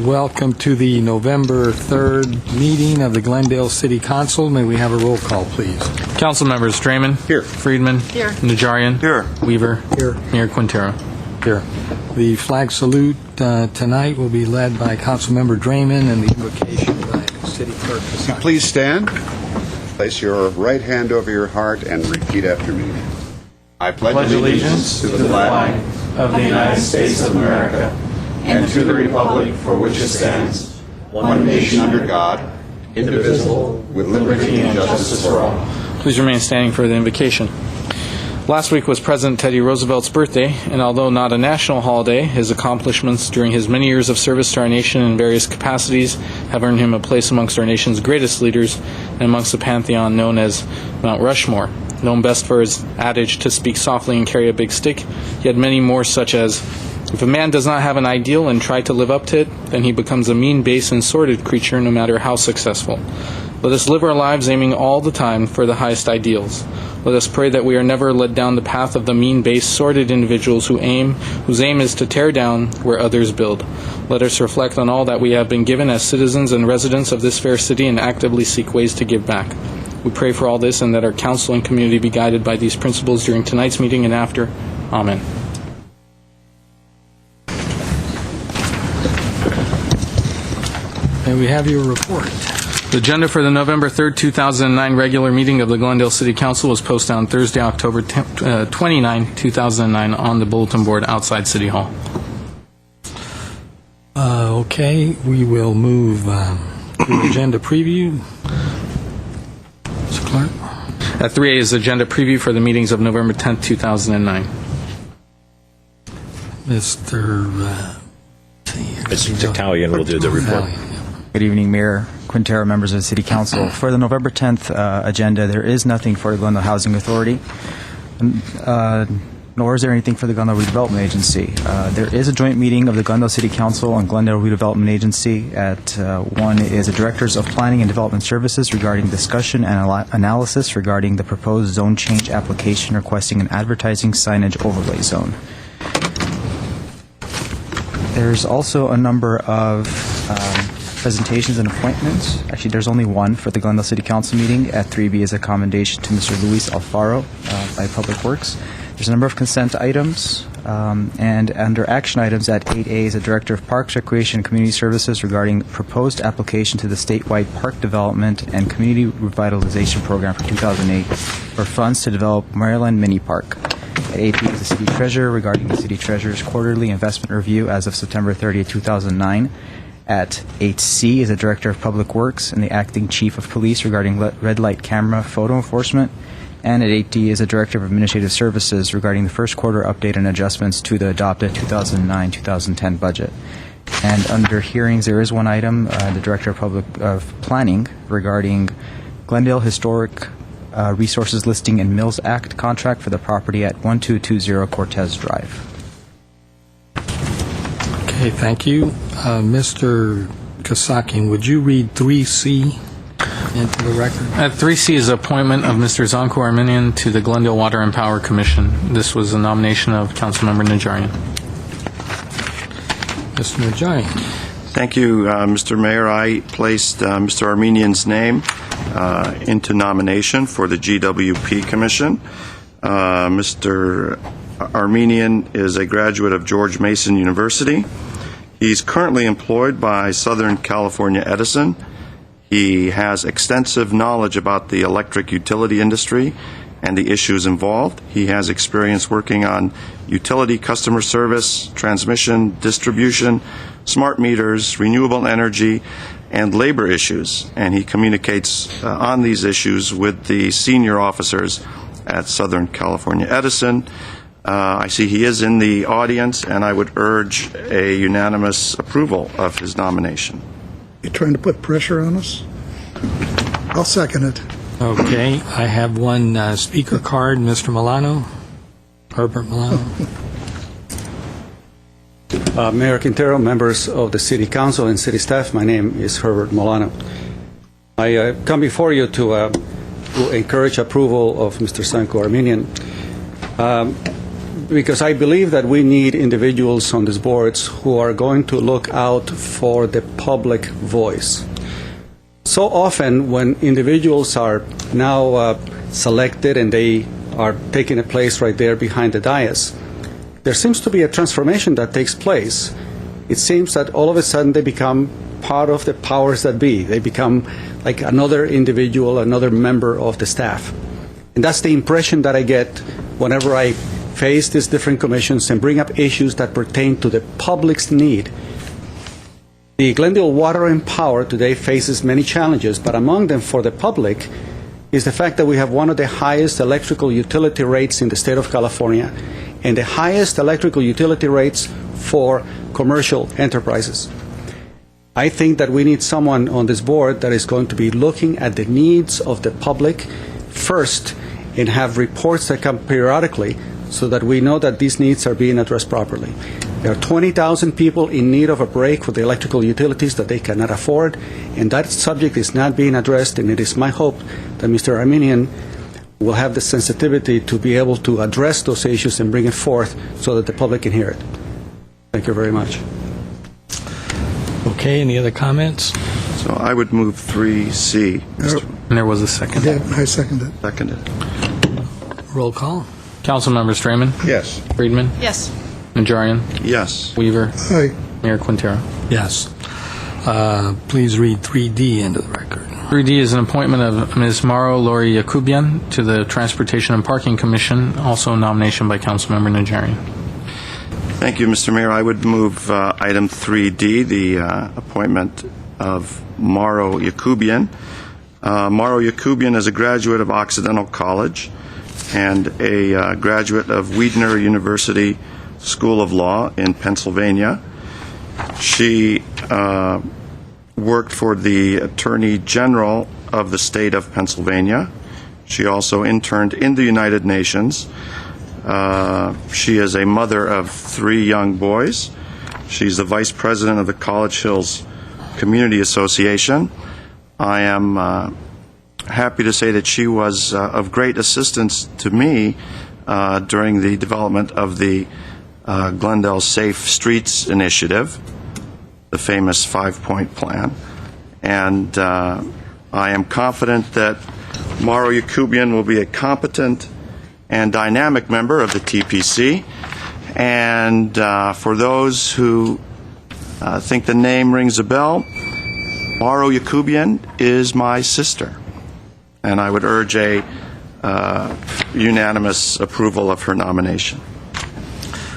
Welcome to the November 3rd meeting of the Glendale City Council. May we have a roll call, please? Council members Draymond. Here. Friedman. Here. Najarian. Here. Weaver. Here. Mayor Quintero. Here. The flag salute tonight will be led by Councilmember Draymond and the invocation by City Clerk Casaki. Please stand. Place your right hand over your heart and repeat after me. I pledge allegiance to the flag of the United States of America and to the republic for which it stands, one nation under God, indivisible, with liberty and justice for all. Please remain standing for the invocation. Last week was President Teddy Roosevelt's birthday, and although not a national holiday, his accomplishments during his many years of service to our nation in various capacities have earned him a place amongst our nation's greatest leaders and amongst the pantheon known as Mount Rushmore. Known best for his adage to speak softly and carry a big stick, he had many more, such as, if a man does not have an ideal and try to live up to it, then he becomes a mean, base, and sordid creature no matter how successful. Let us live our lives aiming all the time for the highest ideals. Let us pray that we are never led down the path of the mean, base, sordid individuals whose aim is to tear down where others build. Let us reflect on all that we have been given as citizens and residents of this fair city and actively seek ways to give back. We pray for all this and that our council and community be guided by these principles during tonight's meeting and after. Amen. May we have your report? The agenda for the November 3rd, 2009 regular meeting of the Glendale City Council was posted on Thursday, October 29, 2009 on the bulletin board outside City Hall. Okay, we will move to agenda preview. Mr. Clerk? At 3A is agenda preview for the meetings of November 10th, 2009. Mr. Italian will do the report. Good evening, Mayor Quintero, members of the City Council. For the November 10th agenda, there is nothing for the Glendale Housing Authority, nor is there anything for the Glendale Redevelopment Agency. There is a joint meeting of the Glendale City Council and Glendale Redevelopment Agency. At 1 is the Directors of Planning and Development Services regarding discussion and analysis regarding the proposed zone change application requesting an advertising signage overlay zone. There's also a number of presentations and appointments. Actually, there's only one for the Glendale City Council meeting. At 3B is a commendation to Mr. Luis Alfaro by Public Works. There's a number of consent items, and under action items at 8A is the Director of Parks, Recreation, and Community Services regarding proposed application to the statewide park development and community revitalization program for 2008 for funds to develop Maryland Mini Park. At 8B is the City Treasurer regarding the City Treasurer's quarterly investment review as of September 30, 2009. At 8C is the Director of Public Works and the Acting Chief of Police regarding red light camera photo enforcement. And at 8D is the Director of Administrative Services regarding the first quarter update and adjustments to the adopted 2009-2010 budget. And under hearings, there is one item, the Director of Planning regarding Glendale Historic Resources Listing and Mills Act contract for the property at 1220 Cortez Drive. Okay, thank you. Mr. Kasaki, would you read 3C into the record? At 3C is appointment of Mr. Zonko Arminian to the Glendale Water and Power Commission. This was a nomination of Councilmember Najarian. Mr. Najarian. Thank you, Mr. Mayor. I placed Mr. Armenian's name into nomination for the GWP Commission. Mr. Armenian is a graduate of George Mason University. He's currently employed by Southern California Edison. He has extensive knowledge about the electric utility industry and the issues involved. He has experience working on utility customer service, transmission, distribution, smart meters, renewable energy, and labor issues. And he communicates on these issues with the senior officers at Southern California Edison. I see he is in the audience, and I would urge a unanimous approval of his nomination. You're trying to put pressure on us? I'll second it. Okay, I have one speaker card. Mr. Milano, Herbert Milano. Mayor Quintero, members of the City Council and City staff, my name is Herbert Milano. I come before you to encourage approval of Mr. Zonko Arminian. because I believe that we need individuals on these boards who are going to look out for the public voice. So often when individuals are now selected and they are taking a place right there behind the dais, there seems to be a transformation that takes place. It seems that all of a sudden they become part of the powers that be. They become like another individual, another member of the staff. And that's the impression that I get whenever I face these different commissions and bring up issues that pertain to the public's need. The Glendale Water and Power today faces many challenges, but among them for the public is the fact that we have one of the highest electrical utility rates in the state of California and the highest electrical utility rates for commercial enterprises. I think that we need someone on this board that is going to be looking at the needs of the public first and have reports that come periodically so that we know that these needs are being addressed properly. There are 20,000 people in need of a break for the electrical utilities that they cannot afford, and that subject is not being addressed, and it is my hope that Mr. Armenian will have the sensitivity to be able to address those issues and bring it forth so that the public can hear it. Thank you very much. Okay, any other comments? So I would move 3C. And there was a second. Yeah, I second it. Seconded. Roll call. Councilmembers Draymond, Yes. Friedman, Yes. Najarian, Yes. Weaver, Aye. Mayor Quintero. Yes. Please read 3D into the record. 3D is an appointment of Ms. Mauro Lori Yakubian to the Transportation and Parking Commission, also a nomination by Councilmember Najarian. Thank you, Mr. Mayor. I would move item 3D, the appointment of Mauro Yakubian. Mauro Yakubian is a graduate of Occidental College and a graduate of Widener University School of Law in Pennsylvania. She worked for the Attorney General of the state of Pennsylvania. She also interned in the United Nations. She is a mother of 3 young boys. She's the vice president of the College Hills Community Association. I am happy to say that she was of great assistance to me during the development of the Glendale Safe Streets Initiative, the famous 5-point plan. And I am confident that Mauro Yakubian will be a competent and dynamic member of the TPC. And for those who think the name rings a bell, Mauro Yakubian is my sister. And I would urge a unanimous approval of her nomination.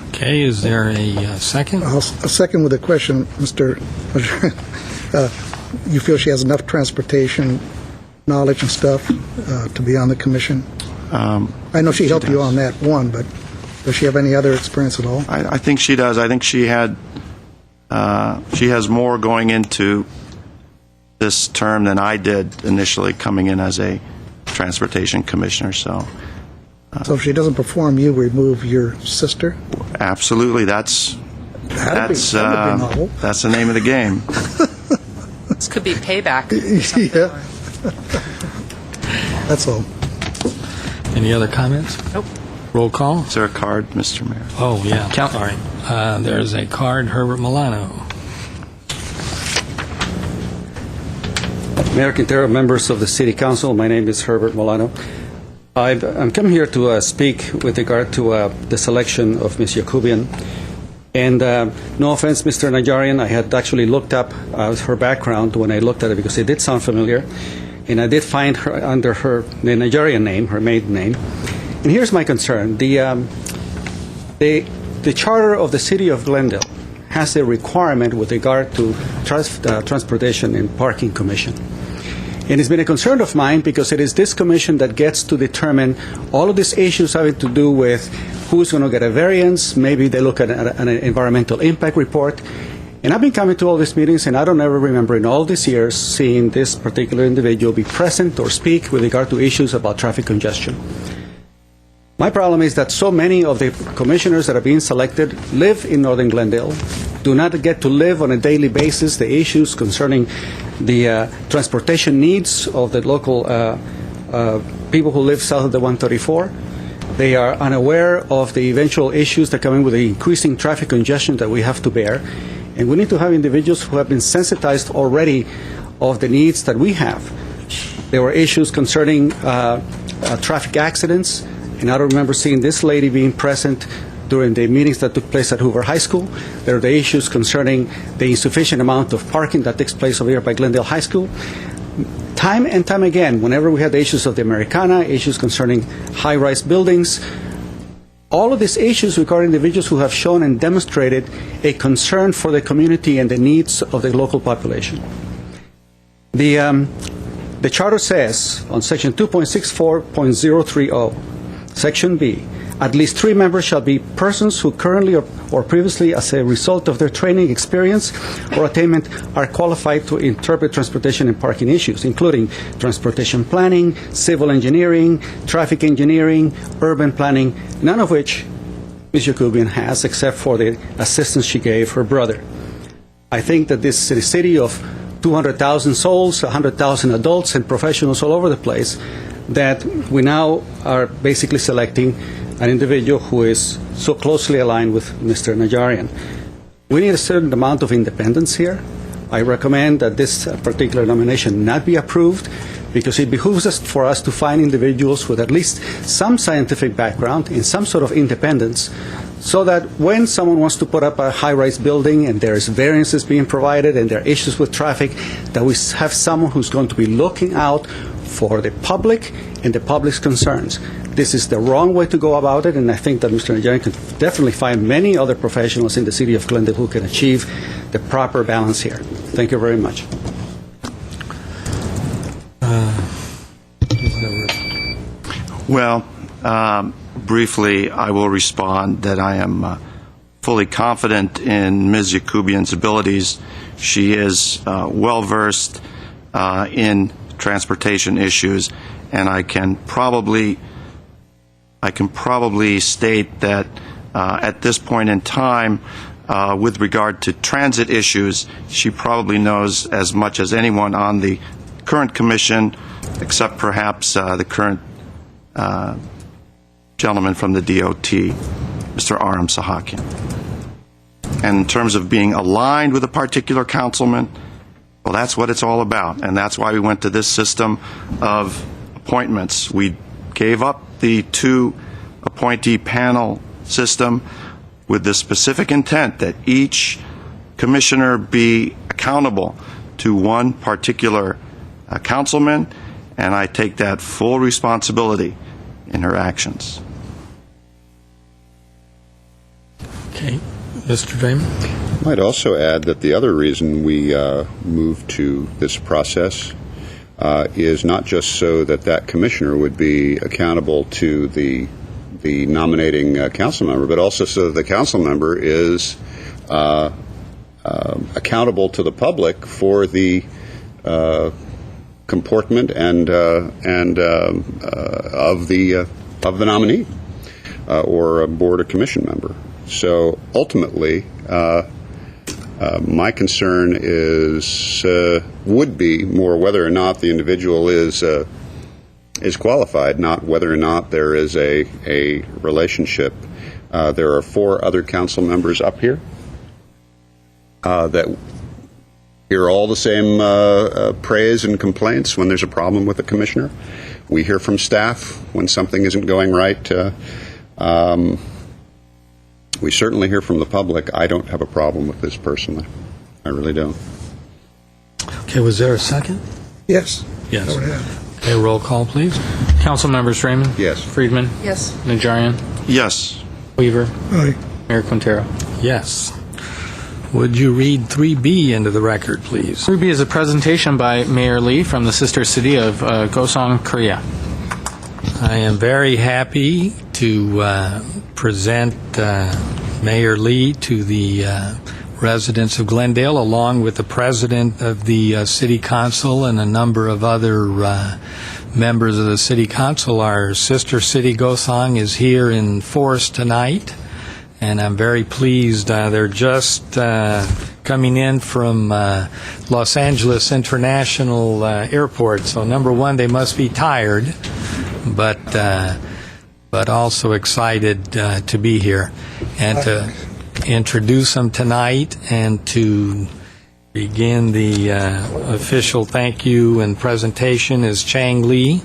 Okay, is there a second? I'll second with a question, Mr. You feel she has enough transportation knowledge and stuff to be on the commission? I know she helped you on that one, but does she have any other experience at all? I think she does. I think she has more going into this term than I did initially coming in as a transportation commissioner. So if she doesn't perform, you remove your sister? absolutely, that's That'd be novel. that's the name of the game. This could be payback. Yeah. That's all. Any other comments? Nope. Roll call. Is there a card, Mr. Mayor? Oh, yeah, sorry. There's a card, Herbert Milano. Mayor Quintero, members of the City Council, my name is Herbert Milano. I'm coming here to speak with regard to the selection of Ms. Yakubian. And no offense, Mr. Najarian, I had actually looked up her background when I looked at it because it did sound familiar. And I did find her under the Najarian name, her maiden name. And here's my concern. The charter of the City of Glendale has a requirement with regard to Transportation and Parking Commission. And it's been a concern of mine because it is this commission that gets to determine all of these issues having to do with who's going to get a variance. Maybe they look at an environmental impact report. And I've been coming to all these meetings, and I don't ever remember in all these years seeing this particular individual be present or speak with regard to issues about traffic congestion. My problem is that so many of the commissioners that are being selected live in Northern Glendale, do not get to live on a daily basis the issues concerning the transportation needs of the local people who live south of the 134. They are unaware of the eventual issues that come in with the increasing traffic congestion that we have to bear. And we need to have individuals who have been sensitized already of the needs that we have. There were issues concerning traffic accidents, and I don't remember seeing this lady being present during the meetings that took place at Hoover High School. There are the issues concerning the insufficient amount of parking that takes place over here by Glendale High School. Time and time again, whenever we had the issues of the Americana, issues concerning high-rise buildings, all of these issues regarding individuals who have shown and demonstrated a concern for the community and the needs of the local population. The charter says on section 2.64.030, section B, at least 3 members shall be persons who currently or previously, as a result of their training, experience, or attainment, are qualified to interpret transportation and parking issues, including transportation planning, civil engineering, traffic engineering, urban planning, none of which Ms. Jacobian has, except for the assistance she gave her brother. I think that this is a city of 200,000 souls, 100,000 adults, and professionals all over the place, that we now are basically selecting an individual who is so closely aligned with Mr. Najarian. We need a certain amount of independence here. I recommend that this particular nomination not be approved, because it behooves us for us to find individuals with at least some scientific background and some sort of independence, so that when someone wants to put up a high-rise building and there is variances being provided and there are issues with traffic, that we have someone who's going to be looking out for the public and the public's concerns. This is the wrong way to go about it, and I think that Mr. Najarian can definitely find many other professionals in the city of Glendale who can achieve the proper balance here. Thank you very much. Well, briefly, I will respond that I am fully confident in Ms. Jacobian's abilities. She is well-versed in transportation issues, and I can probably state that at this point in time, with regard to transit issues, she probably knows as much as anyone on the current commission, except perhaps the current gentleman from the DOT, Mr. Aram Sahakian. And in terms of being aligned with a particular councilman, well, that's what it's all about, and that's why we went to this system of appointments. We gave up the 2 appointee panel system with the specific intent that each commissioner be accountable to one particular councilman, and I take that full responsibility in her actions. Okay. Mr. Draymond? I might also add that the other reason we moved to this process is not just so that that commissioner would be accountable to the nominating council member, but also so that the council member is accountable to the public for the comportment and of the nominee or a board or commission member. So ultimately, my concern would be more whether or not the individual is qualified, not whether or not there is a relationship. There are 4 other council members up here that hear all the same praise and complaints when there's a problem with the commissioner. We hear from staff when something isn't going right. We certainly hear from the public. I don't have a problem with this personally. I really don't. Okay, was there a second? Yes. Yes. Go ahead. Okay, roll call, please. Council members Raymond? Yes. Friedman? Yes. Najarian? Yes. Weaver? Aye. Mayor Quintero? Yes. Would you read 3B into the record, please? 3B is a presentation by Mayor Lee from the sister city of Gosong, Korea. I am very happy to present Mayor Lee to the residents of Glendale, along with the president of the city council and a number of other members of the city council. Our sister city, Gosong, is here in force tonight, and I'm very pleased. They're just coming in from Los Angeles International Airport, so number one, they must be tired, but but also excited to be here and to introduce him tonight and to begin the official thank you and presentation is Chang Lee,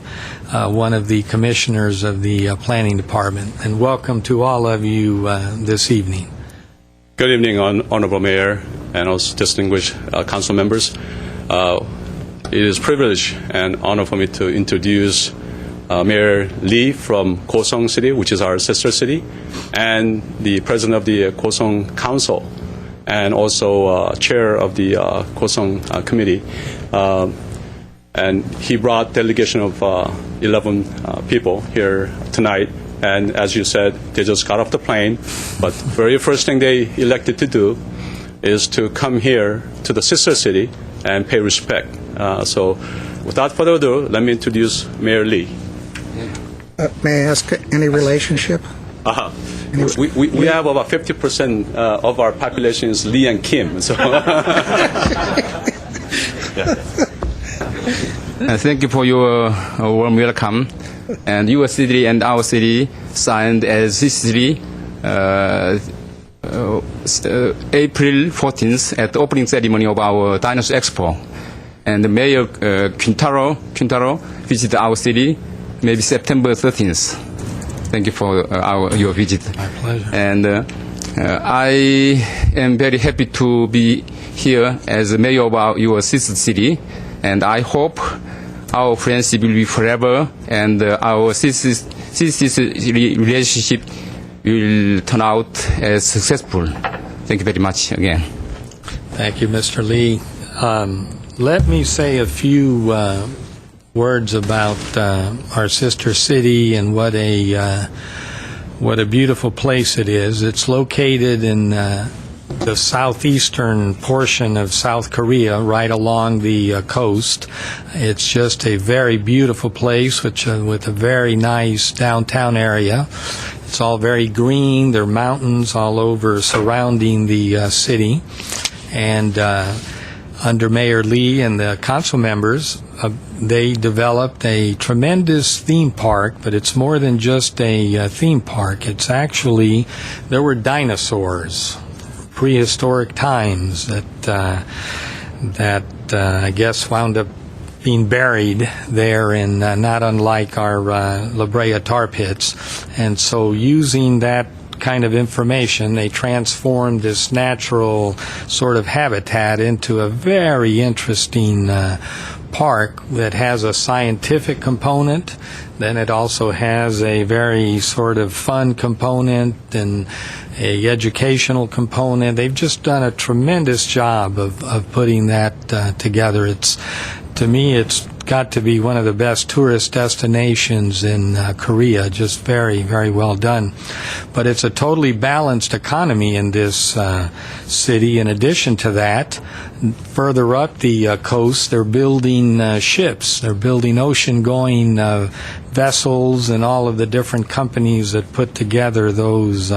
one of the commissioners of the Planning Department. And welcome to all of you this evening. Good evening, Honorable Mayor and also distinguished council members. It is a privilege and honor for me to introduce Mayor Lee from Kaohsiung City, which is our sister city, and the president of the Kaohsiung Council, and also chair of the Kaohsiung Committee. And he brought delegation of 11 people here tonight. And as you said, they just got off the plane. But very first thing they elected to do is to come here to the sister city and pay respect. So without further ado, let me introduce Mayor Lee. May I ask any relationship? We have about 50% of our population is Lee and Kim. So. Thank you for your warm welcome. And your city and our city signed as this city April 14th at the opening ceremony of our Dinosaur Expo. And Mayor Quintaro visited our city maybe September 13th. Thank you for your visit. My pleasure. And I am very happy to be here as mayor of your sister city, and I hope our friendship will be forever, and our sister relationship will turn out as successful. Thank you very much again. Thank you, Mr. Lee. Let me say a few words about our sister city and what a beautiful place it is. It's located in the southeastern portion of South Korea, right along the coast. It's just a very beautiful place with a very nice downtown area. It's all very green. There are mountains all over surrounding the city. And under Mayor Lee and the council members, they developed a tremendous theme park, but it's more than just a theme park. It's actually, there were dinosaurs, prehistoric times that I guess wound up being buried there in not unlike our La Brea tar pits. And so using that kind of information, they transformed this natural sort of habitat into a very interesting park that has a scientific component. Then it also has a very sort of fun component and a educational component. They've just done a tremendous job of putting that together. To me, it's got to be one of the best tourist destinations in Korea. Just very, very well done. But it's a totally balanced economy in this city. In addition to that, further up the coast, they're building ships. They're building ocean-going vessels and all of the different companies that put together those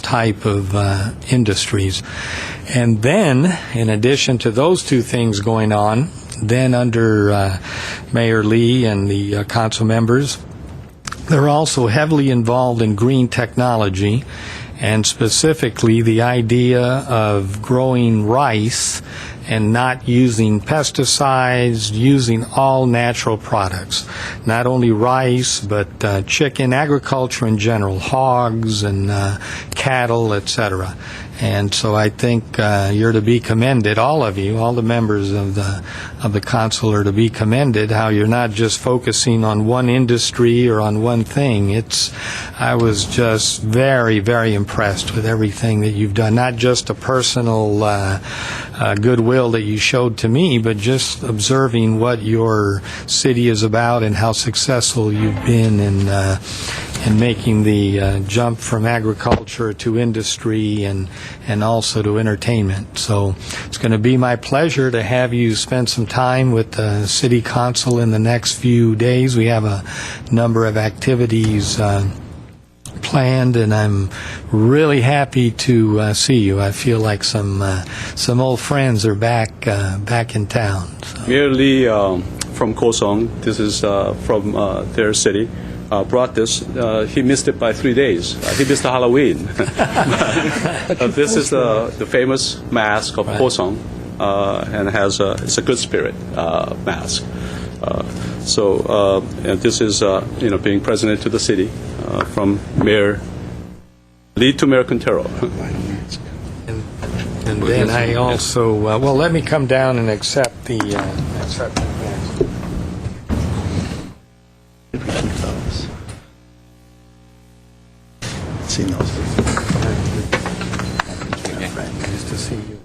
type of industries. And then, in addition to those two things going on, then under Mayor Lee and the council members, they're also heavily involved in green technology, and specifically the idea of growing rice and not using pesticides, using all natural products. Not only rice, but chicken, agriculture in general, hogs and cattle, etc. And so I think you're to be commended, all of you, all the members of the council are to be commended, how you're not just focusing on one industry or on one thing. I was just very, very impressed with everything that you've done, not just a personal goodwill that you showed to me, but just observing what your city is about and how successful you've been in making the jump from agriculture to industry and also to entertainment. So it's going to be my pleasure to have you spend some time with the City Council in the next few days. We have a number of activities planned, and I'm really happy to see you. I feel like some old friends are back in town. So. Mayor Lee from Kaohsiung, this is from their city. brought this, he missed it by 3 days. He missed Halloween. This is the famous mask of Gosong, and it's a good spirit mask. And this is being presented to the city from Mayor Lee to Mayor Quintero. And then I also, well, let me come down and accept the mask. Seen those. Nice to see you.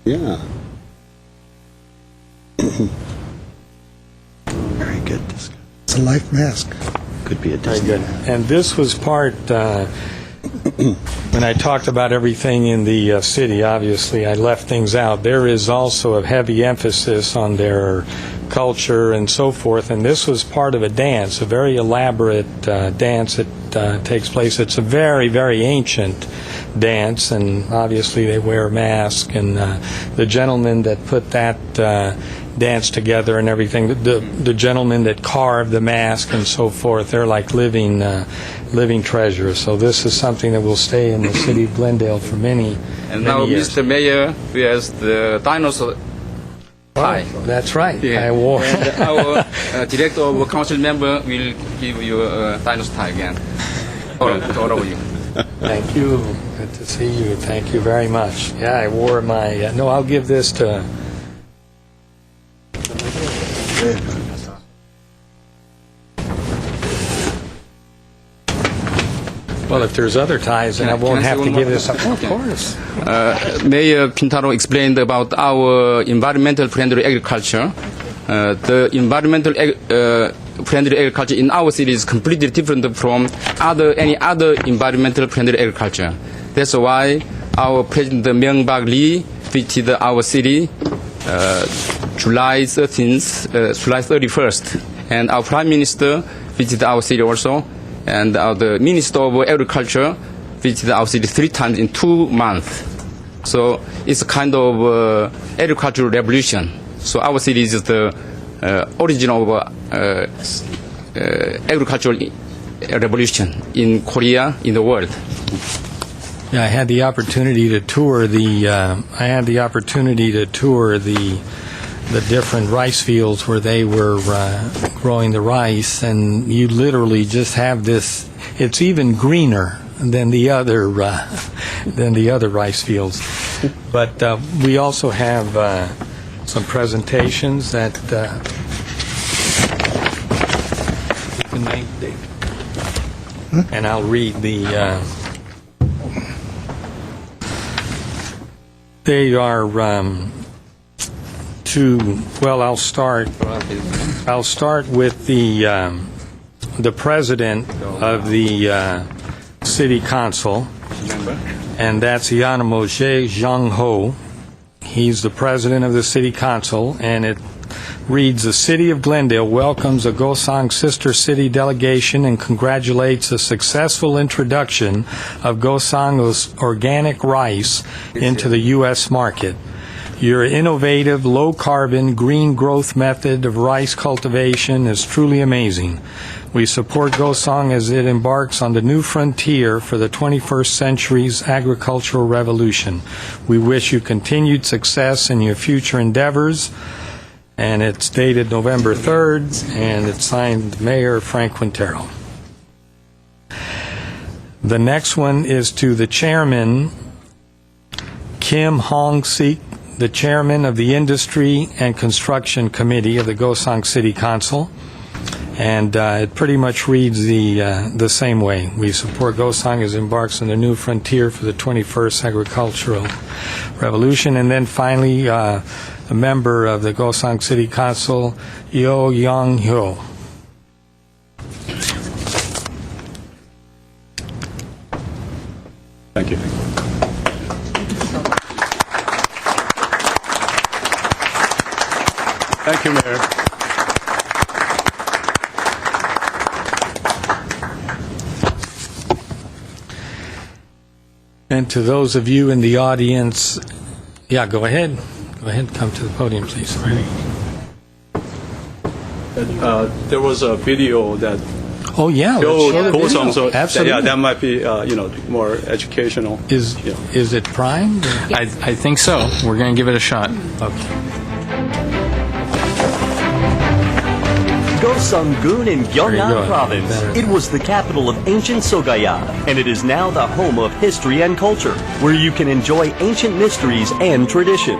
Yeah. Very good. It's a life mask. Could be a Disney. And this was part, when I talked about everything in the city, obviously I left things out. There is also a heavy emphasis on their culture and so forth, and this was part of a dance, a very elaborate dance that takes place. It's a very, very ancient dance, and obviously they wear a mask, and the gentleman that put that dance together and everything, the gentlemen that carved the mask and so forth, they're like living treasures. So this is something that will stay in the city of Glendale for many, And many now years. Mr. Mayor wears the dinosaur tie. That's right. Yeah. I wore. And our director of council member will give you a dinosaur tie again. To all of you. Thank you. Good to see you. Thank you very much. Yeah, I wore my. No, I'll give this to. Well, if there's other ties, then I won't have to give this up. Oh, of course. Mayor Quintaro explained about our environmental friendly agriculture. The environmental friendly agriculture in our city is completely different from any other environmental friendly agriculture. That's why our President Myung-Bak Lee visited our city July 31st, and our Prime Minister visited our city also, and the Minister of Agriculture visited our city 3 times in 2 months. So it's a kind of agricultural revolution. So our city is the origin of agricultural revolution in Korea, in the world. Yeah, I had the opportunity to tour the different rice fields where they were growing the rice, and you literally just have this. It's even greener than the other rice fields. But we also have some presentations that you can make, and I'll read the. They are I'll start with the president of the city council, and that's Yanamoshe Zhang-ho. He's the president of the city council, and it reads, the city of Glendale welcomes a Gosong sister city delegation and congratulates the successful introduction of Gosong's organic rice into the U.S. market. Your innovative, low-carbon, green growth method of rice cultivation is truly amazing. We support Gosong as it embarks on the new frontier for the 21st century's agricultural revolution. We wish you continued success in your future endeavors. And it's dated November 3rd, and it's signed Mayor Frank Quintero. The next one is to the chairman, Kim Hong-sik, the chairman of the Industry and Construction Committee of the Gosong City Council. And it pretty much reads the same way. We support Gosong as it embarks on the new frontier for the 21st agricultural revolution. And then finally, a member of the Gosong City Council, Yo Young-hyo. Thank you. Thank you, Mayor. And to those of you in the audience Yeah, go ahead. Go ahead, come to the podium, please. There was a video that Oh, yeah. let's show the goes video. on, so Absolutely. that might be more educational. Is it primed? I think so. We're going to give it a shot. Okay. Gosung-gun in There you Gyeongnam go. Province. Better. It was the capital of ancient Sogaya, and it is now the home of history and culture, where you can enjoy ancient mysteries and tradition.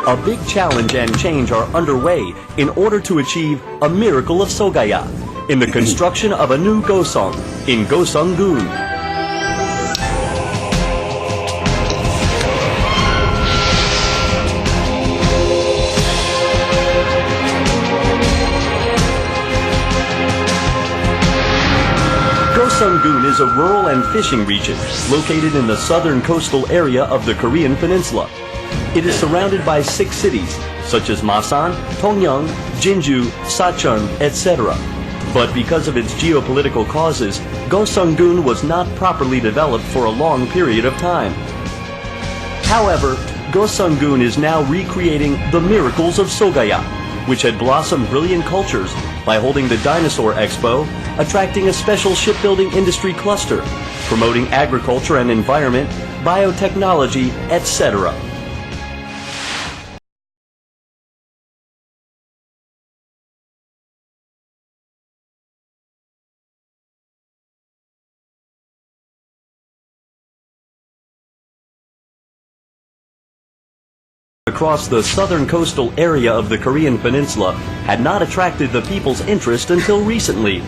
A big challenge and change are underway in order to achieve a miracle of Sogaya in the construction of a new Gosung in Gosung-gun. Gosung-gun is a rural and fishing region located in the southern coastal area of the Korean peninsula. It is surrounded by 6 cities, such as Masan, Tongyang, Jinju, Sachon, etc. But because of its geopolitical causes, Gosung-gun was not properly developed for a long period of time. However, Gosung-gun is now recreating the miracles of Sogaya, which had blossomed brilliant cultures by holding the Dinosaur Expo, attracting a special shipbuilding industry cluster, promoting agriculture and environment, biotechnology, etc. Across the southern coastal area of the Korean peninsula had not attracted the people's interest until recently.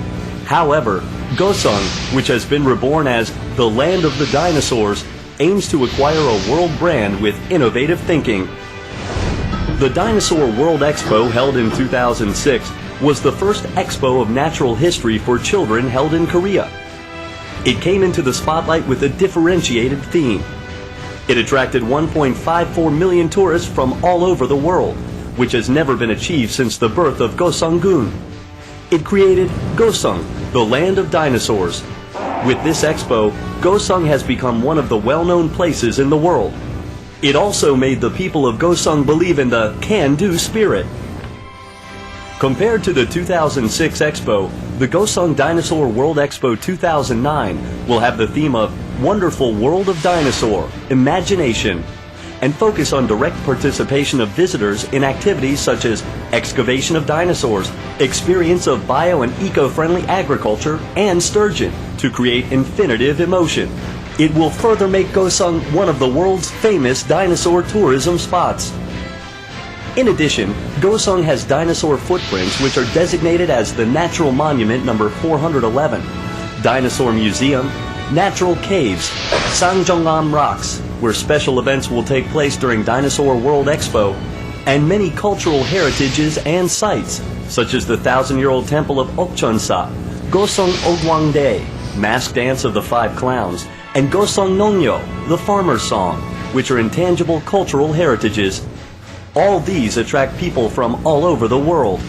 However, Gosung, which has been reborn as the land of the dinosaurs, aims to acquire a world brand with innovative thinking. The Dinosaur World Expo, held in 2006, was the first expo of natural history for children held in Korea. It came into the spotlight with a differentiated theme. It attracted 1.54 million tourists from all over the world, which has never been achieved since the birth of Gosung-gun. It created Gosung, the land of dinosaurs. With this expo, Gosung has become one of the well-known places in the world. It also made the people of Gosung believe in the can-do spirit. Compared to the 2006 Expo, the Gosung Dinosaur World Expo 2009 will have the theme of Wonderful World of Dinosaur, Imagination, and focus on direct participation of visitors in activities such as excavation of dinosaurs, experience of bio and eco-friendly agriculture, and sturgeon to create infinitive emotion. It will further make Gosung one of the world's famous dinosaur tourism spots. In addition, Gosung has dinosaur footprints which are designated as the Natural Monument number 411, Dinosaur Museum, Natural Caves, Sangjongam Rocks, where special events will take place during Dinosaur World Expo, and many cultural heritages and sites, such as the 1,000-year-old temple of Okcheonsa, Gosung Ogwangdae, Mask Dance of the Five Clowns, and Gosung Nongyo, the Farmer's Song, which are intangible cultural heritages. All these attract people from all over the world.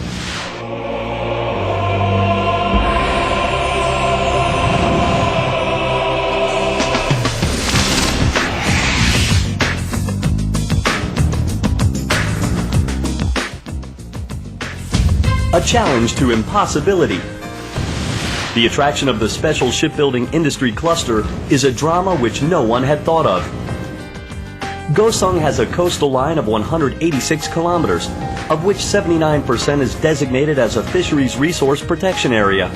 A challenge to impossibility. The attraction of the Special Shipbuilding Industry Cluster is a drama which no one had thought of. Gosung has a coastal line of 186 kilometers, of which 79% is designated as a fisheries resource protection area.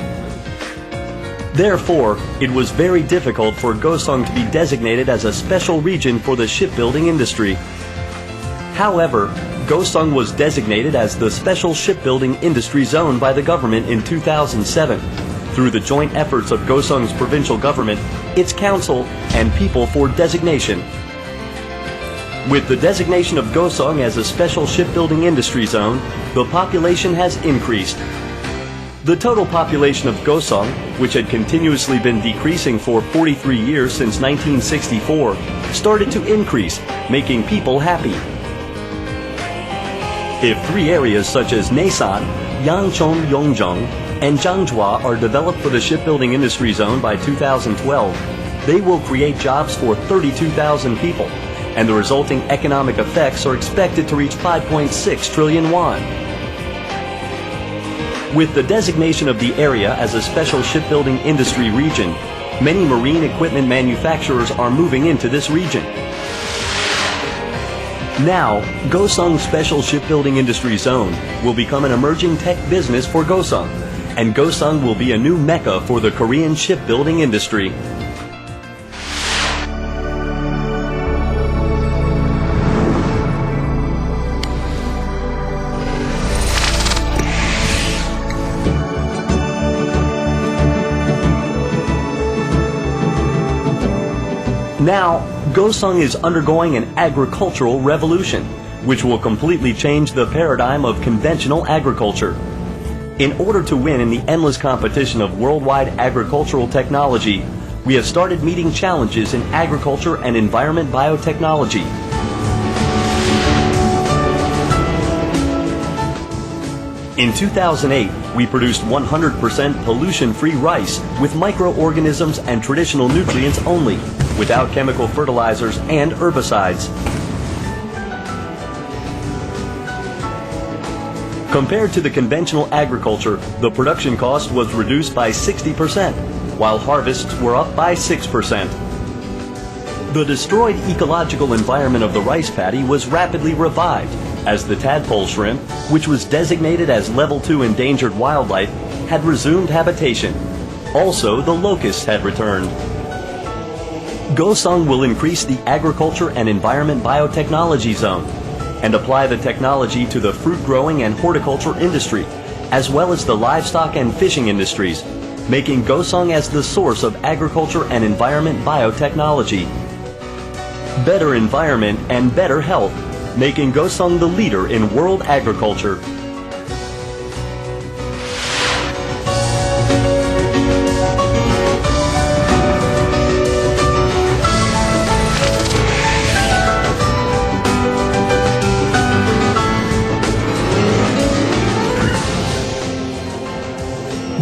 Therefore, it was very difficult for Gosung to be designated as a special region for the shipbuilding industry. However, Gosung was designated as the Special Shipbuilding Industry Zone by the government in 2007 through the joint efforts of Gosung's provincial government, its council, and people for designation. With the designation of Gosung as a Special Shipbuilding Industry Zone, the population has increased. The total population of Gosung, which had continuously been decreasing for 43 years since 1964, started to increase, making people happy. If 3 areas such as Nasan, Yangchom Yongjong, and Jiangjua are developed for the Shipbuilding Industry Zone by 2012, they will create jobs for 32,000 people and the resulting economic effects are expected to reach 5.6 trillion won. With the designation of the area as a special shipbuilding industry region, many marine equipment manufacturers are moving into this region. Now, Gosong Special Shipbuilding Industry Zone will become an emerging tech business for Gosong, and Gosong will be a new mecca for the Korean shipbuilding industry. Now, Gosong is undergoing an agricultural revolution, which will completely change the paradigm of conventional agriculture. In order to win in the endless competition of worldwide agricultural technology, we have started meeting challenges in agriculture and environment biotechnology. In 2008, we produced 100% pollution-free rice with microorganisms and traditional nutrients only, without chemical fertilizers and herbicides. Compared to the conventional agriculture, the production cost was reduced by 60%, while harvests were up by 6%. The destroyed ecological environment of the rice paddy was rapidly revived, as the tadpole shrimp, which was designated as Level 2 endangered wildlife, had resumed habitation. Also, the locusts had returned. Gosong will increase the agriculture and environment biotechnology zone and apply the technology to the fruit growing and horticulture industry, as well as the livestock and fishing industries, making Gosong as the source of agriculture and environment biotechnology. Better environment and better health, making Gosong the leader in world agriculture.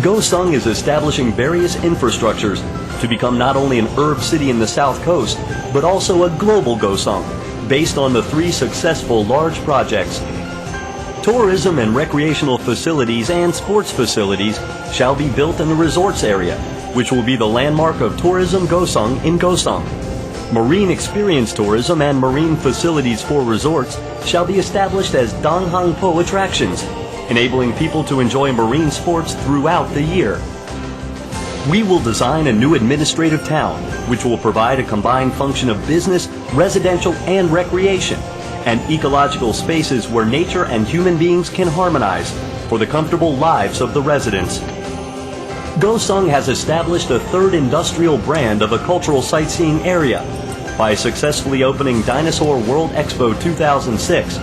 Gosong is establishing various infrastructures to become not only an herb city in the South Coast, but also a global Gosong, based on the 3 successful large projects. Tourism and recreational facilities and sports facilities shall be built in the resorts area, which will be the landmark of Tourism Gosong in Gosong. Marine experience tourism and marine facilities for resorts shall be established as Donghangpo attractions, enabling people to enjoy marine sports throughout the year. We will design a new administrative town, which will provide a combined function of business, residential, and recreation, and ecological spaces where nature and human beings can harmonize for the comfortable lives of the residents. Gosong has established a 3rd industrial brand of a cultural sightseeing area by successfully opening Dinosaur World Expo 2006,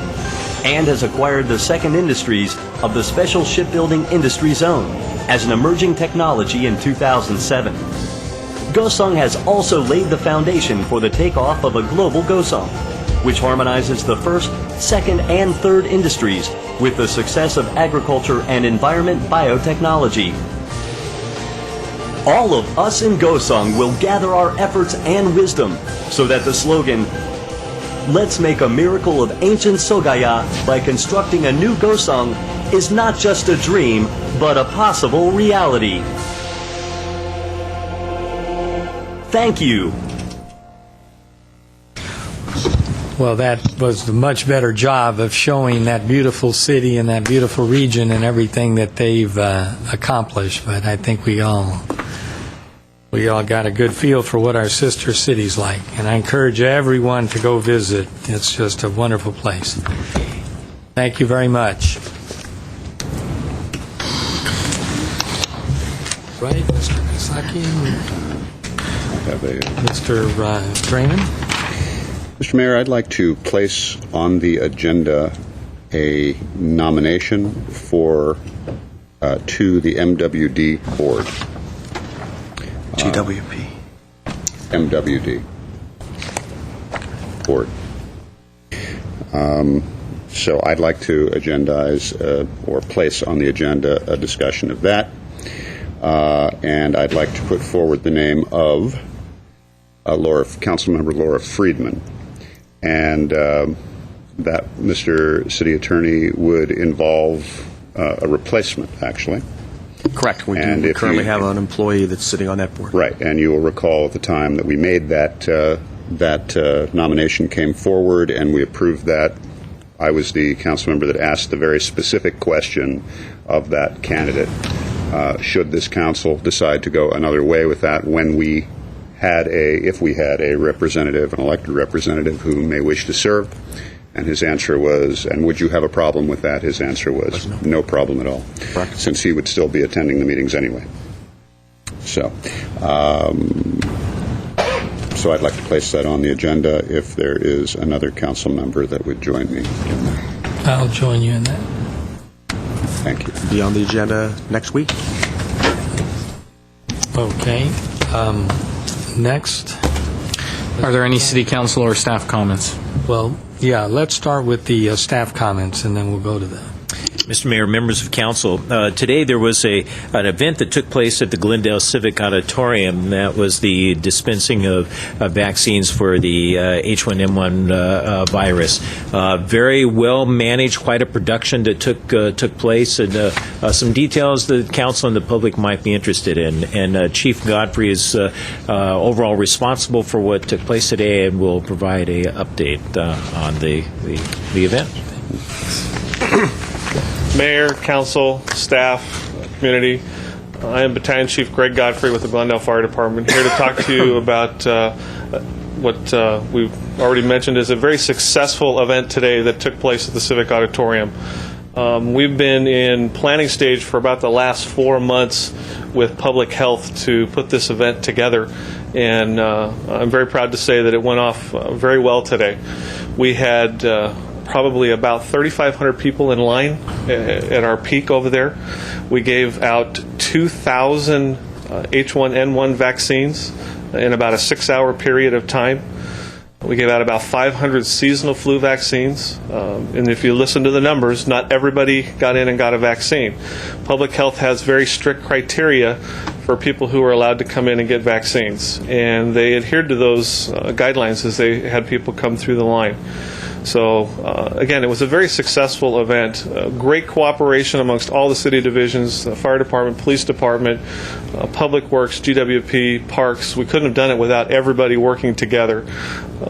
and has acquired the 2nd Industries of the Special Shipbuilding Industry Zone as an emerging technology in 2007. Gosong has also laid the foundation for the takeoff of a global Gosong, which harmonizes the 1st, 2nd, and 3rd industries with the success of agriculture and environment biotechnology. All of us in Gosong will gather our efforts and wisdom so that the slogan, "Let's make a miracle of ancient Sogaya by constructing a new Gosong," is not just a dream, but a possible reality. Thank you. Well, that was a much better job of showing that beautiful city and that beautiful region and everything that they've accomplished. But I think we all got a good feel for what our sister city's like. And I encourage everyone to go visit. It's just a wonderful place. Thank you very much. Right, Mr. Kisaki? Mr. Draymond? Mr. Mayor, I'd like to place on the agenda a nomination for to the MWD board. GWP. MWD board. So I'd like to agendize or place on the agenda a discussion of that. And I'd like to put forward the name of Councilmember Laura Friedman and that, Mr. City Attorney, would involve a replacement, actually. Correct. We And do if currently you- have an employee that's sitting on that board. Right, and you will recall at the time that we made that nomination came forward, and we approved that. I was the council member that asked the very specific question of that candidate. Should this council decide to go another way with that if we had a representative, an elected representative who may wish to serve? And his answer was, and would you have a problem with that? His answer was no problem at all, since he would still be attending the meetings anyway. So I'd like to place that on the agenda if there is another council member that would join me. I'll join you in that. Thank you. Be on the agenda next week. Okay. Next. Are there any city council or staff comments? Well, yeah, let's start with the staff comments, and then we'll go to the... Mr. Mayor, members of council, today there was an event that took place at the Glendale Civic Auditorium. That was the dispensing of vaccines for the H1N1 virus. Very well managed, quite a production that took place, and some details the council and the public might be interested in. And Chief Godfrey is overall responsible for what took place today and will provide a update on the event. Mayor, council, staff, community. I am Battalion Chief Greg Godfrey with the Glendale Fire Department, here to talk to you about what we've already mentioned is a very successful event today that took place at the Civic Auditorium. We've been in planning stage for about the last 4 months with public health to put this event together, and I'm very proud to say that it went off very well today. We had probably about 3,500 people in line at our peak over there. We gave out 2,000 H1N1 vaccines in about a 6-hour period of time. We gave out about 500 seasonal flu vaccines. And if you listen to the numbers, not everybody got in and got a vaccine. Public health has very strict criteria for people who are allowed to come in and get vaccines. And they adhered to those guidelines as they had people come through the line. So, again, it was a very successful event. Great cooperation amongst all the city divisions, the fire department, police department, public works, GWP, parks. We couldn't have done it without everybody working together.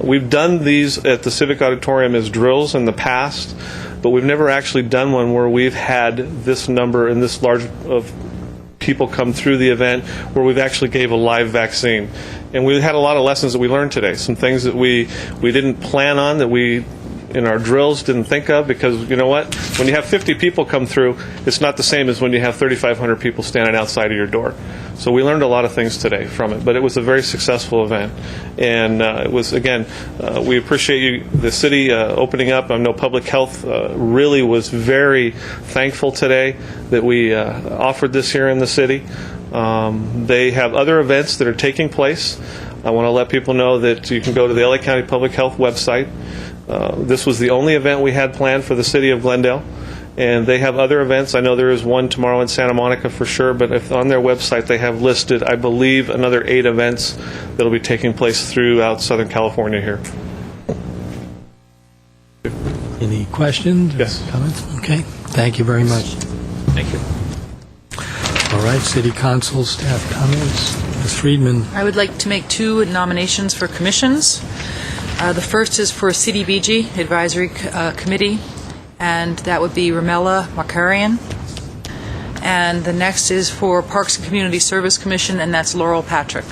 We've done these at the Civic Auditorium as drills in the past, but we've never actually done one where we've had this number and this large of people come through the event where we've actually gave a live vaccine. And we had a lot of lessons that we learned today, some things that we didn't plan on, that we in our drills didn't think of, because you know what, when you have 50 people come through, it's not the same as when you have 3,500 people standing outside of your door. So we learned a lot of things today from it, but it was a very successful event. And it was, again, we appreciate you, the city opening up. I know public health really was very thankful today that we offered this here in the city. They have other events that are taking place. I want to let people know that you can go to the LA County Public Health website. This was the only event we had planned for the city of Glendale, and they have other events. I know there is one tomorrow in Santa Monica for sure, but if on their website they have listed, I believe, another 8 events that will be taking place throughout Southern California here. Any questions? Yes. Comments? Okay. Thank you very much. Thank you. All right, City Council staff comments. Ms. Friedman. I would like to make 2 nominations for commissions. The first is for CDBG Advisory Committee, and that would be Ramella Makarian. And the next is for Parks and Community Service Commission, and that's Laurel Patrick.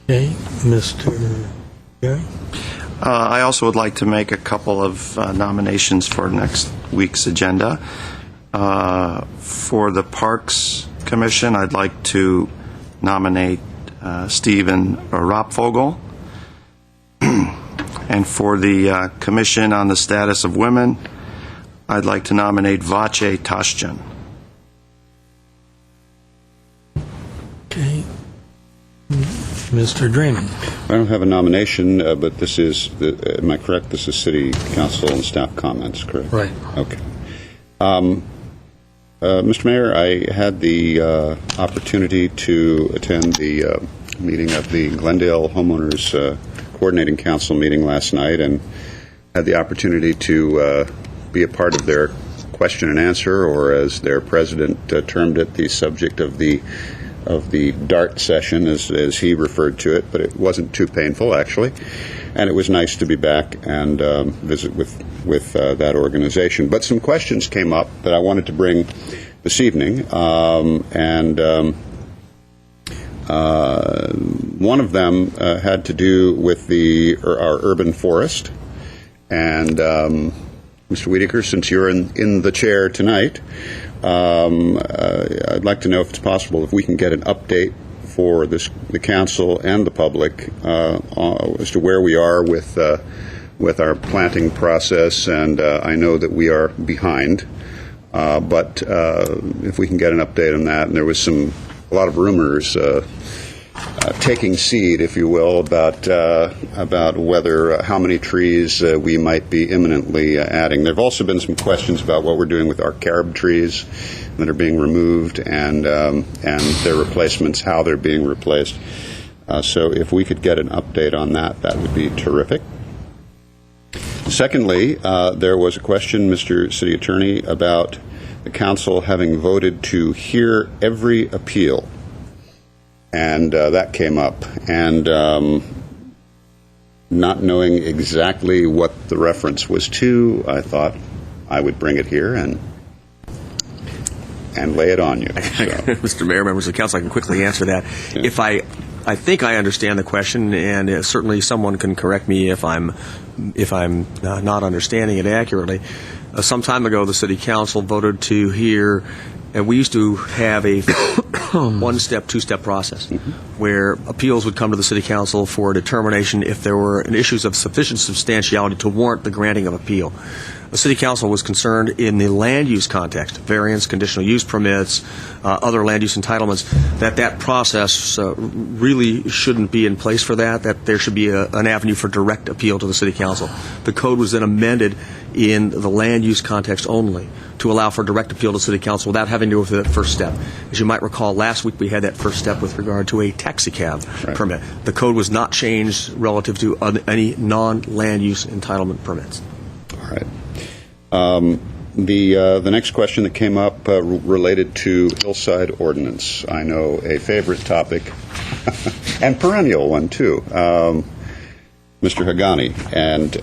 Okay, Mr. Gary. I also would like to make a couple of nominations for next week's agenda. For the Parks Commission, I'd like to nominate Stephen Ropfogel. And for the Commission on the Status of Women, I'd like to nominate Vache Tashjan. Okay. Mr. Draymond. I don't have a nomination, but this is, am I correct? This is City Council and staff comments, correct? Right. Okay. Mr. Mayor, I had the opportunity to attend the meeting of the Glendale Homeowners coordinating council meeting last night and had the opportunity to be a part of their question and answer, or as their president termed it, the subject of the DART session, as he referred to it, but it wasn't too painful, actually. And it was nice to be back and visit with that organization. But some questions came up that I wanted to bring this evening, one of them had to do with our urban forest. And Mr. Wiedeker, since you're in the chair tonight, I'd like to know if it's possible if we can get an update for the council and the public as to where we are with our planting process. And I know that we are behind, but if we can get an update on that. And there was a lot of rumors taking seed, if you will, about whether how many trees we might be imminently adding. There have also been some questions about what we're doing with our carob trees that are being removed and their replacements, how they're being replaced. So if we could get an update on that, that would be terrific. Secondly, there was a question, Mr. City Attorney, about the council having voted to hear every appeal. And that came up. And not knowing exactly what the reference was to, I thought I would bring it here and lay it on you. So. Mr. Mayor, members of the council, I can quickly answer that. Yeah. If I think I understand the question, and certainly someone can correct me if I'm not understanding it accurately. Some time ago, the City Council voted to hear, and we used to have a one-step, two-step process where appeals would come to the City Council for a determination if there were issues of sufficient substantiality to warrant the granting of appeal. The City Council was concerned in the land use context, variance, conditional use permits, other land use entitlements, that process really shouldn't be in place for that there should be an avenue for direct appeal to the City Council. The code was then amended in the land use context only to allow for direct appeal to City Council without having to go through that first step. As you might recall, last week we had that first step with regard to a taxicab permit. The code was not changed relative to any non-land use entitlement permits. All right. The next question that came up related to hillside ordinance. I know a favorite topic, and perennial one too, Mr. Hagani. And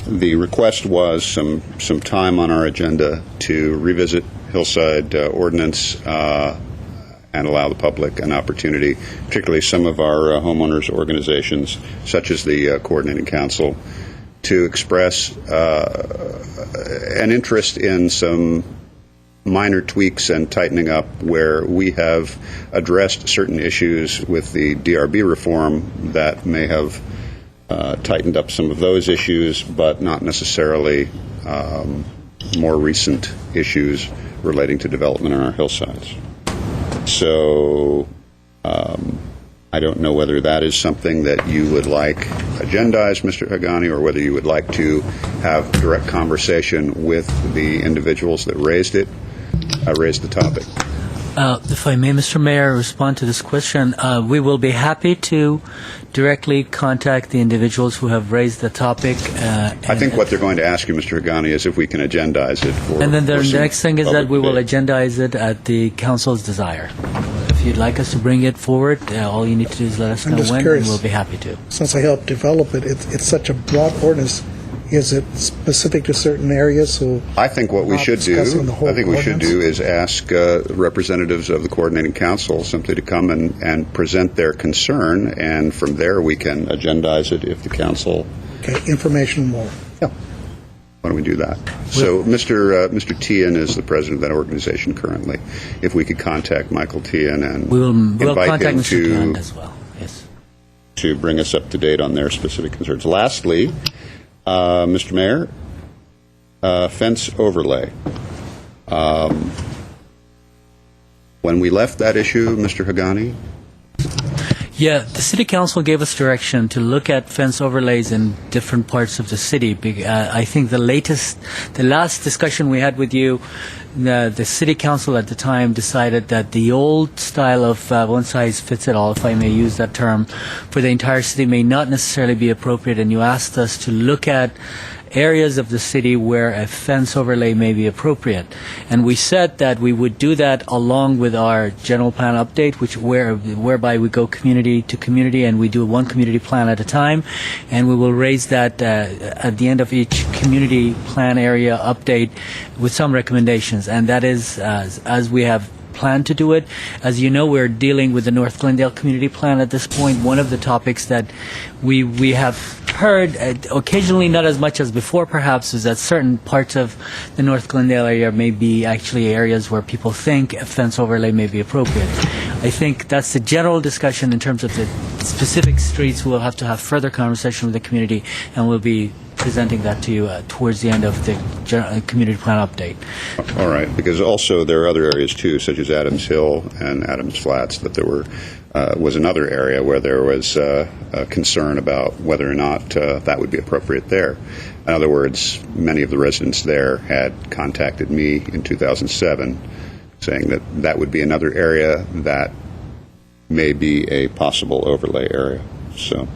the request was some time on our agenda to revisit hillside ordinance and allow the public an opportunity, particularly some of our homeowners organizations, such as the Coordinating Council, to express an interest in some minor tweaks and tightening up where we have addressed certain issues with the DRB reform that may have tightened up some of those issues, but not necessarily more recent issues relating to development on our hillsides. So I don't know whether that is something that you would like agendized, Mr. Hagani, or whether you would like to have direct conversation with the individuals that raised the topic. If I may, Mr. Mayor, respond to this question, we will be happy to directly contact the individuals who have raised the topic. I think what they're going to ask you, Mr. Hagani, is if we can agendize it for. And then the next thing is that we will agendize it at the council's desire. If you'd like us to bring it forward, all you need to do is let us know when, and we'll be happy to. Since I helped develop it, it's such a broad ordinance. Is it specific to certain areas? So I think what we should do, is ask representatives of the Coordinating Council simply to come and present their concern, and from there we can agendize it if the council. Okay, information more. Yeah. Why don't we do that? So Mr. Tian is the president of that organization currently. If we could contact Michael Tian and we'll invite contact him Mr. Tian as well. Yes. To bring us up to date on their specific concerns. Lastly, Mr. Mayor, fence overlay. When we left that issue, Mr. Hagani? Yeah, the city council gave us direction to look at fence overlays in different parts of the city. I think the last discussion we had with you, the city council at the time decided that the old style of one size fits it all, if I may use that term, for the entire city may not necessarily be appropriate, and you asked us to look at areas of the city where a fence overlay may be appropriate. And we said that we would do that along with our general plan update, whereby we go community to community and we do one community plan at a time, and we will raise that at the end of each community plan area update with some recommendations. And that is as we have planned to do it. As you know, we're dealing with the North Glendale Community Plan at this point. One of the topics that we have heard, occasionally not as much as before perhaps, is that certain parts of the North Glendale area may be actually areas where people think a fence overlay may be appropriate. I think that's the general discussion. In terms of the specific streets, we'll have to have further conversation with the community, and we'll be presenting that to you towards the end of the community plan update. All right, because also there are other areas too, such as Adams Hill and Adams Flats, that there was another area where there was a concern about whether or not that would be appropriate there. In other words, many of the residents there had contacted me in 2007 saying that that would be another area that may be a possible overlay area. So,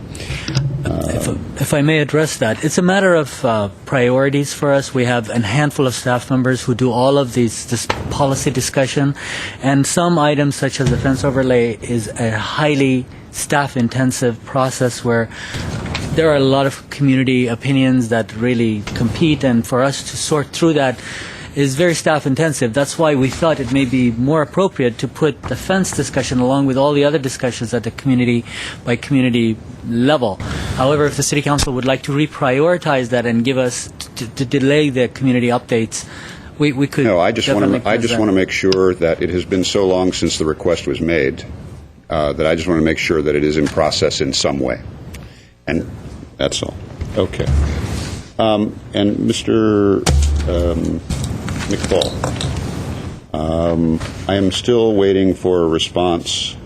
if I may address that, it's a matter of priorities for us. We have a handful of staff members who do all of this policy discussion, and some items such as the fence overlay is a highly staff-intensive process where there are a lot of community opinions that really compete, and for us to sort through that is very staff intensive. That's why we thought it may be more appropriate to put the fence discussion along with all the other discussions at the community by community level. However, if the City Council would like to reprioritize that and give us to delay the community updates, we could. No, I just want to make sure that it has been so long since the request was made that I just want to make sure that it is in process in some way, and that's all. Okay. And Mr. McFall, I am still waiting for a response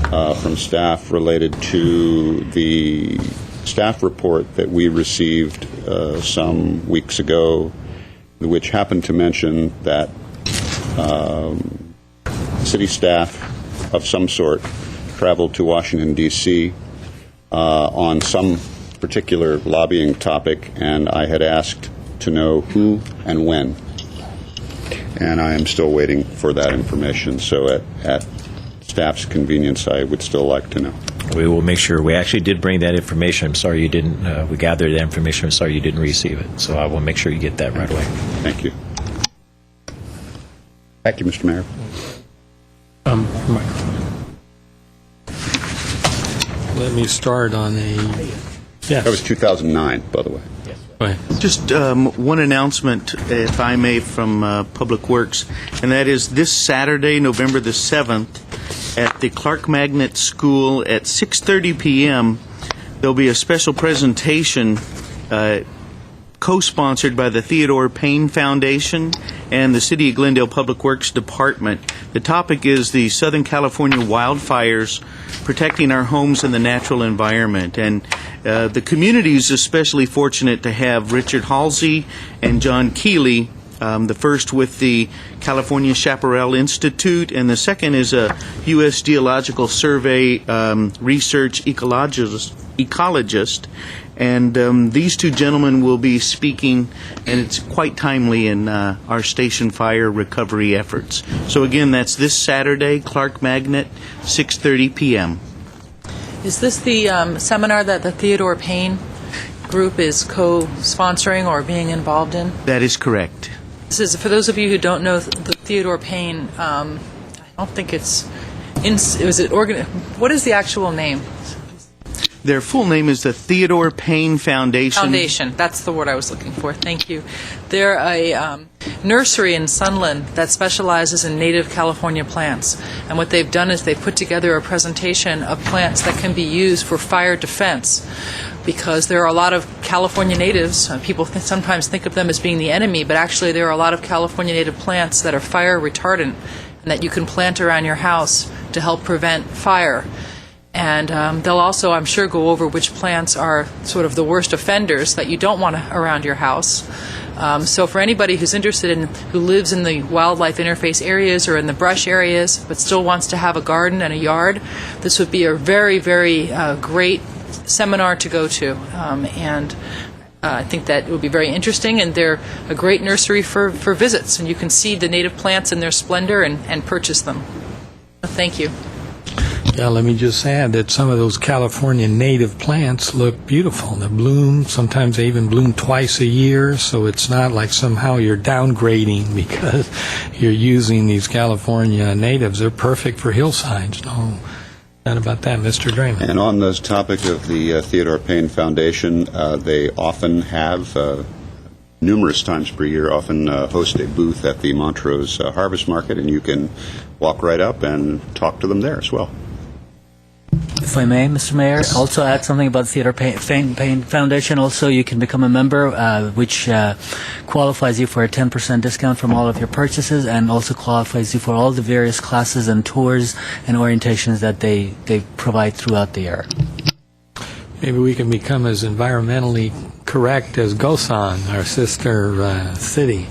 from staff related to the staff report that we received some weeks ago, which happened to mention that city staff of some sort traveled to Washington, D.C. On some particular lobbying topic, and I had asked to know who and when. And I am still waiting for that information. So at staff's convenience, I would still like to know. We will make sure. We actually did bring that information. I'm sorry you didn't. We gathered that information. I'm sorry you didn't receive it. So I will make sure you get that right away. Thank you. Thank you, Mr. Mayor. Let me start on a... Yes. That was 2009, by the way. Just one announcement, if I may, from Public Works, and that is this Saturday, November the 7th, at the Clark Magnet School at 6:30 p.m., there'll be a special presentation co-sponsored by the Theodore Payne Foundation and the City of Glendale Public Works Department. The topic is the Southern California wildfires protecting our homes and the natural environment. And the community is especially fortunate to have Richard Halsey and John Keeley, the first with the California Chaparral Institute, and the second is a U.S. Geological Survey research ecologist. And these two gentlemen will be speaking, and it's quite timely in our station fire recovery efforts. So again, that's this Saturday, Clark Magnet, 6:30 p.m. Is this the seminar that the Theodore Payne group is co-sponsoring or being involved in? That is correct. This is, for those of you who don't know the Theodore Payne, I don't think what is the actual name? Their full name is the Theodore Payne Foundation. Foundation, that's the word I was looking for. Thank you. They're a nursery in Sunland that specializes in native California plants. And what they've done is they've put together a presentation of plants that can be used for fire defense. Because there are a lot of California natives, people sometimes think of them as being the enemy, but actually there are a lot of California native plants that are fire retardant and that you can plant around your house to help prevent fire. And they'll also, I'm sure, go over which plants are sort of the worst offenders that you don't want around your house. So for anybody who's interested who lives in the wildlife interface areas or in the brush areas, but still wants to have a garden and a yard, this would be a very, very great seminar to go to. I think that it would be very interesting, and they're a great nursery for visits, and you can see the native plants in their splendor and purchase them. Thank you. Yeah, let me just add that some of those California native plants look beautiful. They bloom, sometimes they even bloom twice a year, so it's not like somehow you're downgrading because you're using these California natives. They're perfect for hillsides. No doubt about that, Mr. Draymond. And on this topic of the Theodore Payne Foundation, they often have, numerous times per year, often host a booth at the Montrose Harvest Market, and you can walk right up and talk to them there as well. If I may, Mr. Mayor, also add something about the Theodore Payne Foundation. Also, you can become a member, which qualifies you for a 10% discount from all of your purchases, and also qualifies you for all the various classes and tours and orientations that they provide throughout the year. Maybe we can become as environmentally correct as Gosan, our sister city.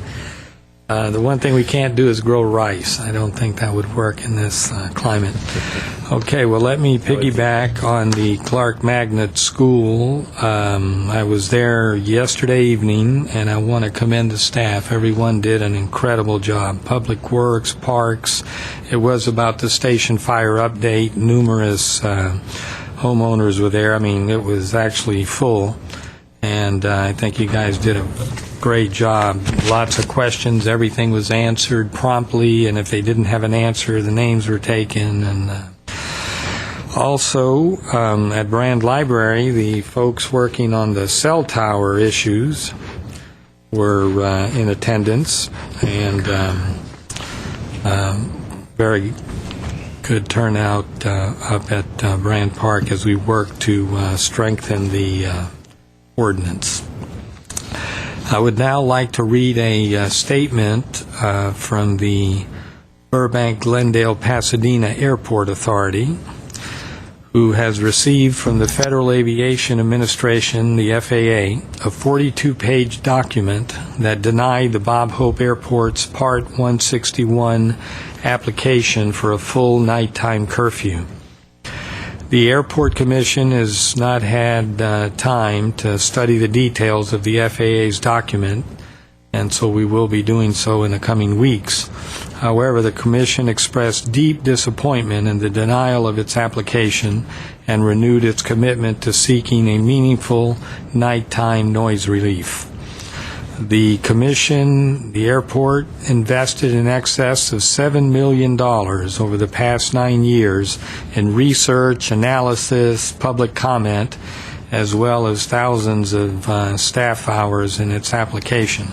The one thing we can't do is grow rice. I don't think that would work in this climate. Okay, well, let me piggyback on the Clark Magnet School. I was there yesterday evening, and I want to commend the staff. Everyone did an incredible job. Public Works, Parks. It was about the station fire update. Numerous homeowners were there. I mean, it was actually full, and I think you guys did a great job. Lots of questions. Everything was answered promptly, and if they didn't have an answer, the names were taken. And also, at Brand Library, the folks working on the cell tower issues were in attendance, and very good turnout up at Brand Park as we work to strengthen the ordinance. I would now like to read a statement from the Burbank, Glendale, Pasadena Airport Authority, who has received from the Federal Aviation Administration, the FAA, a 42-page document that denied the Bob Hope Airport's Part 161 application for a full nighttime curfew. The Airport Commission has not had time to study the details of the FAA's document, and so we will be doing so in the coming weeks. However, the Commission expressed deep disappointment in the denial of its application and renewed its commitment to seeking a meaningful nighttime noise relief. The Commission, the airport, invested in excess of $7 million over the past 9 years in research, analysis, public comment, as well as thousands of staff hours in its application.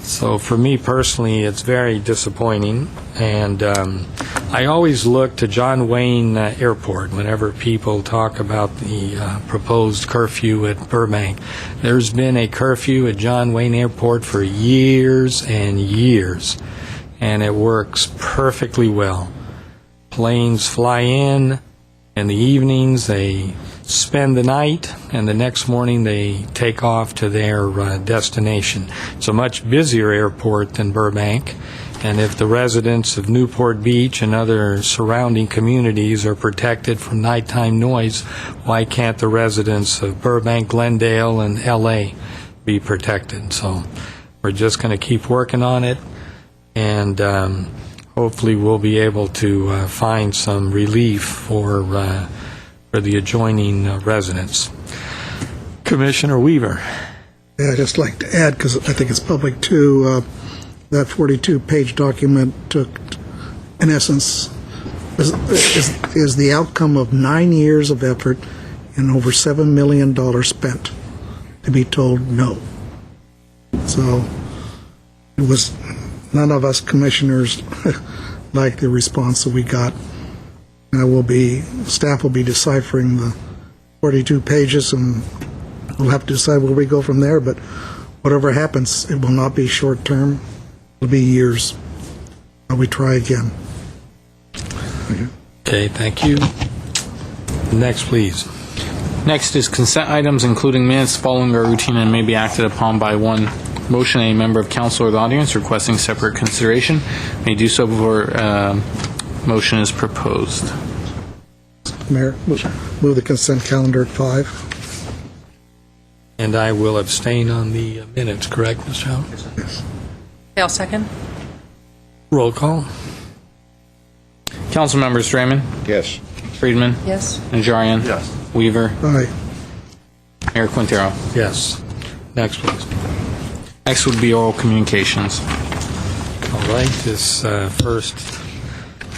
So for me personally, it's very disappointing, and I always look to John Wayne Airport whenever people talk about the proposed curfew at Burbank. There's been a curfew at John Wayne Airport for years and years, and it works perfectly well. Planes fly in the evenings, they spend the night, and the next morning they take off to their destination. It's a much busier airport than Burbank, and if the residents of Newport Beach and other surrounding communities are protected from nighttime noise, why can't the residents of Burbank, Glendale, and L.A. be protected? So we're just going to keep working on it, and hopefully we'll be able to find some relief for the adjoining residents. Commissioner Weaver. Yeah, I'd just like to add, because I think it's public too, that 42-page document took, in essence, is the outcome of 9 years of effort and over $7 million spent to be told no. So it was, none of us commissioners like the response that we got. Staff will be deciphering the 42 pages, and we'll have to decide where we go from there, but whatever happens, it will not be short-term. It'll be years. We try again. Okay, thank you. Next, please. Next is consent items, including minutes following our routine and may be acted upon by one motion. A member of council or the audience requesting separate consideration may do so before motion is proposed. Mayor, move the consent calendar at 5. And I will abstain on the minutes, correct, Mr. Howard? Yes. Okay, I'll second. Roll call. Council members Draymond, Yes. Friedman, Yes. Najarian, Yes. Weaver, Aye. Mayor Quintero. Yes. Next, please. Next would be oral communications. All right, this first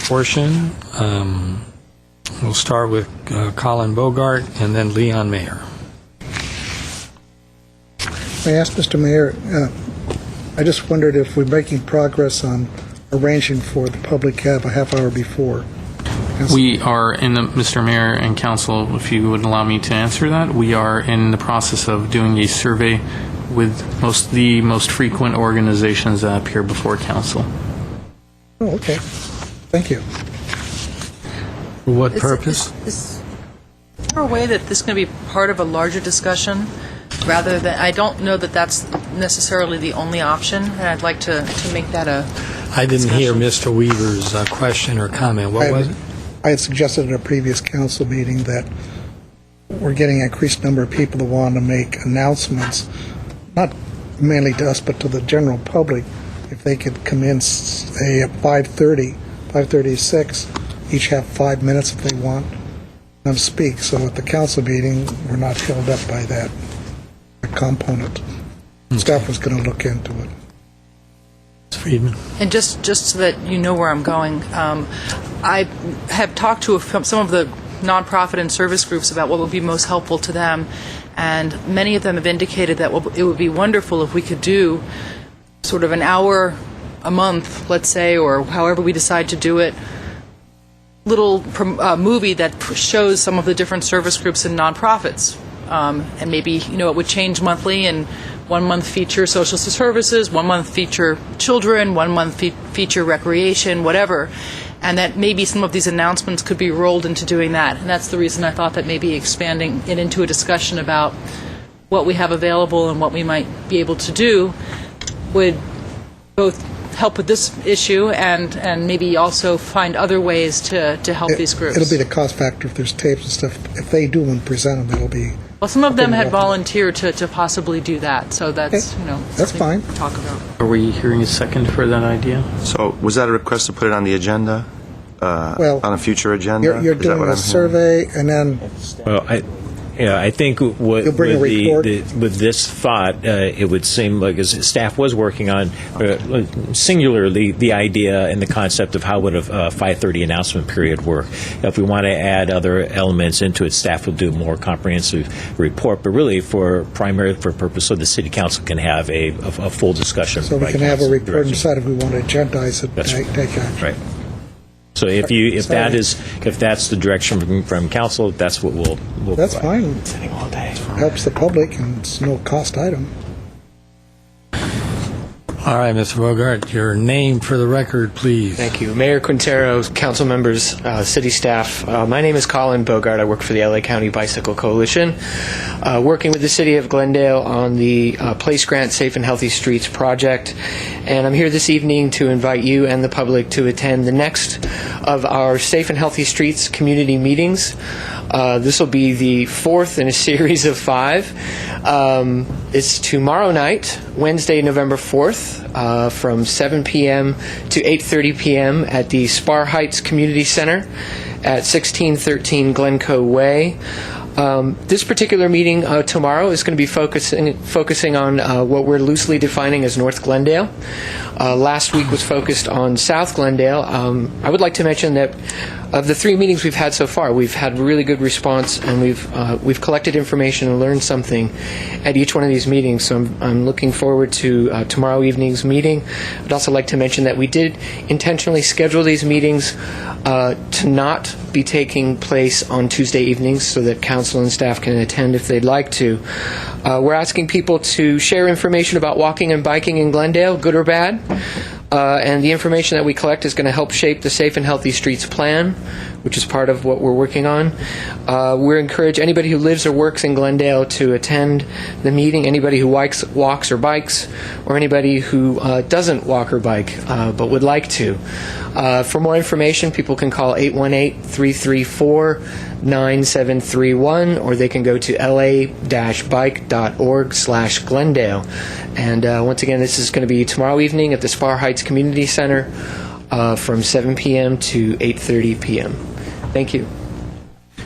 portion, we'll start with Colin Bogart and then Leon Mayer. I asked Mr. Mayor, I just wondered if we're making progress on arranging for the public to have a half hour before. We are in the, Mr. Mayor and Council, if you would allow me to answer that, we are in the process of doing a survey with the most frequent organizations that appear before Council. Oh, okay. Thank you. For what purpose? Is there a way that this is going to be part of a larger discussion rather than, I don't know that that's necessarily the only option, and I'd like to make that a I didn't hear Mr. Weaver's question or comment. What was it? I had suggested at a previous council meeting that we're getting an increased number of people who want to make announcements, not mainly to us, but to the general public. If they could come in, say, at 5:30, 5:36, each have 5 minutes if they want them to speak. So at the council meeting, we're not held up by that component. Staff was going to look into it. Friedman. And just so that you know where I'm going, I have talked to some of the nonprofit and service groups about what would be most helpful to them, and many of them have indicated that it would be wonderful if we could do sort of an hour a month, let's say, or however we decide to do it, little movie that shows some of the different service groups and nonprofits. And maybe, it would change monthly, and 1 month feature social services, 1 month feature children, 1 month feature recreation, whatever. And that maybe some of these announcements could be rolled into doing that. And that's the reason I thought that maybe expanding it into a discussion about what we have available and what we might be able to do would both help with this issue and maybe also find other ways to help these groups. It'll be the cost factor if there's tapes and stuff. If they do and present them, it'll be... Well, some of them had volunteered to possibly do that, so that's, That's fine. Talk about. Are we hearing a second for that idea? So was that a request to put it on the agenda, Well, on a future agenda? You're Is that doing what a I'm survey, and then Well, I think You'll bring a report? with this thought, it would seem like as staff was working on singularly the idea and the concept of how would a 5:30 announcement period work. If we want to add other elements into it, staff will do a more comprehensive report, but really primarily for purpose so the city council can have a full discussion. so we by can have a council report and direction. decide if we want to agendize it, That's take action. Right. So if that's the direction from council, that's what we'll That's provide. fine. Sitting all day. Helps the public, and it's no cost item. All right, Mr. Bogart, your name for the record, please. Thank you. Mayor Quintero, council members, city staff. My name is Colin Bogart. I work for the LA County Bicycle Coalition, working with the city of Glendale on the Place Grant Safe and Healthy Streets project. And I'm here this evening to invite you and the public to attend the next of our Safe and Healthy Streets community meetings. This will be the fourth in a series of 5. It's tomorrow night, Wednesday, November 4th, from 7 p.m. to 8:30 p.m. at the Spar Heights Community Center at 1613 Glencoe Way. This particular meeting tomorrow is going to be focusing on what we're loosely defining as North Glendale. Last week was focused on South Glendale. I would like to mention that of the 3 meetings we've had so far, we've had really good response, and we've collected information and learned something at each one of these meetings. So I'm looking forward to tomorrow evening's meeting. I'd also like to mention that we did intentionally schedule these meetings to not be taking place on Tuesday evenings so that council and staff can attend if they'd like to. We're asking people to share information about walking and biking in Glendale, good or bad. And the information that we collect is going to help shape the Safe and Healthy Streets Plan, which is part of what we're working on. We encourage anybody who lives or works in Glendale to attend the meeting, anybody who walks or bikes, or anybody who doesn't walk or bike but would like to. For more information, people can call 818-334-9731, or they can go to la-bike.org/Glendale. And once again, this is going to be tomorrow evening at the Spar Heights Community Center from 7 p.m. to 8:30 p.m. Thank you.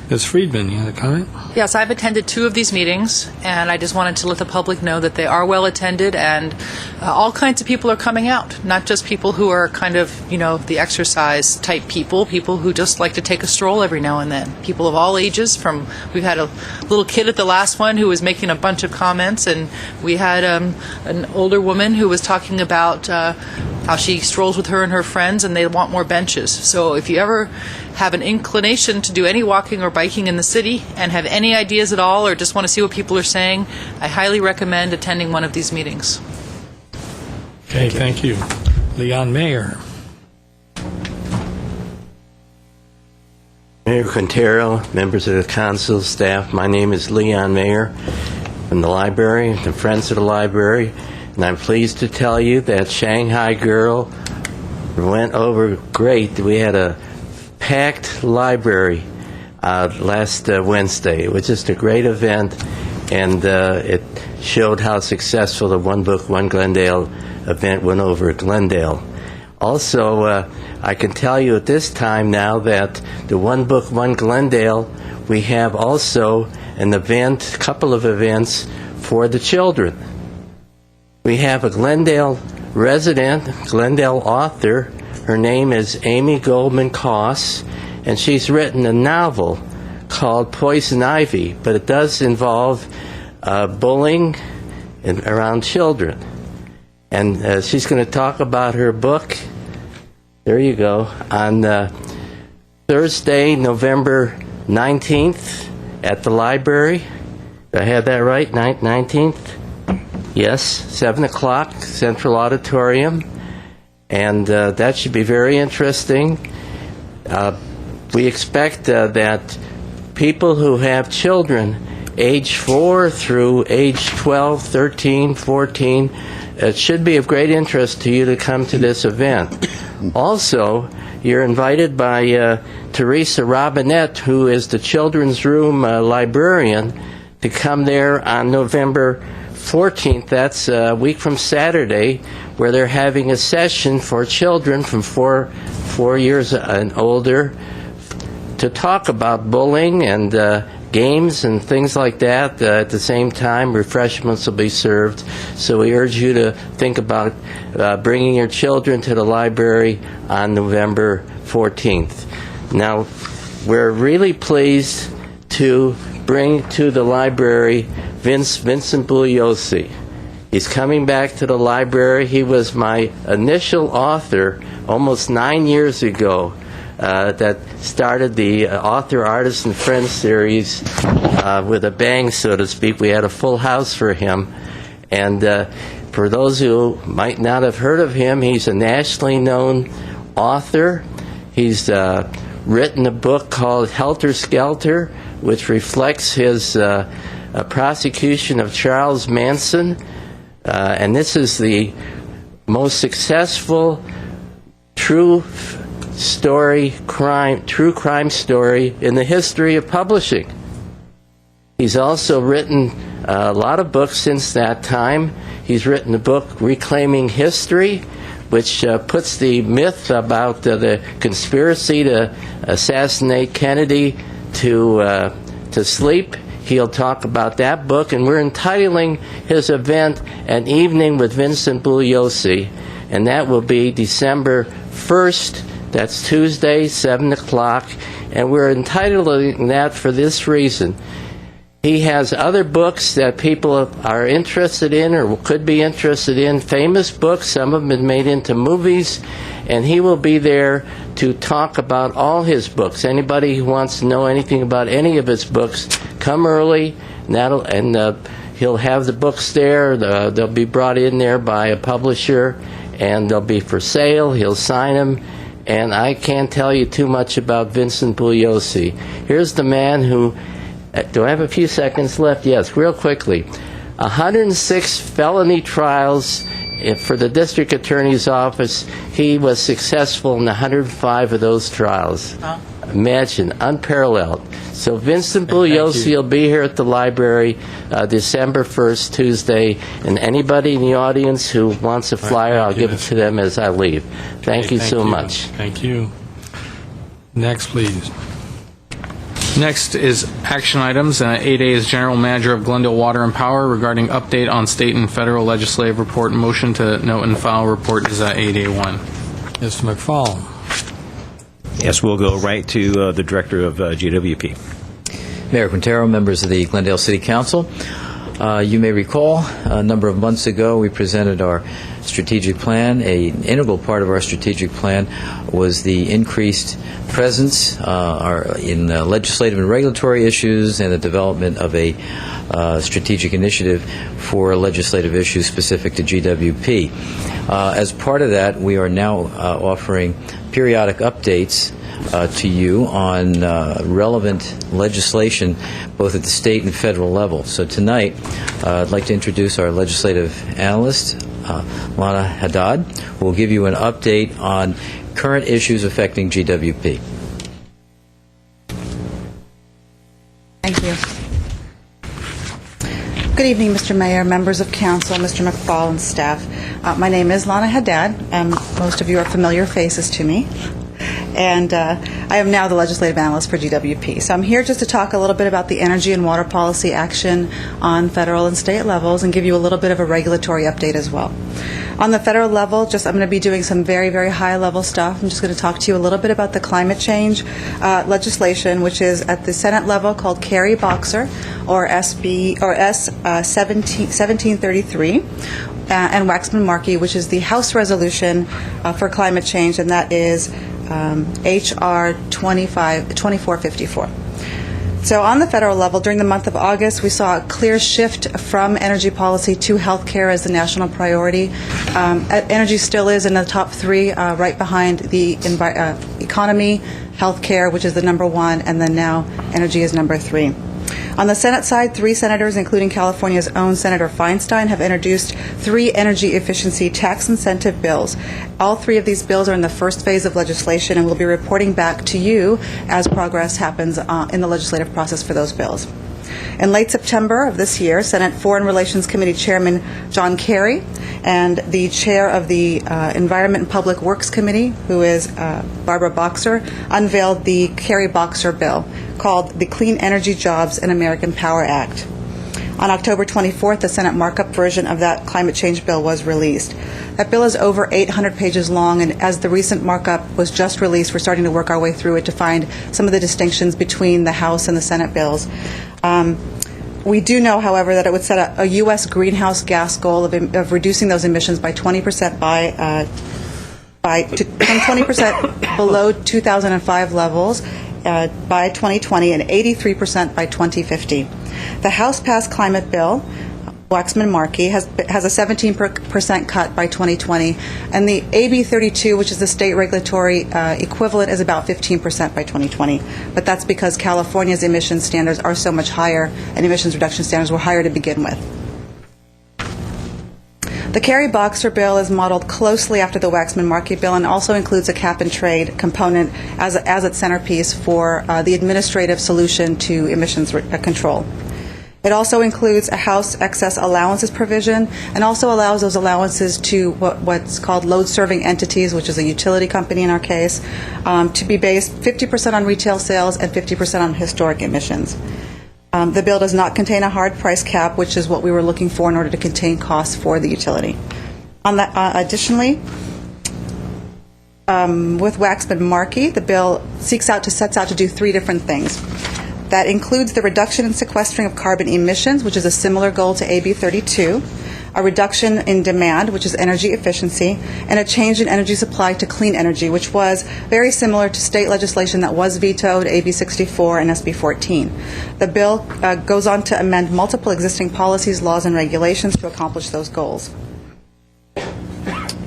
Ms. Friedman, you had a comment? Yes, I've attended 2 of these meetings, and I just wanted to let the public know that they are well attended, and all kinds of people are coming out, not just people who are kind of, the exercise type people who just like to take a stroll every now and then. People of all ages, we've had a little kid at the last one who was making a bunch of comments, and we had an older woman who was talking about how she strolls with her and her friends, and they want more benches. So if you ever have an inclination to do any walking or biking in the city and have any ideas at all, or just want to see what people are saying, I highly recommend attending one of these meetings. Okay, thank you. Leon Mayer. Mayor Quintero, members of the council, staff, my name is Leon Mayer from the library, the Friends of the Library, and I'm pleased to tell you that Shanghai Girl went over great. We had a packed library last Wednesday. It was just a great event, and it showed how successful the One Book, One Glendale event went over at Glendale. Also, I can tell you at this time now that the One Book, One Glendale, we have also an event, a couple of events for the children. We have a Glendale resident, Glendale author. Her name is Amy Goldman Koss, and she's written a novel called Poison Ivy, but it does involve bullying around children. And she's going to talk about her book, there you go, on Thursday, November 19th at the library. Did I have that right? 19th? Yes, 7 o'clock, Central Auditorium. And that should be very interesting. We expect that people who have children age 4 through age 12, 13, 14, it should be of great interest to you to come to this event. Also, you're invited by Teresa Robinette, who is the Children's Room librarian, to come there on November 14th. That's a week from Saturday, where they're having a session for children from 4 years and older to talk about bullying and games and things like that. At the same time, refreshments will be served. So we urge you to think about bringing your children to the library on November 14th. Now, we're really pleased to bring to the library Vincent Bugliosi. He's coming back to the library. He was my initial author almost 9 years ago that started the Author, Artist, and Friends series with a bang, so to speak. We had a full house for him. And for those who might not have heard of him, he's a nationally known author. He's written a book called Helter Skelter, which reflects his prosecution of Charles Manson. And this is the most successful true crime story in the history of publishing. He's also written a lot of books since that time. He's written a book, Reclaiming History, which puts the myth about the conspiracy to assassinate Kennedy to sleep. He'll talk about that book, and we're entitling his event An Evening with Vincent Bugliosi, and that will be December 1st. That's Tuesday, 7 o'clock, and we're entitling that for this reason. He has other books that people are interested in or could be interested in, famous books. Some of them have been made into movies, and he will be there to talk about all his books. Anybody who wants to know anything about any of his books, come early, and he'll have the books there. They'll be brought in there by a publisher, and they'll be for sale. He'll sign them. And I can't tell you too much about Vincent Bugliosi. Here's the man who, do I have a few seconds left? Yes, real quickly. 106 felony trials for the district attorney's office. He was successful in 105 of those trials. Imagine, unparalleled. So Vincent Bugliosi will be here at the library December 1st, Tuesday, and anybody in the audience who wants a flyer, I'll give it to them as I leave. Thank you so much. Thank you. Next, please. Next is action items. 8A is General Manager of Glendale Water and Power regarding update on state and federal legislative report. Motion to note and file report is 8A1. Mr. McFall. Yes, we'll go right to the Director of GWP. Mayor Quintero, members of the Glendale City Council. You may recall a number of months ago we presented our strategic plan. An integral part of our strategic plan was the increased presence in legislative and regulatory issues and the development of a strategic initiative for legislative issues specific to GWP. As part of that, we are now offering periodic updates to you on relevant legislation both at the state and federal level. So tonight, I'd like to introduce our legislative analyst, Lana Haddad, who will give you an update on current issues affecting GWP. Thank you. Good evening, Mr. Mayor, members of council, Mr. McFall, and staff. My name is Lana Haddad, and most of you are familiar faces to me. And I am now the legislative analyst for GWP. So I'm here just to talk a little bit about the energy and water policy action on federal and state levels and give you a little bit of a regulatory update as well. On the federal level, I'm going to be doing some very, very high-level stuff. I'm just going to talk to you a little bit about the climate change legislation, which is at the Senate level called Kerry-Boxer, or S 1733, and Waxman-Markey, which is the House resolution for climate change, and that is H.R. 2454. So on the federal level, during the month of August, we saw a clear shift from energy policy to health care as the national priority. Energy still is in the top three, right behind the economy, health care, which is the number one, and then now energy is number three. On the Senate side, 3 senators, including California's own Senator Feinstein, have introduced 3 energy efficiency tax incentive bills. All 3 of these bills are in the first phase of legislation, and we'll be reporting back to you as progress happens in the legislative process for those bills. In late September of this year, Senate Foreign Relations Committee Chairman John Kerry and the chair of the Environment and Public Works Committee, who is Barbara Boxer, unveiled the Kerry-Boxer bill called the Clean Energy Jobs and American Power Act. On October 24th, the Senate markup version of that climate change bill was released. That bill is over 800 pages long, and as the recent markup was just released, we're starting to work our way through it to find some of the distinctions between the House and the Senate bills. We do know, however, that it would set a U.S. greenhouse gas goal of reducing those emissions by 20% from 20% below 2005 levels by 2020 and 83% by 2050. The House-passed climate bill, Waxman-Markey, has a 17% cut by 2020, and the AB 32, which is the state regulatory equivalent, is about 15% by 2020. But that's because California's emissions standards are so much higher, and emissions reduction standards were higher to begin with. The Kerry-Boxer bill is modeled closely after the Waxman-Markey bill and also includes a cap-and-trade component as its centerpiece for the administrative solution to emissions control. It also includes a House excess allowances provision and also allows those allowances to what's called load-serving entities, which is a utility company in our case, to be based 50% on retail sales and 50% on historic emissions. The bill does not contain a hard price cap, which is what we were looking for in order to contain costs for the utility. Additionally, with Waxman-Markey, the bill sets out to do 3 different things. That includes the reduction and sequestering of carbon emissions, which is a similar goal to AB 32, a reduction in demand, which is energy efficiency, and a change in energy supply to clean energy, which was very similar to state legislation that was vetoed, AB 64 and SB 14. The bill goes on to amend multiple existing policies, laws, and regulations to accomplish those goals.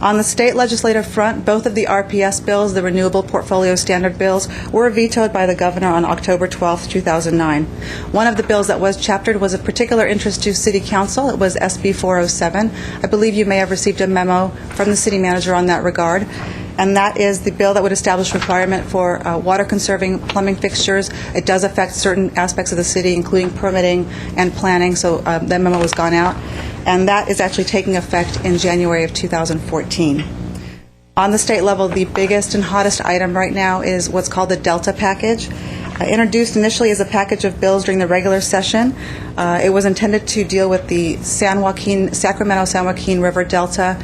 On the state legislative front, both of the RPS bills, the Renewable Portfolio Standard bills, were vetoed by the governor on October 12, 2009. One of the bills that was chaptered was of particular interest to City Council. It was SB 407. I believe you may have received a memo from the city manager on that regard. And that is the bill that would establish requirement for water-conserving plumbing fixtures. It does affect certain aspects of the city, including permitting and planning, so that memo has gone out. And that is actually taking effect in January of 2014. On the state level, the biggest and hottest item right now is what's called the Delta Package. Introduced initially as a package of bills during the regular session, it was intended to deal with the Sacramento-San Joaquin River Delta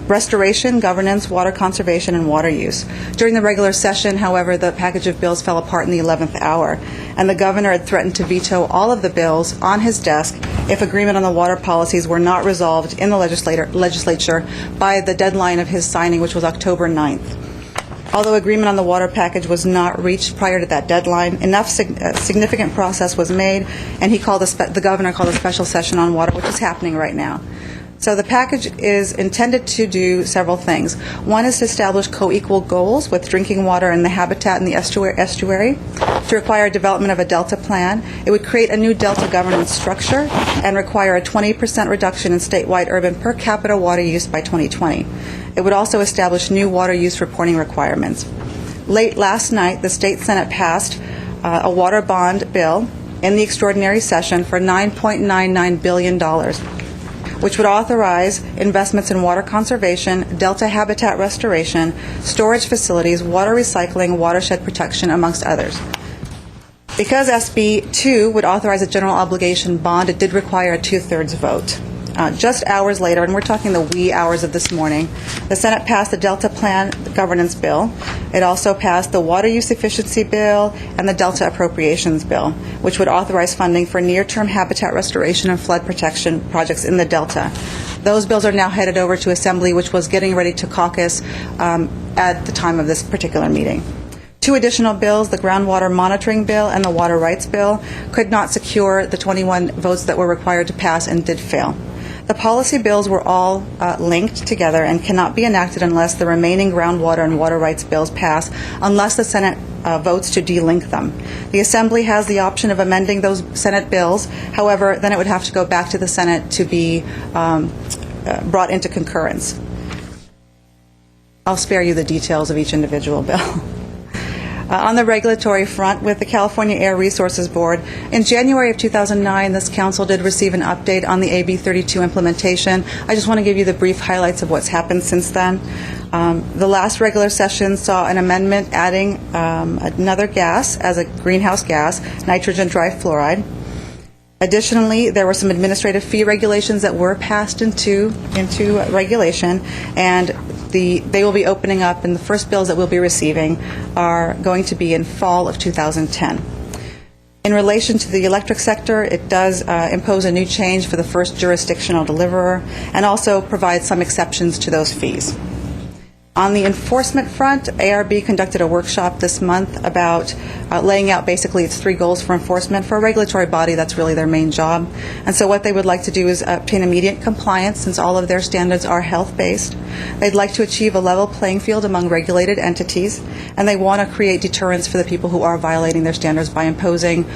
restoration, governance, water conservation, and water use. During the regular session, however, the package of bills fell apart in the 11th hour, and the governor had threatened to veto all of the bills on his desk if agreement on the water policies were not resolved in the legislature by the deadline of his signing, which was October 9th. Although agreement on the water package was not reached prior to that deadline, enough significant process was made, and the governor called a special session on water, which is happening right now. So the package is intended to do several things. One is to establish co-equal goals with drinking water and the habitat in the estuary, to require development of a Delta plan. It would create a new Delta governance structure and require a 20% reduction in statewide urban per capita water use by 2020. It would also establish new water use reporting requirements. Late last night, the state Senate passed a water bond bill in the extraordinary session for $9.99 billion, which would authorize investments in water conservation, delta habitat restoration, storage facilities, water recycling, watershed protection, amongst others. Because SB 2 would authorize a general obligation bond, it did require a two-thirds vote. Just hours later, and we're talking the wee hours of this morning, the Senate passed the Delta Plan Governance Bill. It also passed the Water Use Efficiency Bill and the Delta Appropriations Bill, which would authorize funding for near-term habitat restoration and flood protection projects in the Delta. Those bills are now headed over to Assembly, which was getting ready to caucus at the time of this particular meeting. Two additional bills, the Groundwater Monitoring Bill and the Water Rights Bill, could not secure the 21 votes that were required to pass and did fail. The policy bills were all linked together and cannot be enacted unless the remaining groundwater and water rights bills pass, unless the Senate votes to delink them. The Assembly has the option of amending those Senate bills. However, then it would have to go back to the Senate to be brought into concurrence. I'll spare you the details of each individual bill. On the regulatory front, with the California Air Resources Board, in January of 2009, this council did receive an update on the AB 32 implementation. I just want to give you the brief highlights of what's happened since then. The last regular session saw an amendment adding another gas as a greenhouse gas, nitrogen trifluoride. Additionally, there were some administrative fee regulations that were passed into regulation, and they will be opening up, and the first bills that we'll be receiving are going to be in fall of 2010. In relation to the electric sector, it does impose a new change for the first jurisdictional deliverer and also provide some exceptions to those fees. On the enforcement front, ARB conducted a workshop this month about laying out basically its three goals for enforcement. For a regulatory body, that's really their main job. And so what they would like to do is obtain immediate compliance, since all of their standards are health-based. They'd like to achieve a level playing field among regulated entities, and they want to create deterrence for the people who are violating their standards by imposing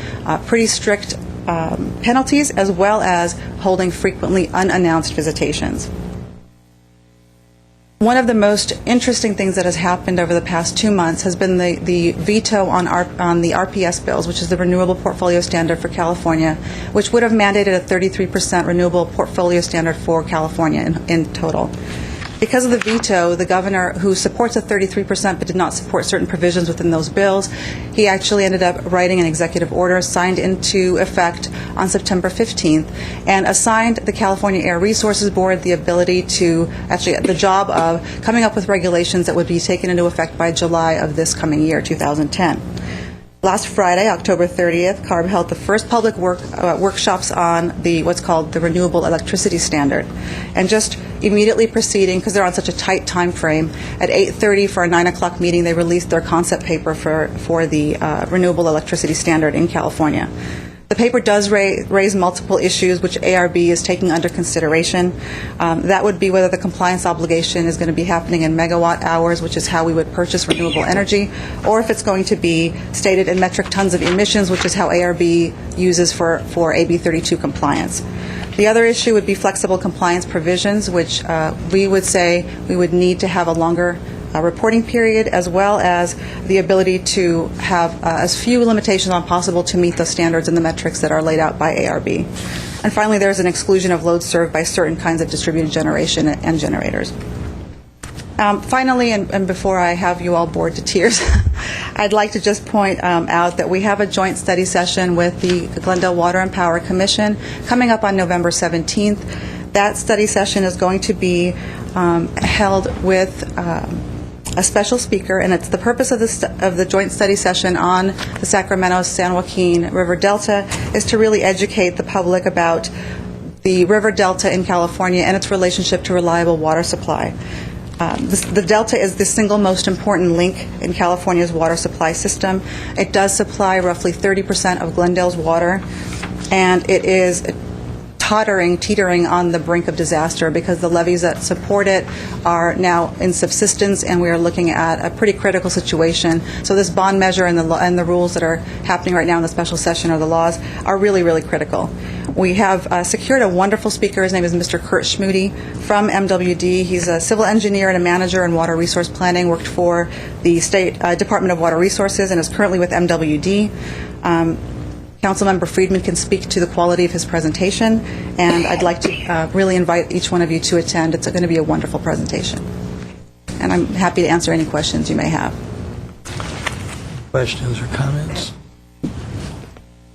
pretty strict penalties, as well as holding frequently unannounced visitations. One of the most interesting things that has happened over the past 2 months has been the veto on the RPS bills, which is the Renewable Portfolio Standard for California, which would have mandated a 33% renewable portfolio standard for California in total. Because of the veto, the governor, who supports a 33% but did not support certain provisions within those bills, he actually ended up writing an executive order signed into effect on September 15th and assigned the California Air Resources Board the ability to, actually the job of coming up with regulations that would be taken into effect by July of this coming year, 2010. Last Friday, October 30th, CARB held the first public workshops on what's called the Renewable Electricity Standard. And just immediately proceeding, because they're on such a tight time frame, at 8:30 for a 9 o'clock meeting, they released their concept paper for the Renewable Electricity Standard in California. The paper does raise multiple issues which ARB is taking under consideration. That would be whether the compliance obligation is going to be happening in megawatt hours, which is how we would purchase renewable energy, or if it's going to be stated in metric tons of emissions, which is how ARB uses for AB 32 compliance. The other issue would be flexible compliance provisions, which we would say we would need to have a longer reporting period, as well as the ability to have as few limitations on possible to meet the standards and the metrics that are laid out by ARB. And finally, there's an exclusion of loads served by certain kinds of distributed generation and generators. Finally, and before I have you all bored to tears, I'd like to just point out that we have a joint study session with the Glendale Water and Power Commission coming up on November 17th. That study session is going to be held with a special speaker, and it's the purpose of the joint study session on the Sacramento-San Joaquin River Delta is to really educate the public about the river delta in California and its relationship to reliable water supply. The delta is the single most important link in California's water supply system. It does supply roughly 30% of Glendale's water, and it is teetering on the brink of disaster because the levees that support it are now in subsistence, and we are looking at a pretty critical situation. So this bond measure and the rules that are happening right now in the special session, or the laws, are really, really critical. We have secured a wonderful speaker. His name is Mr. Kurt Schmude from MWD. He's a civil engineer and a manager in water resource planning, worked for the State Department of Water Resources, and is currently with MWD. Councilmember Friedman can speak to the quality of his presentation, and I'd like to really invite each one of you to attend. It's going to be a wonderful presentation. And I'm happy to answer any questions you may have. Questions or comments?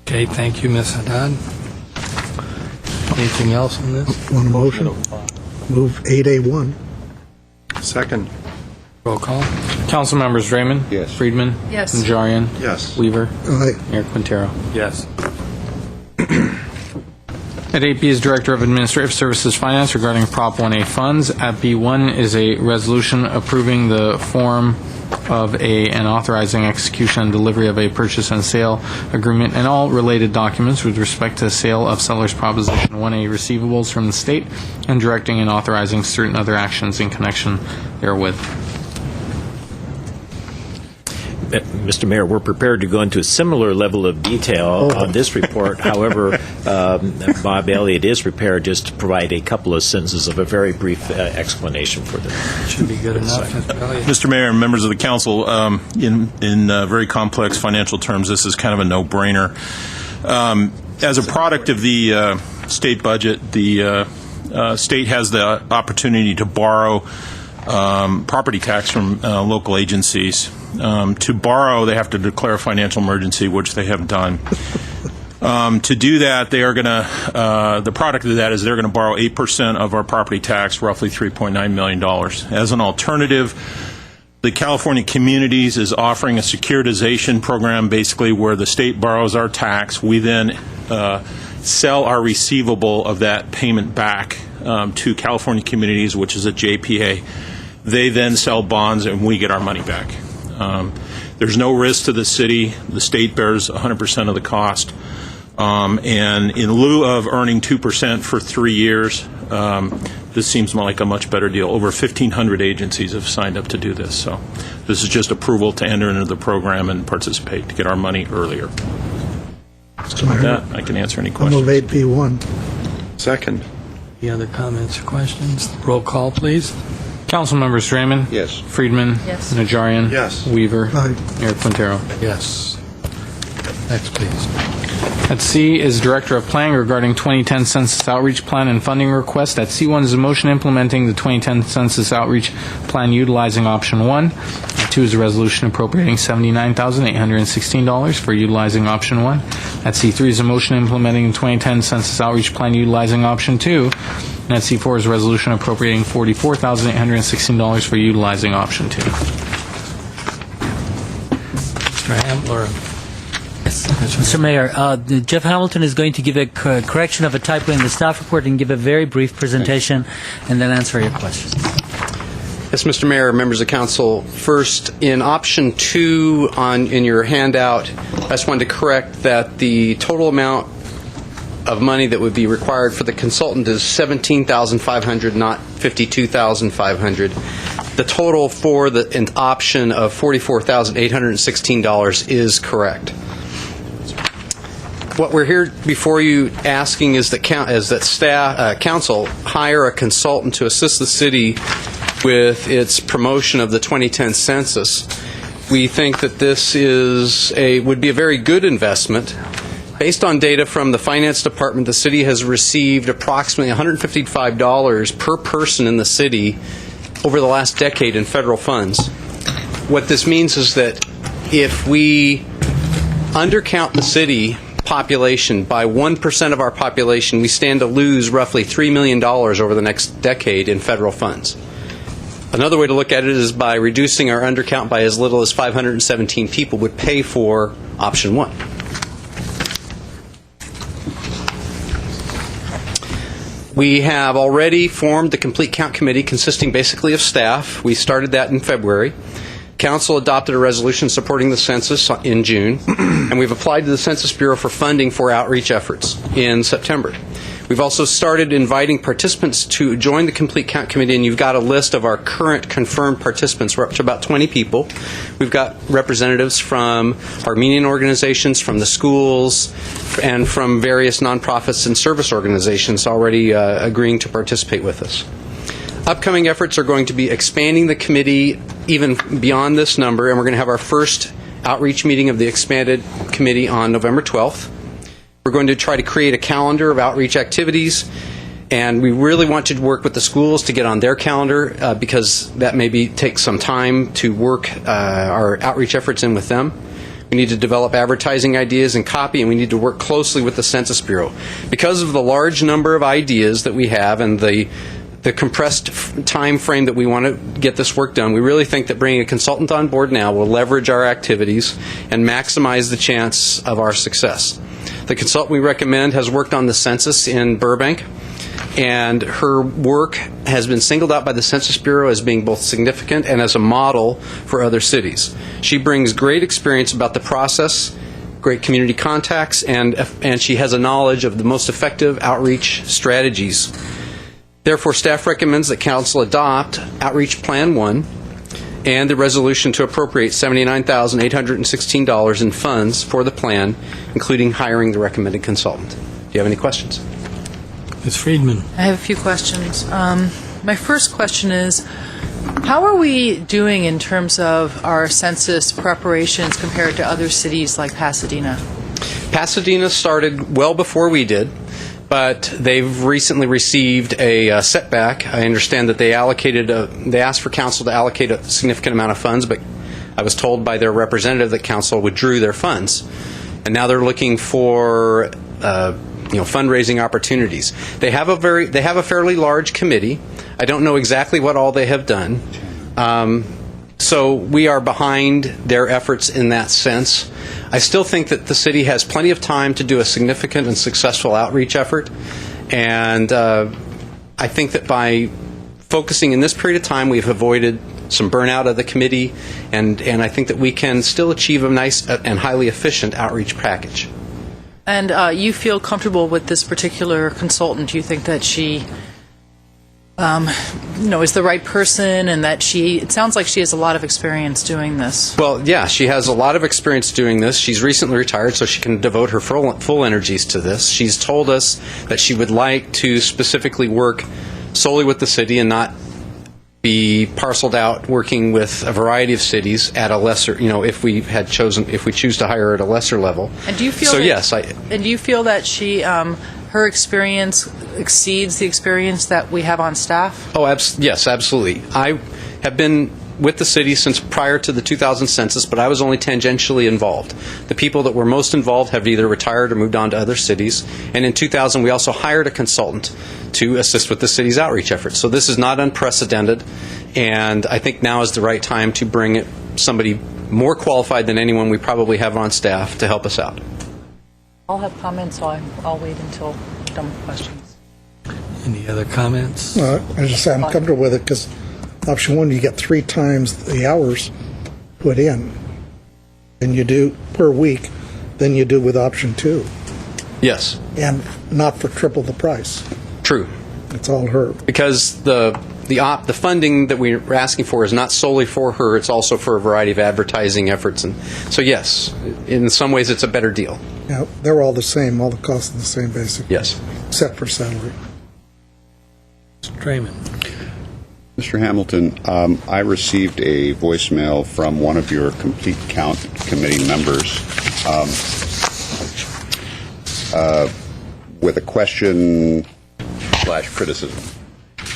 Okay, thank you, Ms. Haddad. Anything else on this? Want a motion? Move 8A1. Second. Roll call. Council members Raymond? Yes. Friedman? Yes. Najarian? Yes. Weaver? Aye. Mayor Quintero. Yes. At 8B is Director of Administrative Services Finance regarding Prop 1A funds. At B1 is a resolution approving the form of and authorizing execution and delivery of a purchase and sale agreement and all related documents with respect to the sale of Sellers Proposition 1A receivables from the state, and directing and authorizing certain other actions in connection therewith. Mr. Mayor, we're prepared to go into a similar level of detail on this report. However, Bob Elliott is prepared just to provide a couple of sentences of a very brief explanation for them. Should be good enough, Mr. Elliott. Mr. Mayor and members of the council, in very complex financial terms, this is kind of a no-brainer. As a product of the state budget, the state has the opportunity to borrow property tax from local agencies. To borrow, they have to declare a financial emergency, which they have done. To do that, they are going to, the product of that is they're going to borrow 8% of our property tax, roughly $3.9 million. As an alternative, the California Communities is offering a securitization program, basically where the state borrows our tax. We then sell our receivable of that payment back to California Communities, which is a JPA. They then sell bonds, and we get our money back. There's no risk to the city. The state bears 100% of the cost. And in lieu of earning 2% for 3 years, this seems like a much better deal. Over 1,500 agencies have signed up to do this. So this is just approval to enter into the program and participate to get our money earlier. So with that, I can answer any questions. Move 8B1. Second. Any other comments or questions? Roll call, please. Council members Raymond? Yes. Friedman? Yes. Najarian? Yes. Weaver? Aye. Mayor Quintero. Yes. Next, please. At C is Director of Planning regarding 2010 Census Outreach Plan and funding request. At C1 is a motion implementing the 2010 Census Outreach Plan utilizing Option 1. At 2 is a resolution appropriating $79,816 for utilizing Option 1. At C3 is a motion implementing the 2010 Census Outreach Plan utilizing Option 2. And at C4 is a resolution appropriating $44,816 for utilizing Option 2. Mr. Hamler. Mr. Mayor, Jeff Hamilton is going to give a correction of a typo in the staff report and give a very brief presentation and then answer your questions. Yes, Mr. Mayor, members of council. First, in option 2 in your handout, I just wanted to correct that the total amount of money that would be required for the consultant is $17,500, not $52,500. The total for an option of $44,816 is correct. What we're here before you asking is that council hire a consultant to assist the city with its promotion of the 2010 census. We think that this would be a very good investment. Based on data from the finance department, the city has received approximately $155 per person in the city over the last decade in federal funds. What this means is that if we undercount the city population by 1% of our population, we stand to lose roughly $3 million over the next decade in federal funds. Another way to look at it is by reducing our undercount by as little as 517 people would pay for option 1. We have already formed the Complete Count Committee consisting basically of staff. We started that in February. Council adopted a resolution supporting the census in June, and we've applied to the Census Bureau for funding for outreach efforts in September. We've also started inviting participants to join the Complete Count Committee, and you've got a list of our current confirmed participants. We're up to about 20 people. We've got representatives from Armenian organizations, from the schools, and from various nonprofits and service organizations already agreeing to participate with us. Upcoming efforts are going to be expanding the committee even beyond this number, and we're going to have our first outreach meeting of the expanded committee on November 12th. We're going to try to create a calendar of outreach activities, and we really want to work with the schools to get on their calendar because that maybe takes some time to work our outreach efforts in with them. We need to develop advertising ideas and copy, and we need to work closely with the Census Bureau. Because of the large number of ideas that we have and the compressed time frame that we want to get this work done, we really think that bringing a consultant on board now will leverage our activities and maximize the chance of our success. The consultant we recommend has worked on the census in Burbank, and her work has been singled out by the Census Bureau as being both significant and as a model for other cities. She brings great experience about the process, great community contacts, and she has a knowledge of the most effective outreach strategies. Therefore, staff recommends that Council adopt Outreach Plan 1 and the resolution to appropriate $79,816 in funds for the plan, including hiring the recommended consultant. Do you have any questions? Ms. Friedman. I have a few questions. My first question is, how are we doing in terms of our census preparations compared to other cities like Pasadena? Pasadena started well before we did, but they've recently received a setback. I understand that they asked for council to allocate a significant amount of funds, but I was told by their representative that council withdrew their funds, and now they're looking for fundraising opportunities. They have a fairly large committee. I don't know exactly what all they have done, so we are behind their efforts in that sense. I still think that the city has plenty of time to do a significant and successful outreach effort, and I think that by focusing in this period of time, we've avoided some burnout of the committee, and I think that we can still achieve a nice and highly efficient outreach package. And you feel comfortable with this particular consultant? Do you think that she is the right person, and that it sounds like she has a lot of experience doing this? Well, yeah, she has a lot of experience doing this. She's recently retired, so she can devote her full energies to this. She's told us that she would like to specifically work solely with the city and not be parceled out working with a variety of cities at a lesser, if we choose to hire her at a lesser level. And do you feel and do you feel that she her experience exceeds the experience that we have on staff? Oh, yes, absolutely. I have been with the city since prior to the 2000 census, but I was only tangentially involved. The people that were most involved have either retired or moved on to other cities. And in 2000, we also hired a consultant to assist with the city's outreach efforts. So this is not unprecedented, and I think now is the right time to bring somebody more qualified than anyone we probably have on staff to help us out. I'll have comments, so I'll wait until I'm done with questions. Any other comments? I just say I'm comfortable with it because Option 1, you get 3 times the hours put in, and you do per week, than you do with option 2, Yes, and not for triple the price. true. It's all her. Because the funding that we're asking for is not solely for her, it's also for a variety of advertising efforts. And so, yes, in some ways it's a better deal. Yeah, they're all the same. All the costs are the same, basically. Yes. Except for salary. Mr. Draymond. Mr. Hamilton, I received a voicemail from one of your Complete Count Committee members with a question / criticism.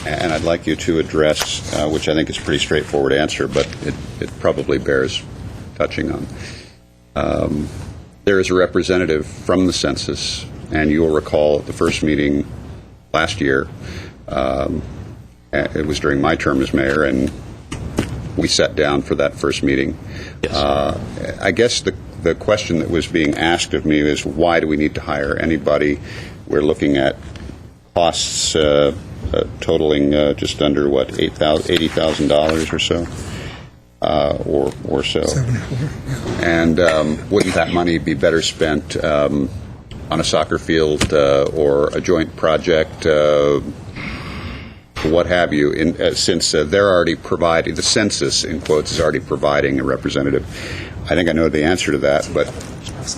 And I'd like you to address, which I think is a pretty straightforward answer, but it probably bears touching on. There is a representative from the census, and you'll recall at the first meeting last year, it was during my term as mayor, and we sat down for that first meeting. Yes. I guess the question that was being asked of me is, why do we need to hire anybody? We're looking at costs totaling just under, what, $80,000 or so? Or so. 74. And wouldn't that money be better spent on a soccer field or a joint project, what have you, since they're already providing, the census, in quotes, is already providing a representative? I think I know the answer to that, but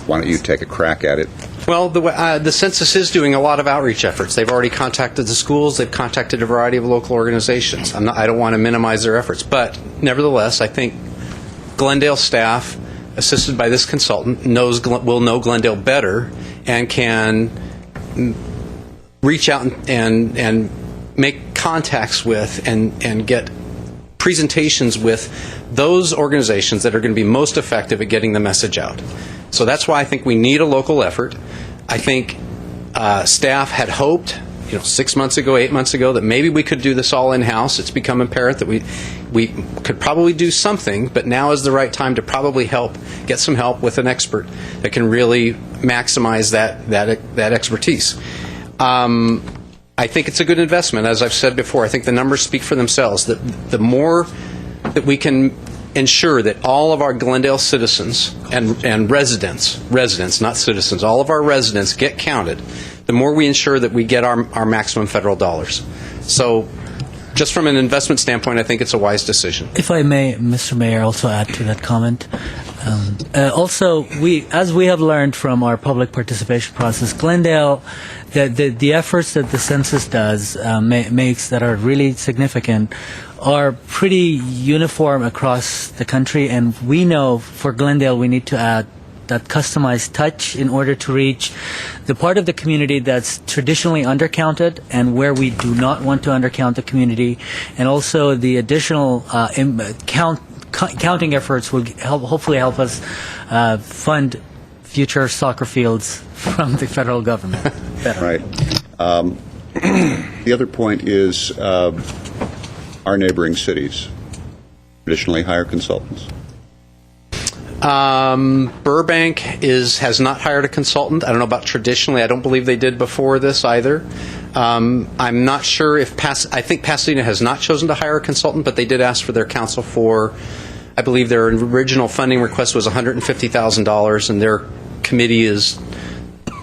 why don't you take a crack at it? Well, the census is doing a lot of outreach efforts. They've already contacted the schools. They've contacted a variety of local organizations. I don't want to minimize their efforts, but nevertheless, I think Glendale staff, assisted by this consultant, will know Glendale better and can reach out and make contacts with and get presentations with those organizations that are going to be most effective at getting the message out. So that's why I think we need a local effort. I think staff had hoped, 6 months ago, 8 months ago, that maybe we could do this all in-house. It's become apparent that we could probably do something, but now is the right time to probably get some help with an expert that can really maximize that expertise. I think it's a good investment. As I've said before, I think the numbers speak for themselves. The more that we can ensure that all of our Glendale citizens and residents, not citizens, all of our residents get counted, the more we ensure that we get our maximum federal dollars. So just from an investment standpoint, I think it's a wise decision. If I may, Mr. Mayor, also add to that comment. Also, as we have learned from our public participation process, Glendale, the efforts that the census does makes that are really significant are pretty uniform across the country, and we know for Glendale we need to add that customized touch in order to reach the part of the community that's traditionally undercounted and where we do not want to undercount the community, and also the additional counting efforts will hopefully help us fund future soccer fields from the federal government. Right. The other point is our neighboring cities traditionally hire consultants. Burbank has not hired a consultant. I don't know about traditionally. I don't believe they did before this either. I'm not sure if I think Pasadena has not chosen to hire a consultant, but they did ask for their counsel for, I believe their original funding request was $150,000, and their committee is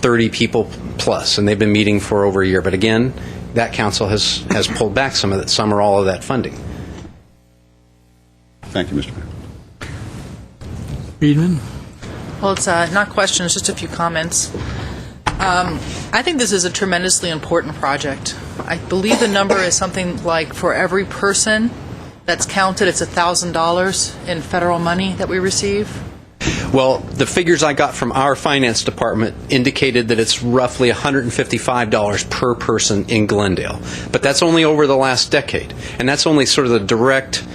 30 people plus, and they've been meeting for over a year. But again, that council has pulled back some or all of that funding. Thank you, Mr. Mayor. Friedman? Well, it's not questions, just a few comments. I think this is a tremendously important project. I believe the number is something like for every person that's counted, it's $1,000 in federal money that we receive. Well, the figures I got from our finance department indicated that it's roughly $155 per person in Glendale. But that's only over the last decade. And that's only sort of the direct,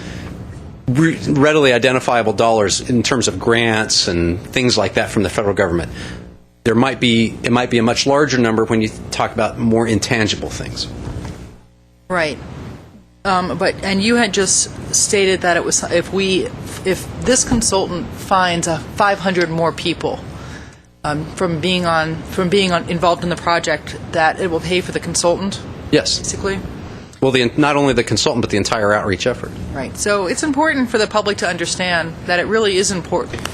readily identifiable dollars in terms of grants and things like that from the federal government. It might be a much larger number when you talk about more intangible things. Right. And you had just stated that it was if this consultant finds 500 more people from being involved in the project, that it will pay for the consultant. Yes. Basically. Well, not only the consultant, but the entire outreach effort. Right. So it's important for the public to understand that it really is important,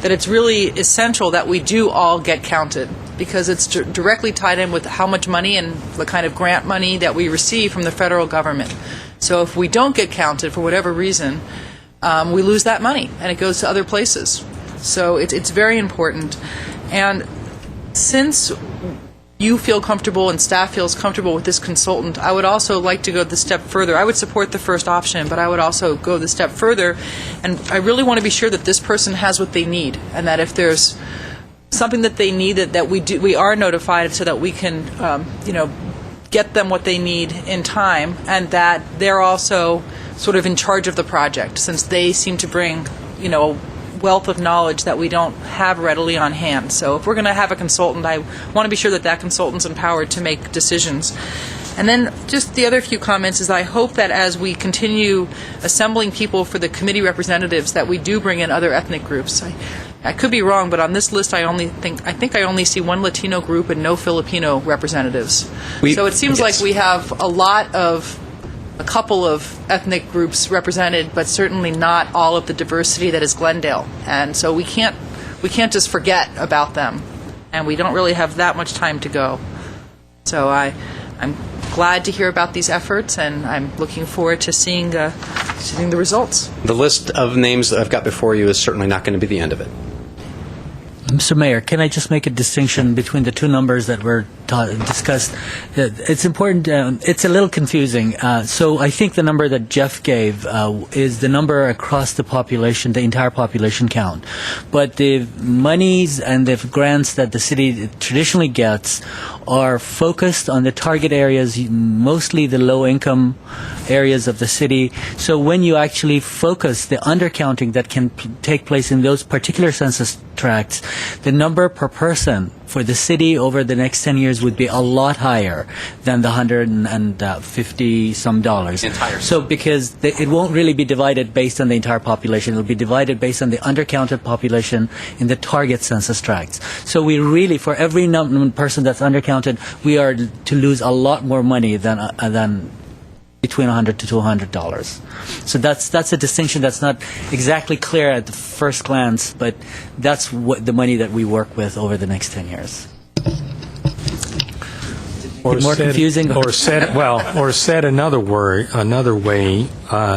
that it's really essential that we do all get counted, because it's directly tied in with how much money and the kind of grant money that we receive from the federal government. So if we don't get counted for whatever reason, we lose that money and it goes to other places. So it's very important. And since you feel comfortable and staff feels comfortable with this consultant, I would also like to go the step further. I would support the first option, but I would also go the step further. And I really want to be sure that this person has what they need, and that if there's something that they need, that we are notified so that we can get them what they need in time, and that they're also sort of in charge of the project, since they seem to bring a wealth of knowledge that we don't have readily on hand. So if we're going to have a consultant, I want to be sure that that consultant's empowered to make decisions. And then just the other few comments is I hope that as we continue assembling people for the committee representatives, that we do bring in other ethnic groups. I could be wrong, but on this list I think I only see one Latino group and no Filipino representatives. So it seems like we have a couple of ethnic groups represented, but certainly not all of the diversity that is Glendale. And so we can't just forget about them, and we don't really have that much time to go. So I'm glad to hear about these efforts, and I'm looking forward to seeing the results. The list of names that I've got before you is certainly not going to be the end of it. Mr. Mayor, can I just make a distinction between the two numbers that were discussed? It's important. It's a little confusing. So I think the number that Jeff gave is the number across the population, the entire population count. But the monies and the grants that the city traditionally gets are focused on the target areas, mostly the low-income areas of the city. So when you actually focus the undercounting that can take place in those particular census tracts, the number per person for the city over the next 10 years would be a lot higher than the $150 some dollars. So because it won't really be divided based on the entire population, it'll be divided based on the undercounted population in the target census tracts. So we really, for every person that's undercounted, we are to lose a lot more money than between $100 to $200. So that's a distinction that's not exactly clear at the first glance, but that's what the money that we work with over the next 10 years. Confusing? Or said another way,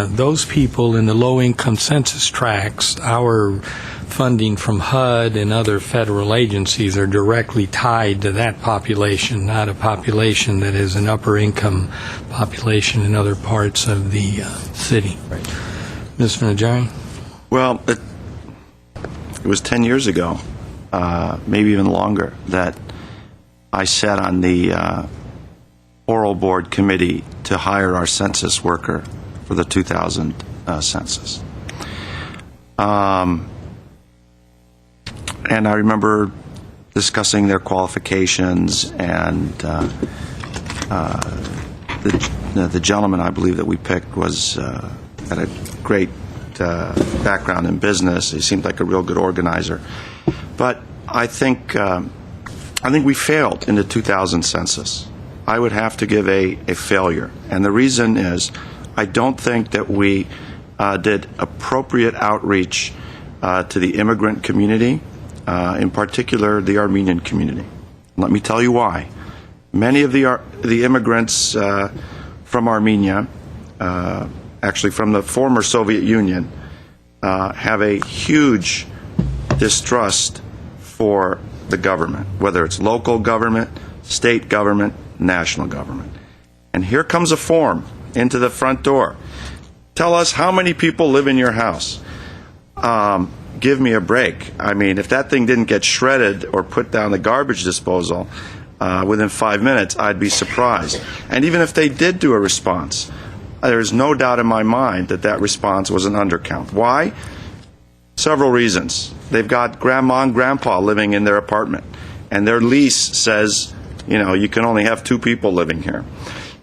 those people in the low-income census tracts, our funding from HUD and other federal agencies are directly tied to that population, not a population that is an upper-income population in other parts of the city. Right. Ms. Najari? Well, it was 10 years ago, maybe even longer, that I sat on the oral board committee to hire our census worker for the 2000 census. And I remember discussing their qualifications, and the gentleman I believe that we picked had a great background in business. He seemed like a real good organizer. But I think we failed in the 2000 census. I would have to give a failure. And the reason is I don't think that we did appropriate outreach to the immigrant community, in particular the Armenian community. Let me tell you why. Many of the immigrants from Armenia, actually from the former Soviet Union, have a huge distrust for the government, whether it's local government, state government, national government. And here comes a form into the front door. Tell us how many people live in your house. Give me a break. I mean, if that thing didn't get shredded or put down the garbage disposal within 5 minutes, I'd be surprised. And even if they did do a response, there's no doubt in my mind that that response was an undercount. Why? Several reasons. They've got grandma and grandpa living in their apartment, and their lease says, you can only have 2 people living here.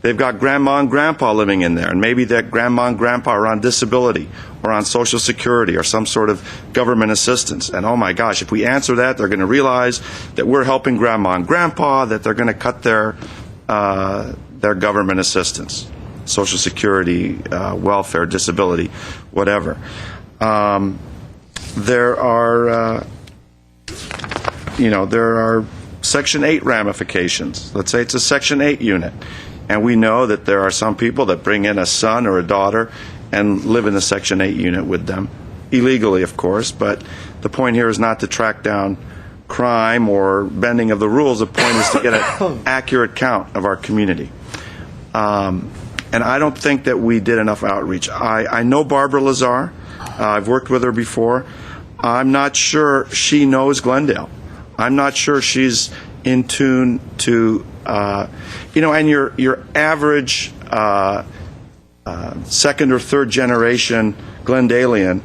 They've got grandma and grandpa living in there, and maybe that grandma and grandpa are on disability or on Social Security or some sort of government assistance. And oh my gosh, if we answer that, they're going to realize that we're helping grandma and grandpa, that they're going to cut their government assistance. Social Security, welfare, disability, whatever. There are Section 8 ramifications. Let's say it's a Section 8 unit, and we know that there are some people that bring in a son or a daughter and live in the Section 8 unit with them, illegally, of course, but the point here is not to track down crime or bending of the rules. The point is to get an accurate count of our community. And I don't think that we did enough outreach. I know Barbara Lazar. I've worked with her before. I'm not sure she knows Glendale. I'm not sure she's in tune to, and your average second or third generation Glendalian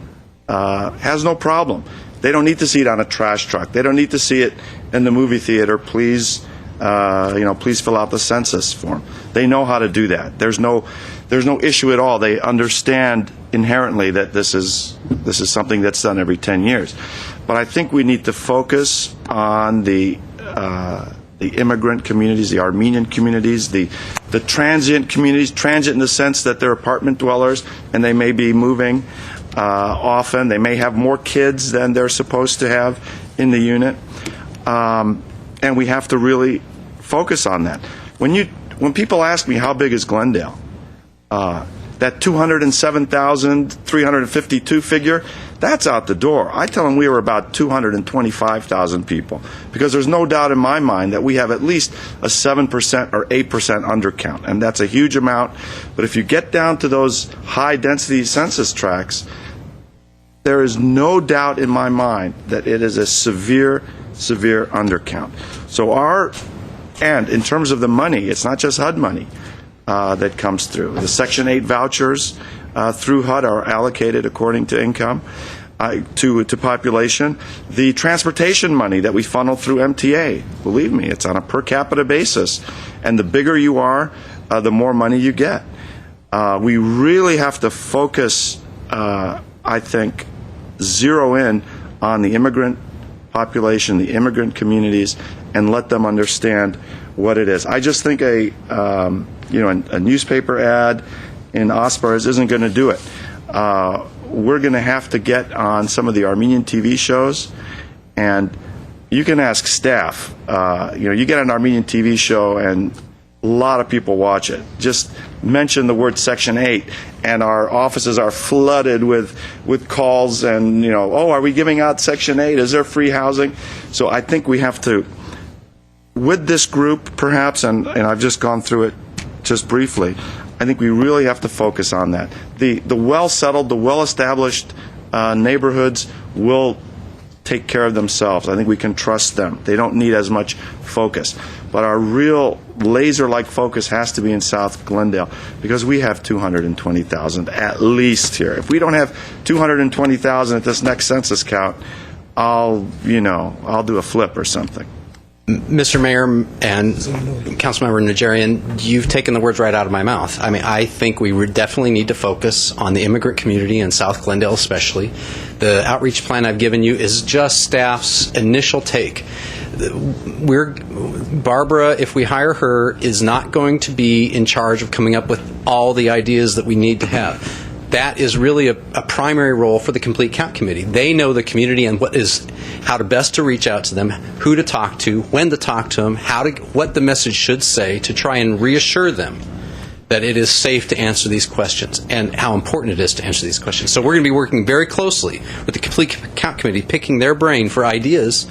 has no problem. They don't need to see it on a trash truck. They don't need to see it in the movie theater. Please, please fill out the census form. They know how to do that. There's no issue at all. They understand inherently that this is something that's done every 10 years. But I think we need to focus on the immigrant communities, the Armenian communities, the transient communities, transient in the sense that they're apartment dwellers and they may be moving often. They may have more kids than they're supposed to have in the unit. And we have to really focus on that. When people ask me how big is Glendale, that 207,352 figure, that's out the door. I tell them we were about 225,000 people, because there's no doubt in my mind that we have at least a 7% or 8% undercount, and that's a huge amount. But if you get down to those high-density census tracts, there is no doubt in my mind that it is a severe, severe undercount. So and in terms of the money, it's not just HUD money that comes through. The Section 8 vouchers through HUD are allocated according to income, to population. The transportation money that we funnel through MTA, believe me, it's on a per capita basis. And the bigger you are, the more money you get. We really have to focus, I think, zero in on the immigrant population, the immigrant communities, and let them understand what it is. I just think a newspaper ad in Osprey isn't going to do it. We're going to have to get on some of the Armenian TV shows, and you can ask staff. You get an Armenian TV show, and a lot of people watch it. Just mention the word Section 8, and our offices are flooded with calls and, are we giving out Section 8? Is there free housing? So I think we have to, with this group perhaps, and I've just gone through it just briefly, I think we really have to focus on that. The well-settled, the well-established neighborhoods will take care of themselves. I think we can trust them. They don't need as much focus. But our real laser-like focus has to be in South Glendale, because we have 220,000 at least here. If we don't have 220,000 at this next census count, I'll do a flip or something. Mr. Mayor and Councilmember Najarian, you've taken the words right out of my mouth. I mean, I think we would definitely need to focus on the immigrant community in South Glendale especially. The outreach plan I've given you is just staff's initial take. Barbara, if we hire her, is not going to be in charge of coming up with all the ideas that we need to have. That is really a primary role for the Complete Count Committee. They know the community and how to best to reach out to them, who to talk to, when to talk to them, what the message should say to try and reassure them that it is safe to answer these questions and how important it is to answer these questions. So we're going to be working very closely with the Complete Count Committee, picking their brain for ideas.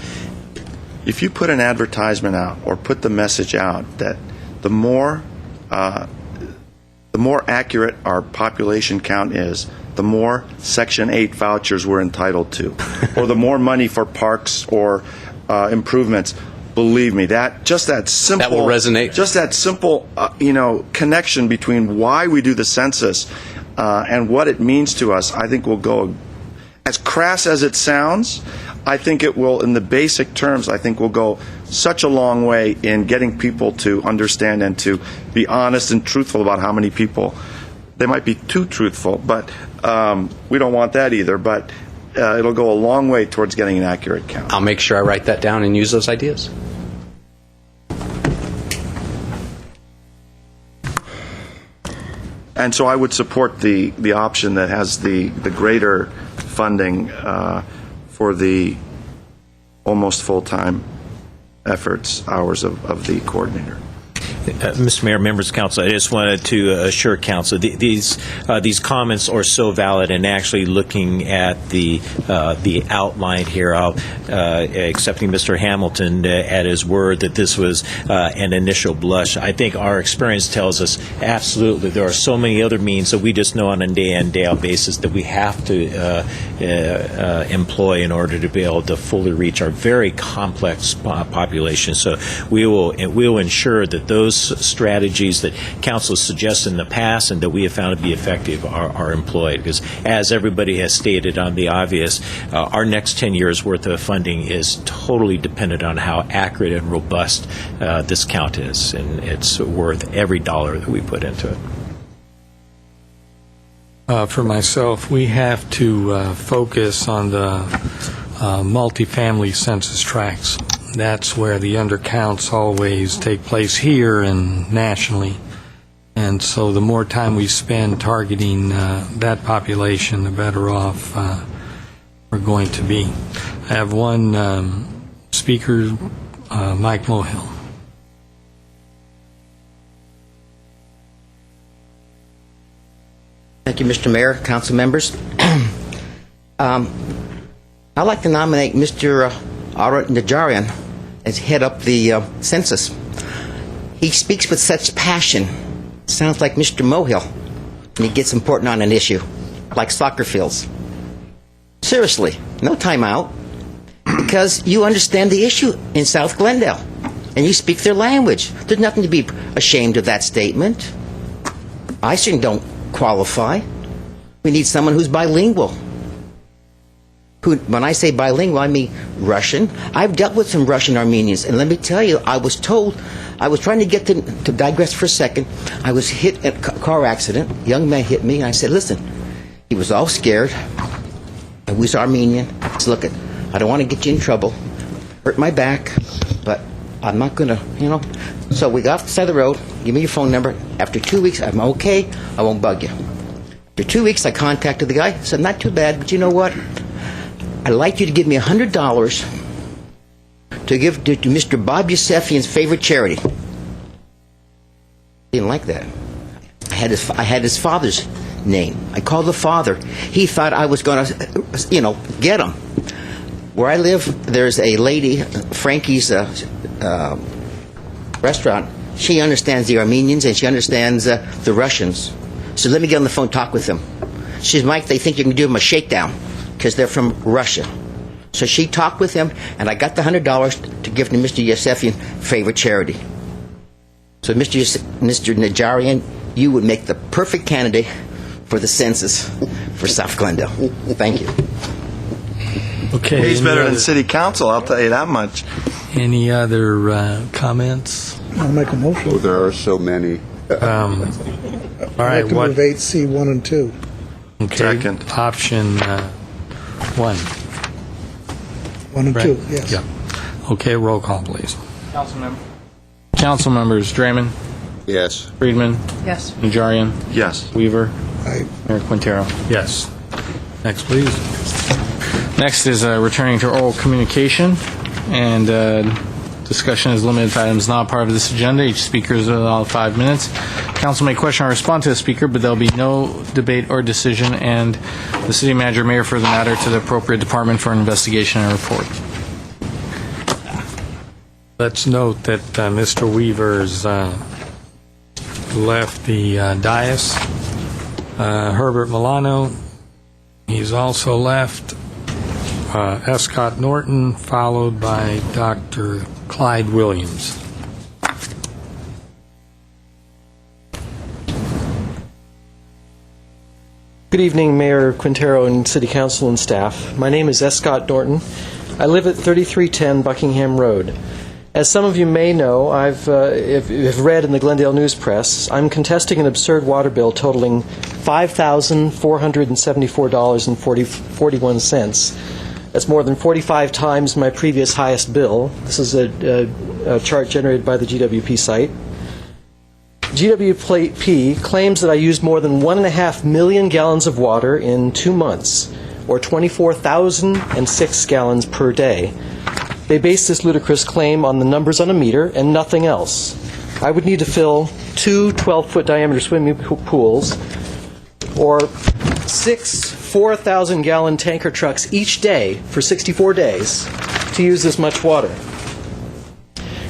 If you put an advertisement out or put the message out that the more accurate our population count is, the more Section 8 vouchers we're entitled to, or the more money for parks or improvements. Believe me, that simple, that will resonate. Just that simple, connection between why we do the census and what it means to us, I think will go. As crass as it sounds, I think it will, in the basic terms, I think will go such a long way in getting people to understand and to be honest and truthful about how many people. They might be too truthful, but we don't want that either. But it'll go a long way towards getting an accurate count. I'll make sure I write that down and use those ideas. And so I would support the option that has the greater funding for the almost full-time efforts, hours of the coordinator. Mr. Mayor, members of council, I just wanted to assure council these comments are so valid, and actually looking at the outline here, accepting Mr. Hamilton at his word that this was an initial blush. I think our experience tells us absolutely there are so many other means that we just know on a day in, day out basis that we have to employ in order to be able to fully reach our very complex population. So we will ensure that those strategies that council has suggested in the past and that we have found to be effective are employed. Because as everybody has stated on the obvious, our next 10 years worth of funding is totally dependent on how accurate and robust this count is, and it's worth every dollar that we put into it. For myself, we have to focus on the multifamily census tracts. That's where the undercounts always take place here and nationally. And so the more time we spend targeting that population, the better off we're going to be. I have one speaker, Mike Mohill. Thank you, Mr. Mayor, council members. I'd like to nominate Mr. Ara Najarian as head up the census. He speaks with such passion. Sounds like Mr. Mohill when he gets important on an issue, like soccer fields. Seriously, no time out, because you understand the issue in South Glendale, and you speak their language. There's nothing to be ashamed of that statement. I certainly don't qualify. We need someone who's bilingual. When I say bilingual, I mean Russian. I've dealt with some Russian Armenians, and let me tell you, I was told, I was trying to get to digress for a second, I was hit in a car accident. A young man hit me, and I said, listen, he was all scared. He was Armenian. I said, look, I don't want to get you in trouble, hurt my back, but I'm not going to, So we got off the side of the road, give me your phone number. After 2 weeks, I'm okay, I won't bug you. After 2 weeks, I contacted the guy, said, not too bad, but you know what? I'd like you to give me $100 to give to Mr. Bob Yusefian's favorite charity. Didn't like that. I had his father's name. I called the father. He thought I was going to, get him. Where I live, there's a lady, Frankie's restaurant. She understands the Armenians and she understands the Russians. So let me get on the phone and talk with them. She says, Mike, they think you can give them a shakedown because they're from Russia. So she talked with him, and I got the $100 to give to Mr. Yusefian's favorite charity. So Mr. Najarian, you would make the perfect candidate for the census for South Glendale. Thank you. Okay. He's better than city council, I'll tell you that much. Any other comments? I'll make a motion. Oh, there are so many. All right. I'd like to move 8C 1 and 2. Okay. Second. Option 1. 1 and Right. 2, yes. Yeah. Okay, roll call, please. Council members Draymond, Yes. Friedman, Yes. Najarian, Yes. Weaver, Aye. Mayor Quintero. Yes. Next, please. Next is returning to oral communication, and discussion is limited to items not part of this agenda. Each speaker is allowed 5 minutes. Council may question or respond to the speaker, but there will be no debate or decision, and the city manager may refer the matter to the appropriate department for an investigation and report. Let's note that Mr. Weaver's left the dais. Herbert Milano, he's also left. Escott Norton, followed by Dr. Clyde Williams. Good evening, Mayor Quintero and City Council and staff. My name is Escott Norton. I live at 3310 Buckingham Road. As some of you may know, I've read in the Glendale News Press, I'm contesting an absurd water bill totaling $5,474.41. That's more than 45 times my previous highest bill. This is a chart generated by the GWP site. GWP claims that I used more than 1.5 million gallons of water in 2 months, or 24,006 gallons per day. They base this ludicrous claim on the numbers on a meter and nothing else. I would need to fill 2 12-foot diameter swimming pools or 6 4,000-gallon tanker trucks each day for 64 days to use this much water.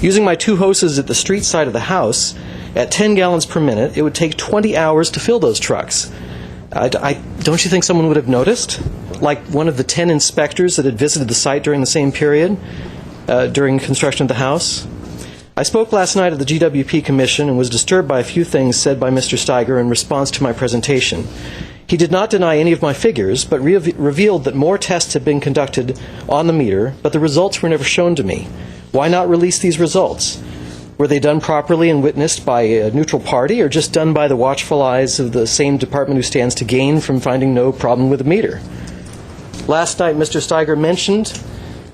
Using my 2 hoses at the street side of the house at 10 gallons per minute, it would take 20 hours to fill those trucks. Don't you think someone would have noticed? Like one of the 10 inspectors that had visited the site during the same period, during construction of the house? I spoke last night at the GWP Commission and was disturbed by a few things said by Mr. Steiger in response to my presentation. He did not deny any of my figures, but revealed that more tests had been conducted on the meter, but the results were never shown to me. Why not release these results? Were they done properly and witnessed by a neutral party, or just done by the watchful eyes of the same department who stands to gain from finding no problem with the meter? Last night, Mr. Steiger mentioned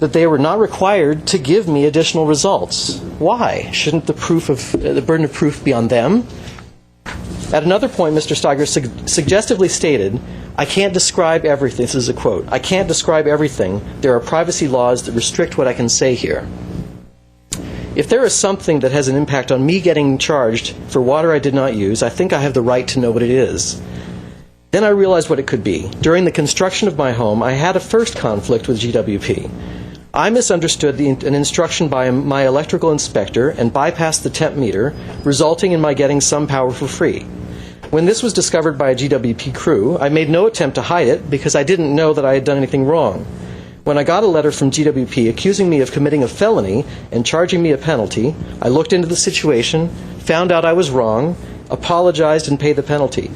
that they were not required to give me additional results. Why? Shouldn't the burden of proof be on them? At another point, Mr. Steiger suggestively stated, "I can't describe everything." This is a quote. "I can't describe everything. There are privacy laws that restrict what I can say here." If there is something that has an impact on me getting charged for water I did not use, I think I have the right to know what it is. Then I realized what it could be. During the construction of my home, I had a first conflict with GWP. I misunderstood an instruction by my electrical inspector and bypassed the temp meter, resulting in my getting some power for free. When this was discovered by a GWP crew, I made no attempt to hide it because I didn't know that I had done anything wrong. When I got a letter from GWP accusing me of committing a felony and charging me a penalty, I looked into the situation, found out I was wrong, apologized, and paid the penalty.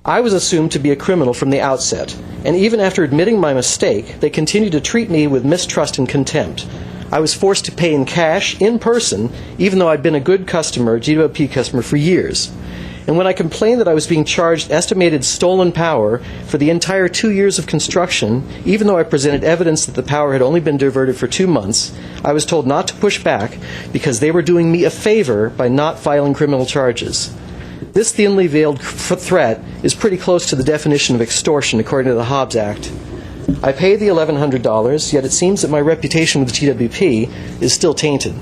I was assumed to be a criminal from the outset, and even after admitting my mistake, they continued to treat me with mistrust and contempt. I was forced to pay in cash, in person, even though I'd been a good customer, GWP customer, for years. And when I complained that I was being charged estimated stolen power for the entire 2 years of construction, even though I presented evidence that the power had only been diverted for 2 months, I was told not to push back because they were doing me a favor by not filing criminal charges. This thinly veiled threat is pretty close to the definition of extortion according to the Hobbs Act. I paid the $1,100, yet it seems that my reputation with GWP is still tainted.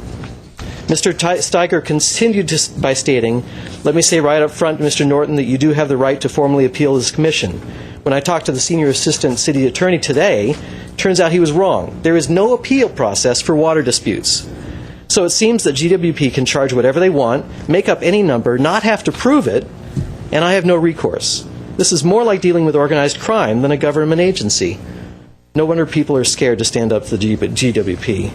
Mr. Steiger continued by stating, "Let me say right up front, Mr. Norton, that you do have the right to formally appeal this commission. When I talked to the senior assistant city attorney today, turns out he was wrong. There is no appeal process for water disputes. So it seems that GWP can charge whatever they want, make up any number, not have to prove it, and I have no recourse. This is more like dealing with organized crime than a government agency. No wonder people are scared to stand up to the GWP."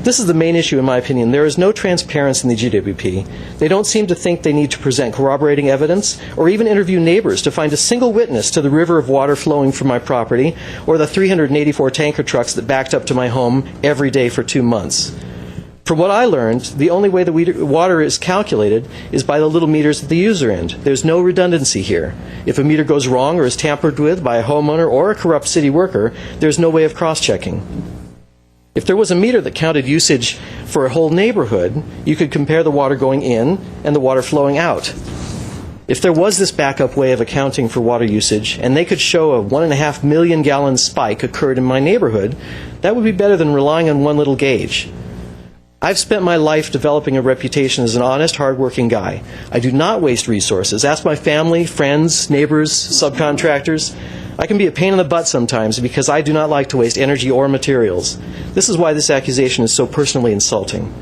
This is the main issue, in my opinion. There is no transparency in the GWP. They don't seem to think they need to present corroborating evidence or even interview neighbors to find a single witness to the river of water flowing from my property or the 384 tanker trucks that backed up to my home every day for 2 months. From what I learned, the only way the water is calculated is by the little meters at the user end. There's no redundancy here. If a meter goes wrong or is tampered with by a homeowner or a corrupt city worker, there's no way of cross-checking. If there was a meter that counted usage for a whole neighborhood, you could compare the water going in and the water flowing out. If there was this backup way of accounting for water usage, and they could show a 1.5 million gallon spike occurred in my neighborhood, that would be better than relying on one little gauge. I've spent my life developing a reputation as an honest, hardworking guy. I do not waste resources. Ask my family, friends, neighbors, subcontractors. I can be a pain in the butt sometimes because I do not like to waste energy or materials. This is why this accusation is so personally insulting.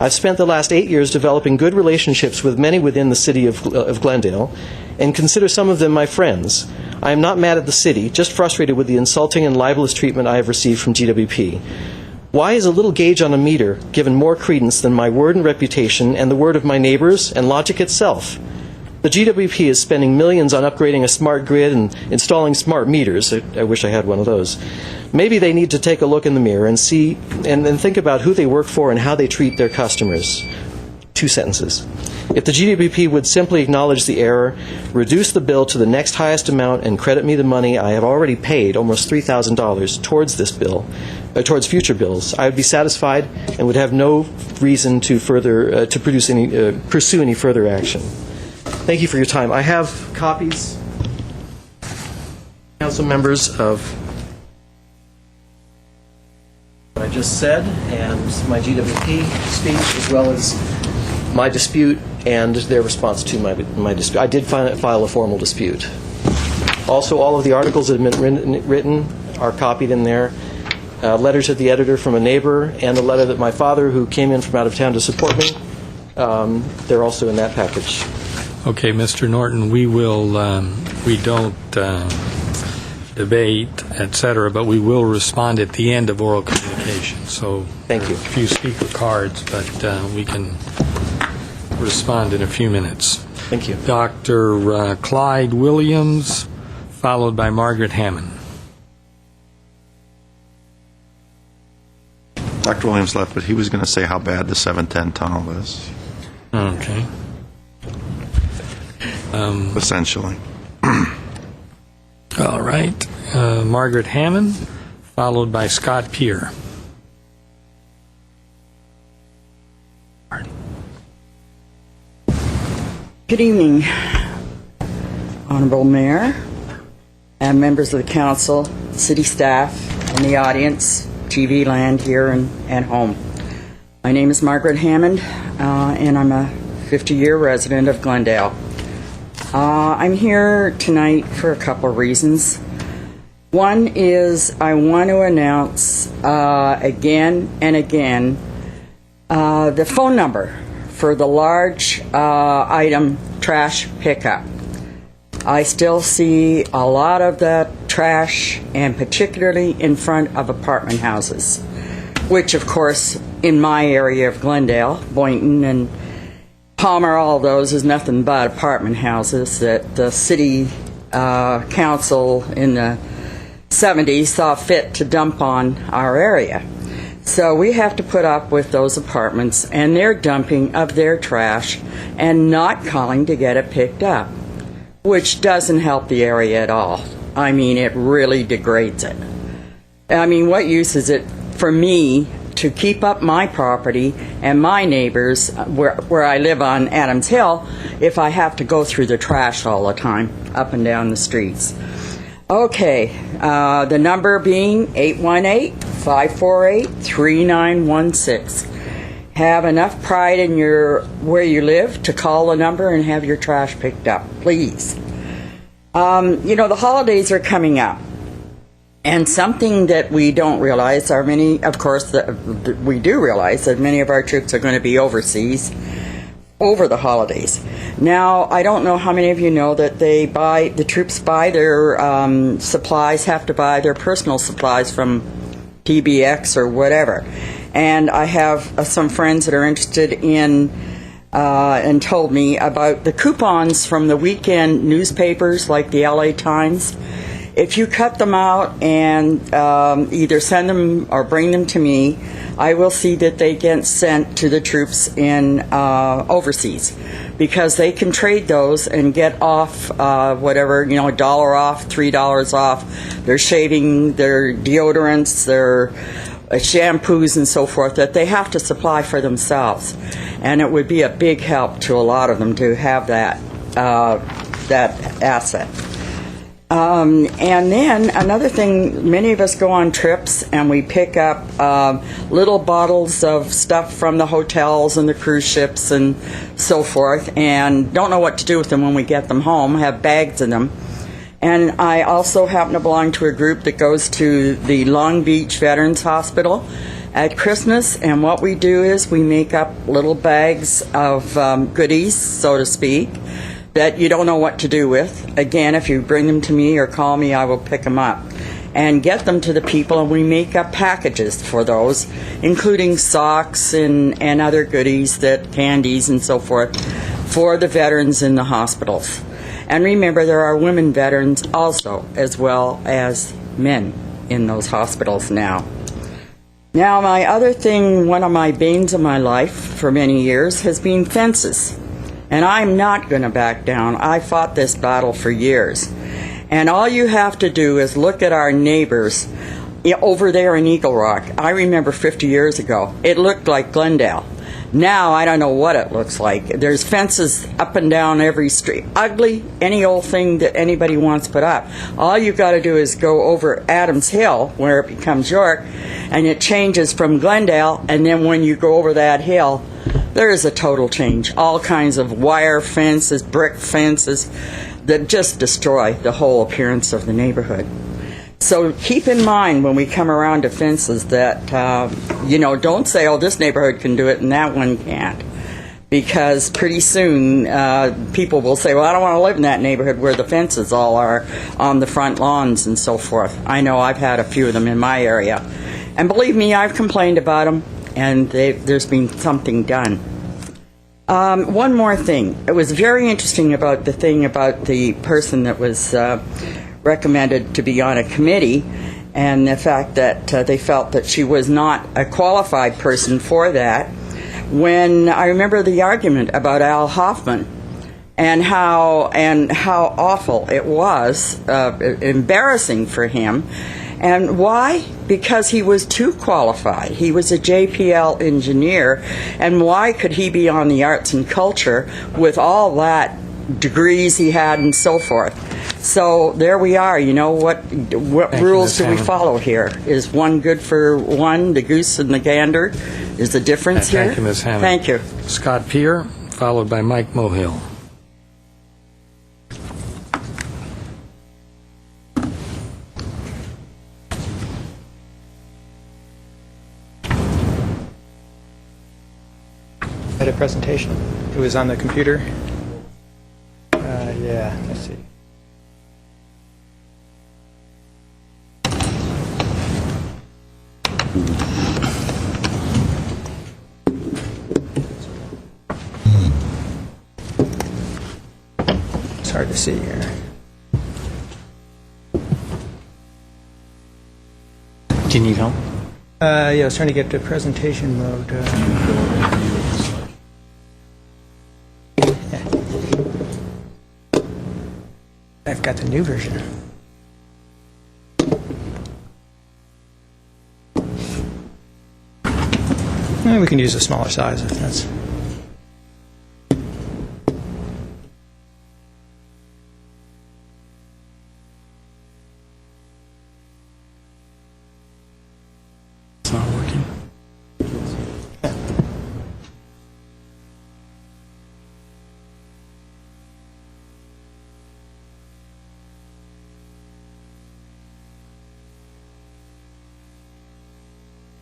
I've spent the last 8 years developing good relationships with many within the city of Glendale and consider some of them my friends. I am not mad at the city, just frustrated with the insulting and libelous treatment I have received from GWP. Why is a little gauge on a meter given more credence than my word and reputation and the word of my neighbors and logic itself? The GWP is spending millions on upgrading a smart grid and installing smart meters. I wish I had one of those. Maybe they need to take a look in the mirror and see and think about who they work for and how they treat their customers. 2 sentences. If the GWP would simply acknowledge the error, reduce the bill to the next highest amount, and credit me the money I have already paid, almost $3,000, towards this bill, towards future bills, I would be satisfied and would have no reason to pursue any further action. Thank you for your time. I have copies, council members, of what I just said and my GWP speech, as well as my dispute and their response to my dispute. I did file a formal dispute. Also, all of the articles that have been written are copied in there. A letter to the editor from a neighbor, and a letter that my father, who came in from out of town to support me, they're also in that package. Okay, Mr. Norton, we will, we don't debate, et cetera, but we will respond at the end of oral communication. So thank you. A few speaker cards, but we can respond in a few minutes. Thank you. Dr. Clyde Williams, followed by Margaret Hammond. Dr. Williams left, but he was going to say how bad the 710 tunnel is. Okay. Essentially. All right. Margaret Hammond, followed by Scott Peer. Good evening, Honorable Mayor and members of the council, city staff, and the audience, TV land here and home. My name is Margaret Hammond, and I'm a 50-year resident of Glendale. I'm here tonight for a couple of reasons. One is I want to announce again and again the phone number for the large item trash pickup. I still see a lot of the trash, and particularly in front of apartment houses, which of course in my area of Glendale, Boynton and Palmer, all those is nothing but apartment houses that the city council in the 70s saw fit to dump on our area. So we have to put up with those apartments and their dumping of their trash and not calling to get it picked up, which doesn't help the area at all. I mean, it really degrades it. I mean, what use is it for me to keep up my property and my neighbors where I live on Adams Hill if I have to go through the trash all the time up and down the streets? Okay, the number being 818-548-3916. Have enough pride in where you live to call the number and have your trash picked up, please. You know, the holidays are coming up. And something that we don't realize are many, of course, we do realize that many of our troops are going to be overseas over the holidays. Now, I don't know how many of you know that the troops buy their supplies, have to buy their personal supplies from PBX or whatever. And I have some friends that are interested in and told me about the coupons from the weekend newspapers like the LA Times. If you cut them out and either send them or bring them to me, I will see that they get sent to the troops in overseas, because they can trade those and get off whatever, you know, $1 off, $3 off, their shaving, their deodorants, their shampoos and so forth that they have to supply for themselves. And it would be a big help to a lot of them to have that asset. And then another thing, many of us go on trips and we pick up little bottles of stuff from the hotels and the cruise ships and so forth, and don't know what to do with them when we get them home, have bags in them. And I also happen to belong to a group that goes to the Long Beach Veterans Hospital at Christmas, and what we do is we make up little bags of goodies, so to speak, that you don't know what to do with. Again, if you bring them to me or call me, I will pick them up and get them to the people, and we make up packages for those, including socks and other goodies, candies and so forth, for the veterans in the hospitals. And remember, there are women veterans also, as well as men in those hospitals now. Now, my other thing, one of my banes of my life for many years, has been fences. And I'm not going to back down. I fought this battle for years. And all you have to do is look at our neighbors over there in Eagle Rock. I remember 50 years ago, it looked like Glendale. Now, I don't know what it looks like. There's fences up and down every street. Ugly, any old thing that anybody wants put up. All you got to do is go over Adams Hill, where it becomes York, and it changes from Glendale, and then when you go over that hill, there is a total change. All kinds of wire fences, brick fences, that just destroy the whole appearance of the neighborhood. So keep in mind when we come around to fences that, don't say, oh, this neighborhood can do it and that one can't. Because pretty soon people will say, well, I don't want to live in that neighborhood where the fences all are on the front lawns and so forth. I know I've had a few of them in my area. And believe me, I've complained about them, and there's been something done. One more thing. It was very interesting about the thing about the person that was recommended to be on a committee, and the fact that they felt that she was not a qualified person for that. When I remember the argument about Al Hoffman and how awful it was, embarrassing for him. And why? Because he was too qualified. He was a JPL engineer, and why could he be on the arts and culture with all that degrees he had and so forth? So there we are. What rules do we follow here? Is one good for one, the goose and the gander? Is the difference here? Thank you, Ms. Hammond. Thank you. Scott Peer, followed by Mike Mohill. Had a presentation. It was on the computer. Yeah, let's see. It's hard to see here. Do you need help? Yeah, I was trying to get to presentation mode. I've got the new version. We can use a smaller size if that's... It's not working.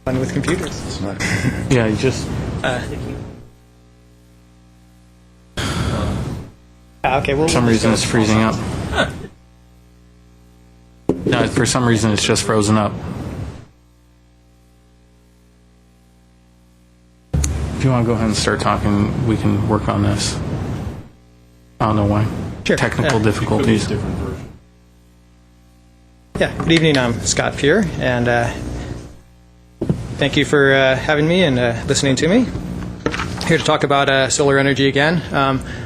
Fun with computers. Yeah, you just... Okay, well... For some reason it's freezing up. No, for some reason it's just frozen up. If you want to go ahead and start talking, we can work on this. I don't know why. Sure. Technical difficulties. Yeah, good evening. I'm Scott Peer, and thank you for having me and listening to me. Here to talk about solar energy again.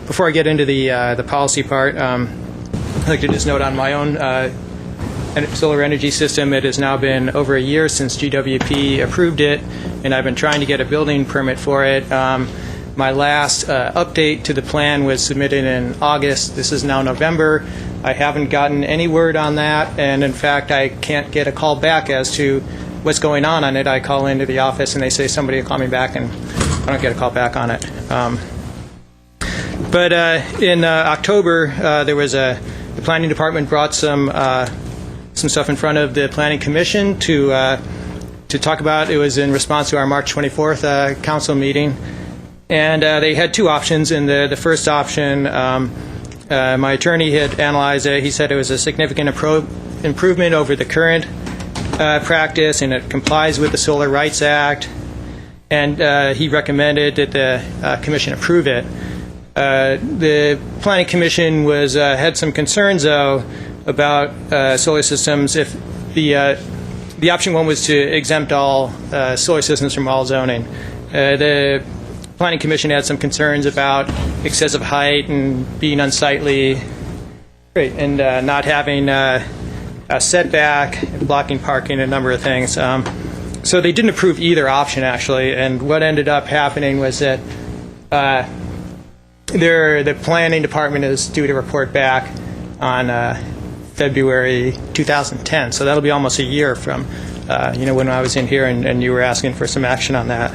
Before I get into the policy part, I'd like to just note on my own solar energy system, it has now been over a year since GWP approved it, and I've been trying to get a building permit for it. My last update to the plan was submitted in August. This is now November. I haven't gotten any word on that, and in fact, I can't get a call back as to what's going on it. I call into the office, and they say somebody will call me back, and I don't get a call back on it. But in October, there was the planning department brought some stuff in front of the Planning Commission to talk about. It was in response to our March 24th council meeting. And they had two options. In the first option, my attorney had analyzed it. He said it was a significant improvement over the current practice, and it complies with the Solar Rights Act. And he recommended that the commission approve it. The Planning Commission had some concerns, though, about solar systems if the the option one was to exempt all solar systems from all zoning. The Planning Commission had some concerns about excessive height and being unsightly, and not having a setback, blocking parking, a number of things. So they didn't approve either option, actually, and what ended up happening was that the planning department is due to report back on February 2010, so that'll be almost a year from when I was in here and you were asking for some action on that.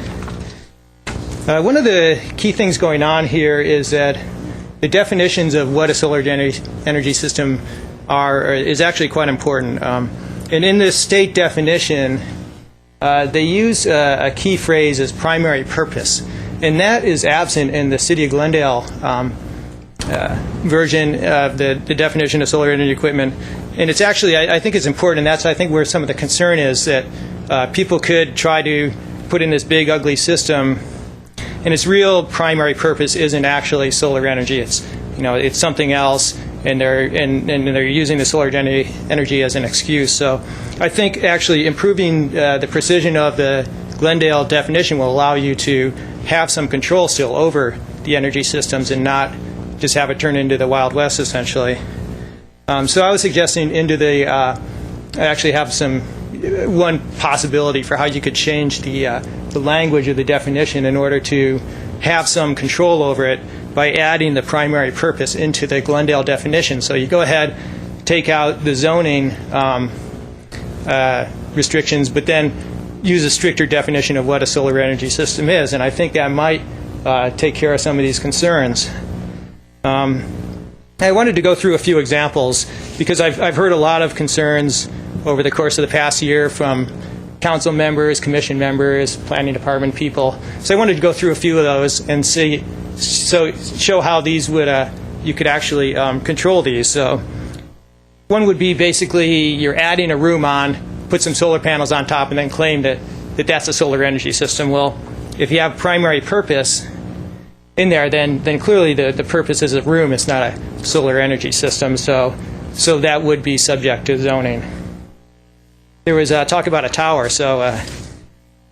One of the key things going on here is that the definitions of what a solar energy system is actually quite important. And in this state definition, they use a key phrase as primary purpose, and that is absent in the City of Glendale version of the definition of solar energy equipment. And it's actually, I think it's important, and that's, I think, where some of the concern is, that people could try to put in this big, ugly system, and its real primary purpose isn't actually solar energy. It's something else, and they're using the solar energy as an excuse. So I think actually improving the precision of the Glendale definition will allow you to have some control still over the energy systems and not just have it turn into the Wild West, essentially. So I was suggesting I actually have one possibility for how you could change the language of the definition in order to have some control over it by adding the primary purpose into the Glendale definition. So you go ahead, take out the zoning restrictions, but then use a stricter definition of what a solar energy system is. And I think that might take care of some of these concerns. I wanted to go through a few examples because I've heard a lot of concerns over the course of the past year from council members, commission members, planning department people. So I wanted to go through a few of those and show how these you could actually control these. So one would be basically you're adding a room on, put some solar panels on top, and then claim that that's a solar energy system. Well, if you have primary purpose in there, then clearly the purpose is a room. It's not a solar energy system. So that would be subject to zoning. There was talk about a tower, so I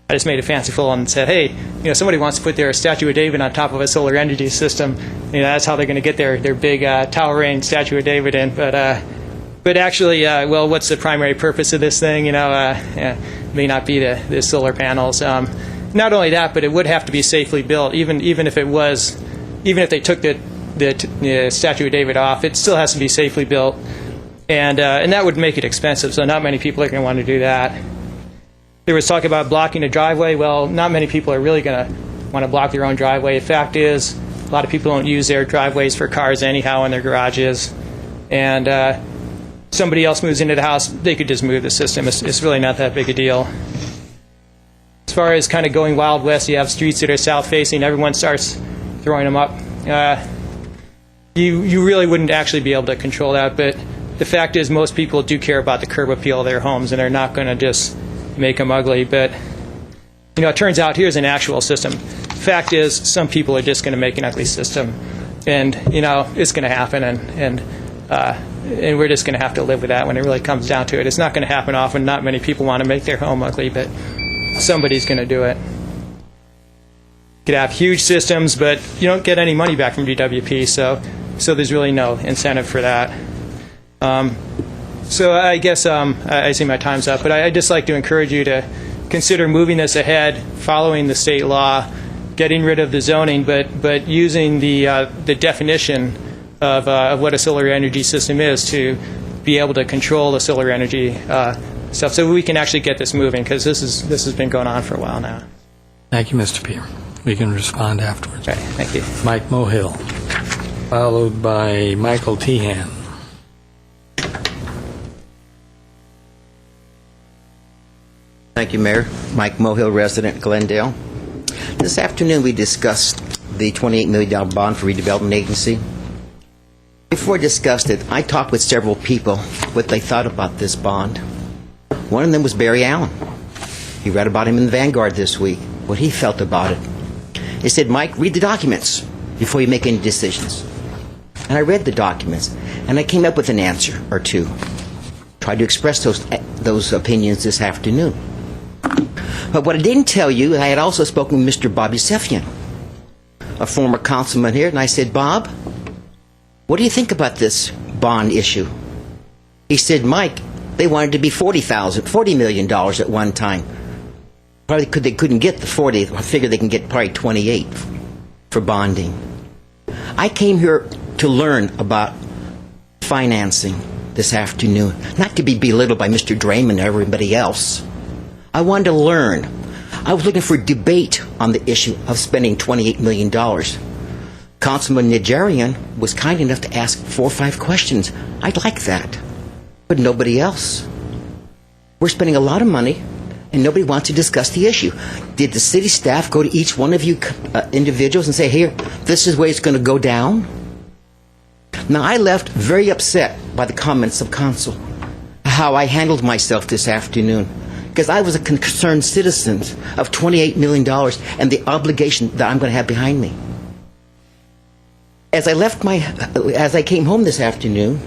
just made it fanciful and said, hey, somebody wants to put their Statue of David on top of a solar energy system. That's how they're going to get their big towering Statue of David in. But actually, well, what's the primary purpose of this thing? May not be the solar panels. Not only that, but it would have to be safely built. Even if they took the Statue of David off, it still has to be safely built. And that would make it expensive, so not many people are going to want to do that. There was talk about blocking a driveway. Well, not many people are really going to want to block their own driveway. The fact is, a lot of people don't use their driveways for cars anyhow in their garages. And somebody else moves into the house, they could just move the system. It's really not that big a deal. As far as kind of going Wild West, you have streets that are south-facing. Everyone starts throwing them up. You really wouldn't actually be able to control that, but the fact is most people do care about the curb appeal of their homes, and they're not going to just make them ugly. But it turns out here's an actual system. The fact is some people are just going to make an ugly system, and it's going to happen, and we're just going to have to live with that when it really comes down to it. It's not going to happen often. Not many people want to make their home ugly, but somebody's going to do it. You could have huge systems, but you don't get any money back from DWP, so there's really no incentive for that. So I guess I see my time's up, but I'd just like to encourage you to consider moving this ahead, following the state law, getting rid of the zoning, but using the definition of what a solar energy system is to be able to control the solar energy stuff, so we can actually get this moving, because this has been going on for a while now. Thank you, Mr. Peer. We can respond afterwards. Okay, thank you. Mike Mohill, followed by Michael Tehan. Thank you, Mayor. Mike Mohill, resident, Glendale. This afternoon we discussed the $28 million bond for redevelopment agency. Before I discussed it, I talked with several people what they thought about this bond. One of them was Barry Allen. You read about him in the Vanguard this week, what he felt about it. He said, Mike, read the documents before you make any decisions. And I read the documents, and I came up with an answer or two. Tried to express those those opinions this afternoon. But what I didn't tell you, I had also spoken with Mr. Bobby Sefian, a former councilman here, and I said, Bob, what do you think about this bond issue? He said, Mike, they wanted to be $40 million at one time. Probably they couldn't get the 40. I figure they can get probably 28 for bonding. I came here to learn about financing this afternoon, not to be belittled by Mr. Draymond and everybody else. I wanted to learn. I was looking for debate on the issue of spending $28 million. Councilman Nigerian was kind enough to ask 4 or 5 questions. I'd like that, but nobody else. We're spending a lot of money, and nobody wants to discuss the issue. Did the city staff go to each one of you individuals and say, here, this is the way it's going to go down? Now, I left very upset by the comments of council, how I handled myself this afternoon, because I was a concerned citizen of $28 million and the obligation that I'm going to have behind me. As I came home this afternoon,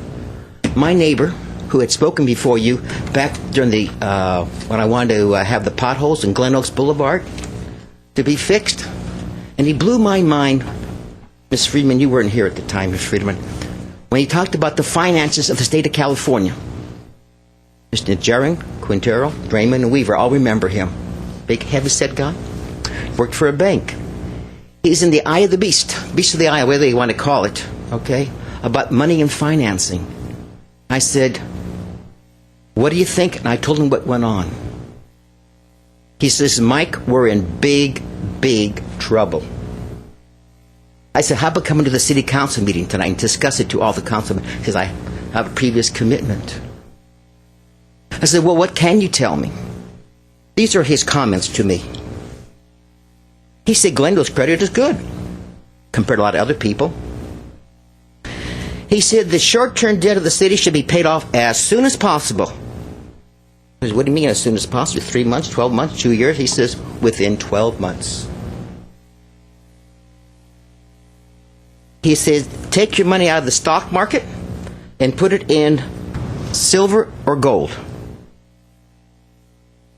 my neighbor, who had spoken before you back during the when I wanted to have the potholes in Glen Oaks Boulevard to be fixed, and he blew my mind. Ms. Friedman, you weren't here at the time, Ms. Friedman, when he talked about the finances of the state of California. Mr. Jering, Quintero, Draymond, and Weaver all remember him. Big, heavy-set guy. Worked for a bank. He's in the eye of the beast of the eye, whatever you want to call it, okay, about money and financing. I said, what do you think? And I told him what went on. He says, Mike, we're in big, big trouble. I said, how about coming to the city council meeting tonight and discuss it to all the councilmen, because I have a previous commitment. I said, well, what can you tell me? These are his comments to me. He said, Glendale's credit is good compared to a lot of other people. He said the short-term debt of the city should be paid off as soon as possible. I said, what do you mean as soon as possible? 3 months, 12 months, 2 years? He says, within 12 months. He says, take your money out of the stock market and put it in silver or gold.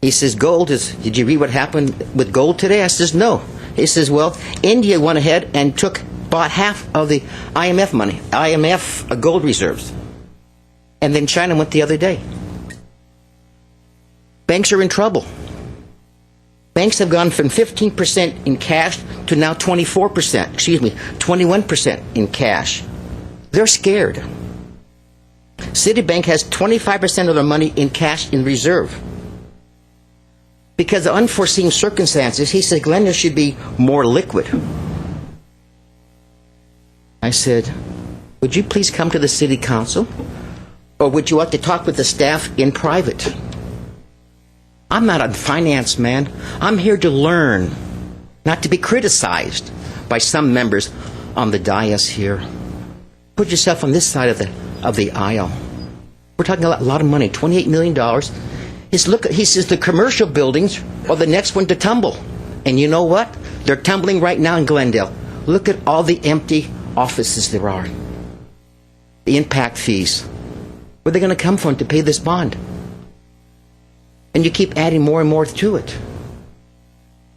He says, gold is, did you read what happened with gold today? I says, no. He says, well, India went ahead and bought half of the IMF gold reserves. And then China went the other day. Banks are in trouble. Banks have gone from 15% in cash to now 21% in cash. They're scared. Citibank has 25% of their money in cash in reserve. Because of unforeseen circumstances, he said Glendale should be more liquid. I said, would you please come to the city council? Or would you like to talk with the staff in private? I'm not a finance man. I'm here to learn, not to be criticized by some members on the dais here. Put yourself on this side of the aisle. We're talking a lot of money, $28 million. He says the commercial buildings are the next one to tumble. And you know what? They're tumbling right now in Glendale. Look at all the empty offices there are. The impact fees. Where are they going to come from to pay this bond? And you keep adding more and more to it.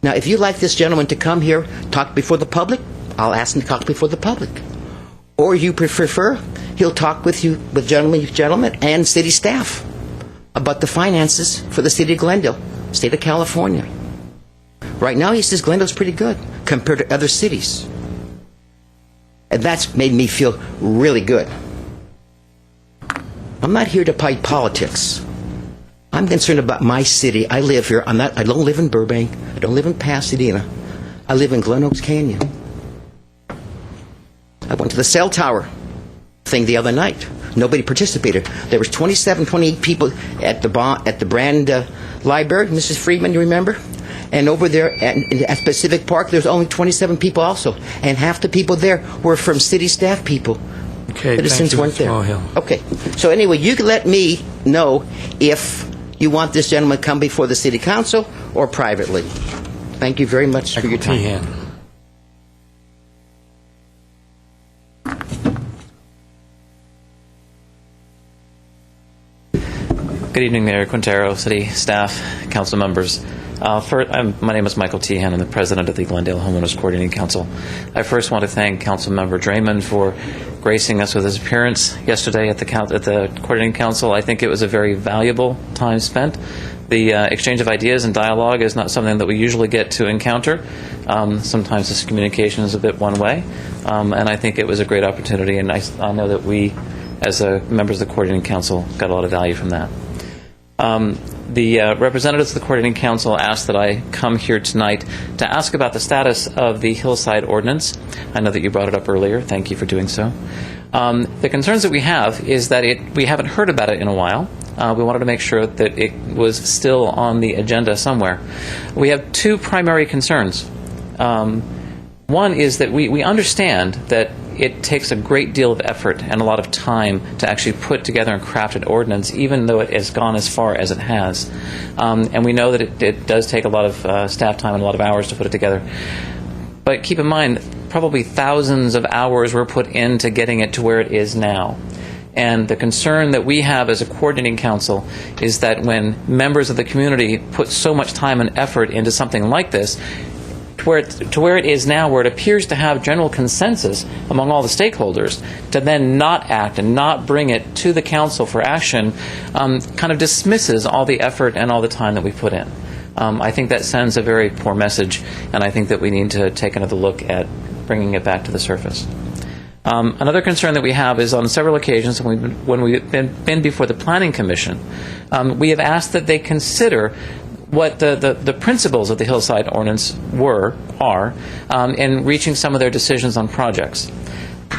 Now, if you'd like this gentleman to come here, talk before the public, I'll ask him to talk before the public. Or you prefer, he'll talk with you, with gentlemen and city staff about the finances for the city of Glendale, state of California. Right now, he says Glendale's pretty good compared to other cities. And that's made me feel really good. I'm not here to play politics. I'm concerned about my city. I live here. I don't live in Burbank. I don't live in Pasadena. I live in Glen Oaks Canyon. I went to the cell tower thing the other night. Nobody participated. There was 28 people at the Brand Library. Mrs. Friedman, you remember? And over there at Pacific Park, there's only 27 people also. And half the people there were from city staff people. Okay, Citizens thank you, weren't Mr. there. Mulhill. Okay. So anyway, you can let me know if you want this gentleman to come before the city council or privately. Thank you very much for your time. Meehan. Good evening, Mayor Quintero, city staff, council members. My name is Michael Tehan. I'm the president of the Glendale Homeowners Coordinating Council. I first want to thank Councilmember Draymond for gracing us with his appearance yesterday at the Coordinating Council. I think it was a very valuable time spent. The exchange of ideas and dialogue is not something that we usually get to encounter. Sometimes this communication is a bit one way, and I think it was a great opportunity, and I know that we, as members of the Coordinating Council, got a lot of value from that. The representatives of the Coordinating Council asked that I come here tonight to ask about the status of the Hillside Ordinance. I know that you brought it up earlier. Thank you for doing so. The concerns that we have is that we haven't heard about it in a while. We wanted to make sure that it was still on the agenda somewhere. We have two primary concerns. One is that we understand that it takes a great deal of effort and a lot of time to actually put together and craft an ordinance, even though it has gone as far as it has. And we know that it does take a lot of staff time and a lot of hours to put it together. But keep in mind, probably thousands of hours were put into getting it to where it is now. And the concern that we have as a coordinating council is that when members of the community put so much time and effort into something like this, to where it is now, where it appears to have general consensus among all the stakeholders, to then not act and not bring it to the council for action kind of dismisses all the effort and all the time that we put in. I think that sends a very poor message, and I think that we need to take another look at bringing it back to the surface. Another concern that we have is on several occasions when we've been before the Planning Commission, we have asked that they consider what the principles of the Hillside Ordinance are in reaching some of their decisions on projects.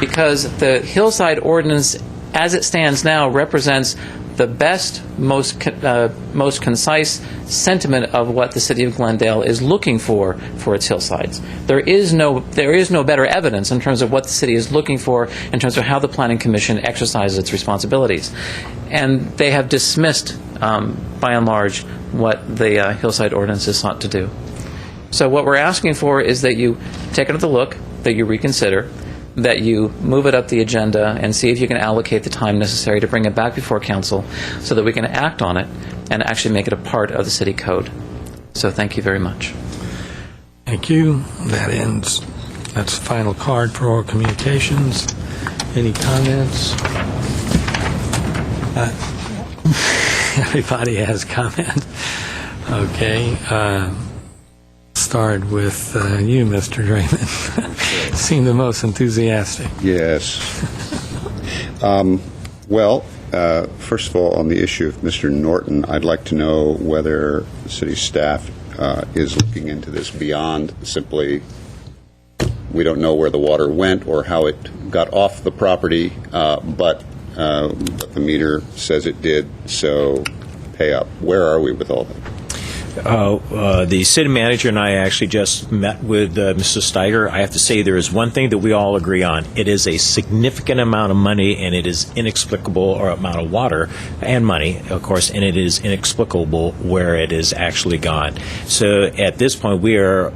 Because the Hillside Ordinance, as it stands now, represents the best, most concise sentiment of what the city of Glendale is looking for its hillsides. There is no better evidence in terms of what the city is looking for in terms of how the Planning Commission exercises its responsibilities. And they have dismissed, by and large, what the Hillside Ordinance is sought to do. So what we're asking for is that you take another look, that you reconsider, that you move it up the agenda and see if you can allocate the time necessary to bring it back before council so that we can act on it and actually make it a part of the city code. So thank you very much. Thank you. That's the final card for oral communications. Any comments? Everybody has comment. Okay. Start with you, Mr. Draymond. Seem the most enthusiastic. Yes. Well, first of all, on the issue of Mr. Norton, I'd like to know whether the city staff is looking into this beyond simply we don't know where the water went or how it got off the property, but the meter says it did, so pay up. Where are we with all that? The city manager and I actually just met with Mr. Steiger. I have to say there is one thing that we all agree on. It is a significant amount of money, and it is inexplicable, or amount of water and money, of course, and it is inexplicable where it is actually gone. So at this point, we are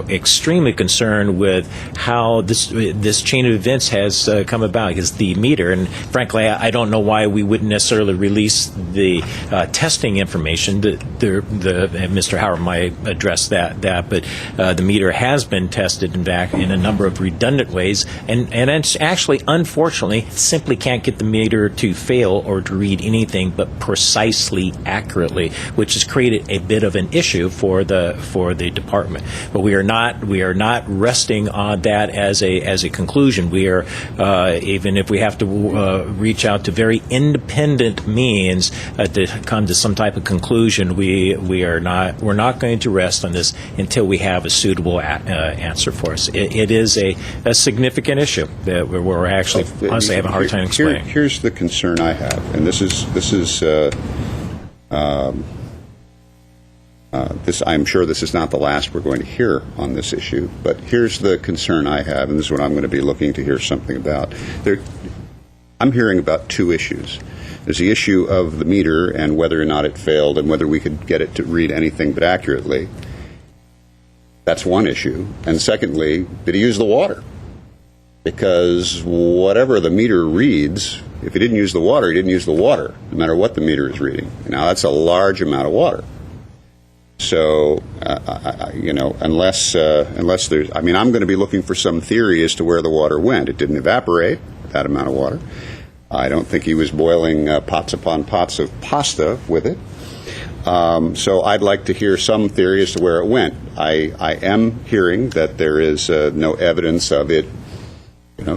extremely concerned with how this chain of events has come about, because the meter, and frankly, I don't know why we wouldn't necessarily release the testing information. Mr. Howard might address that, but the meter has been tested and back in a number of redundant ways, and it's actually, unfortunately, simply can't get the meter to fail or to read anything but precisely accurately, which has created a bit of an issue for the department. But we are not resting on that as a conclusion. We are even if we have to reach out to very independent means to come to some type of conclusion, we're not going to rest on this until we have a suitable answer for us. It is a significant issue that we're actually honestly having a hard time explaining. Here's the concern I have, and this I'm sure this is not the last we're going to hear on this issue, but here's the concern I have, and this is what I'm going to be looking to hear something about. I'm hearing about two issues. There's the issue of the meter and whether or not it failed and whether we could get it to read anything but accurately. That's one issue. And secondly, did he use the water? Because whatever the meter reads, If he didn't use the water, he didn't use the water, no matter what the meter is reading. Now, that's a large amount of water. So, unless there's, I'm going to be looking for some theory as to where the water went. It didn't evaporate, that amount of water. I don't think he was boiling pots upon pots of pasta with it. So I'd like to hear some theory as to where it went. I am hearing that there is no evidence of it,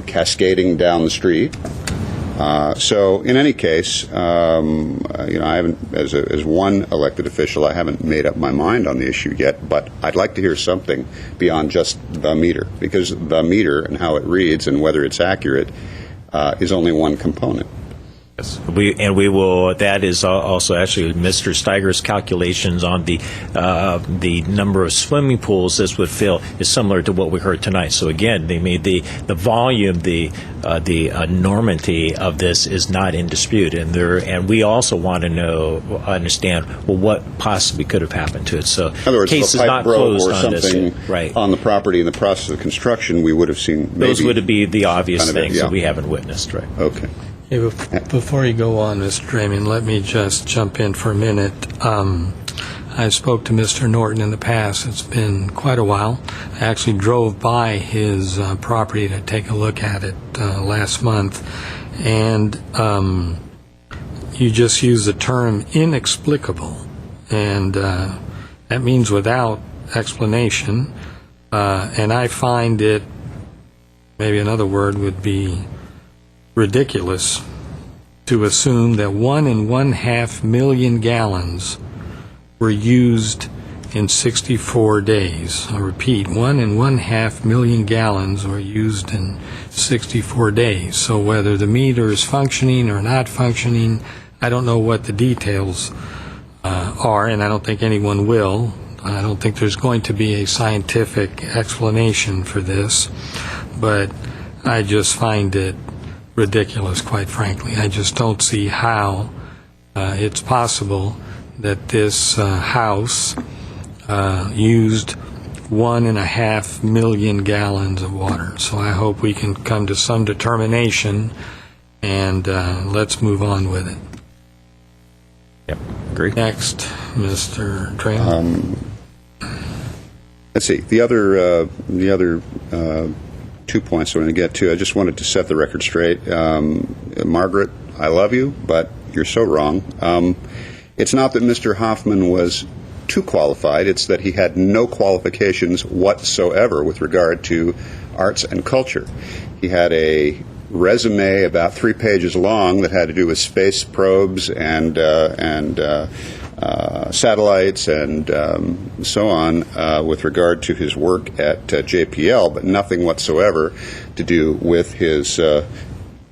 cascading down the street. So in any case, I haven't, as one elected official, I haven't made up my mind on the issue yet, but I'd like to hear something beyond just the meter, because the meter and how it reads and whether it's accurate is only one component. Yes, we will. That is also actually Mr. Steiger's calculations on the number of swimming pools this would fill is similar to what we heard tonight. So again, they made the volume, the enormity of this is not in dispute, and we also want to understand what possibly could have happened to it. So in other words, case if is a not pipe broke closed or on something this. Right. on the property in the process of construction, we would have seen. Those would be the obvious things yeah. that we haven't witnessed. Right. Okay. Hey, before you go on, Mr. Draymond, let me just jump in for a minute. I spoke to Mr. Norton in the past. It's been quite a while. I actually drove by his property to take a look at it last month, and you just used the term inexplicable, and that means without explanation, and I find it, maybe another word would be ridiculous to assume that 1.5 million gallons were used in 64 days. I repeat, 1.5 million gallons were used in 64 days. So whether the meter is functioning or not functioning, I don't know what the details are, and I don't think anyone will. I don't think there's going to be a scientific explanation for this, but I just find it ridiculous, quite frankly. I just don't see how it's possible that this house used 1.5 million gallons of water. So I hope we can come to some determination, and let's move on with it. Yep, agree. Next, Mr. Traylor. Let's see. The other 2 points I want to get to. I just wanted to set the record straight. Margaret, I love you, but you're so wrong. It's not that Mr. Hoffman was too qualified. It's that he had no qualifications whatsoever with regard to arts and culture. He had a resume about 3 pages long that had to do with space probes and satellites and so on with regard to his work at JPL, but nothing whatsoever to do with his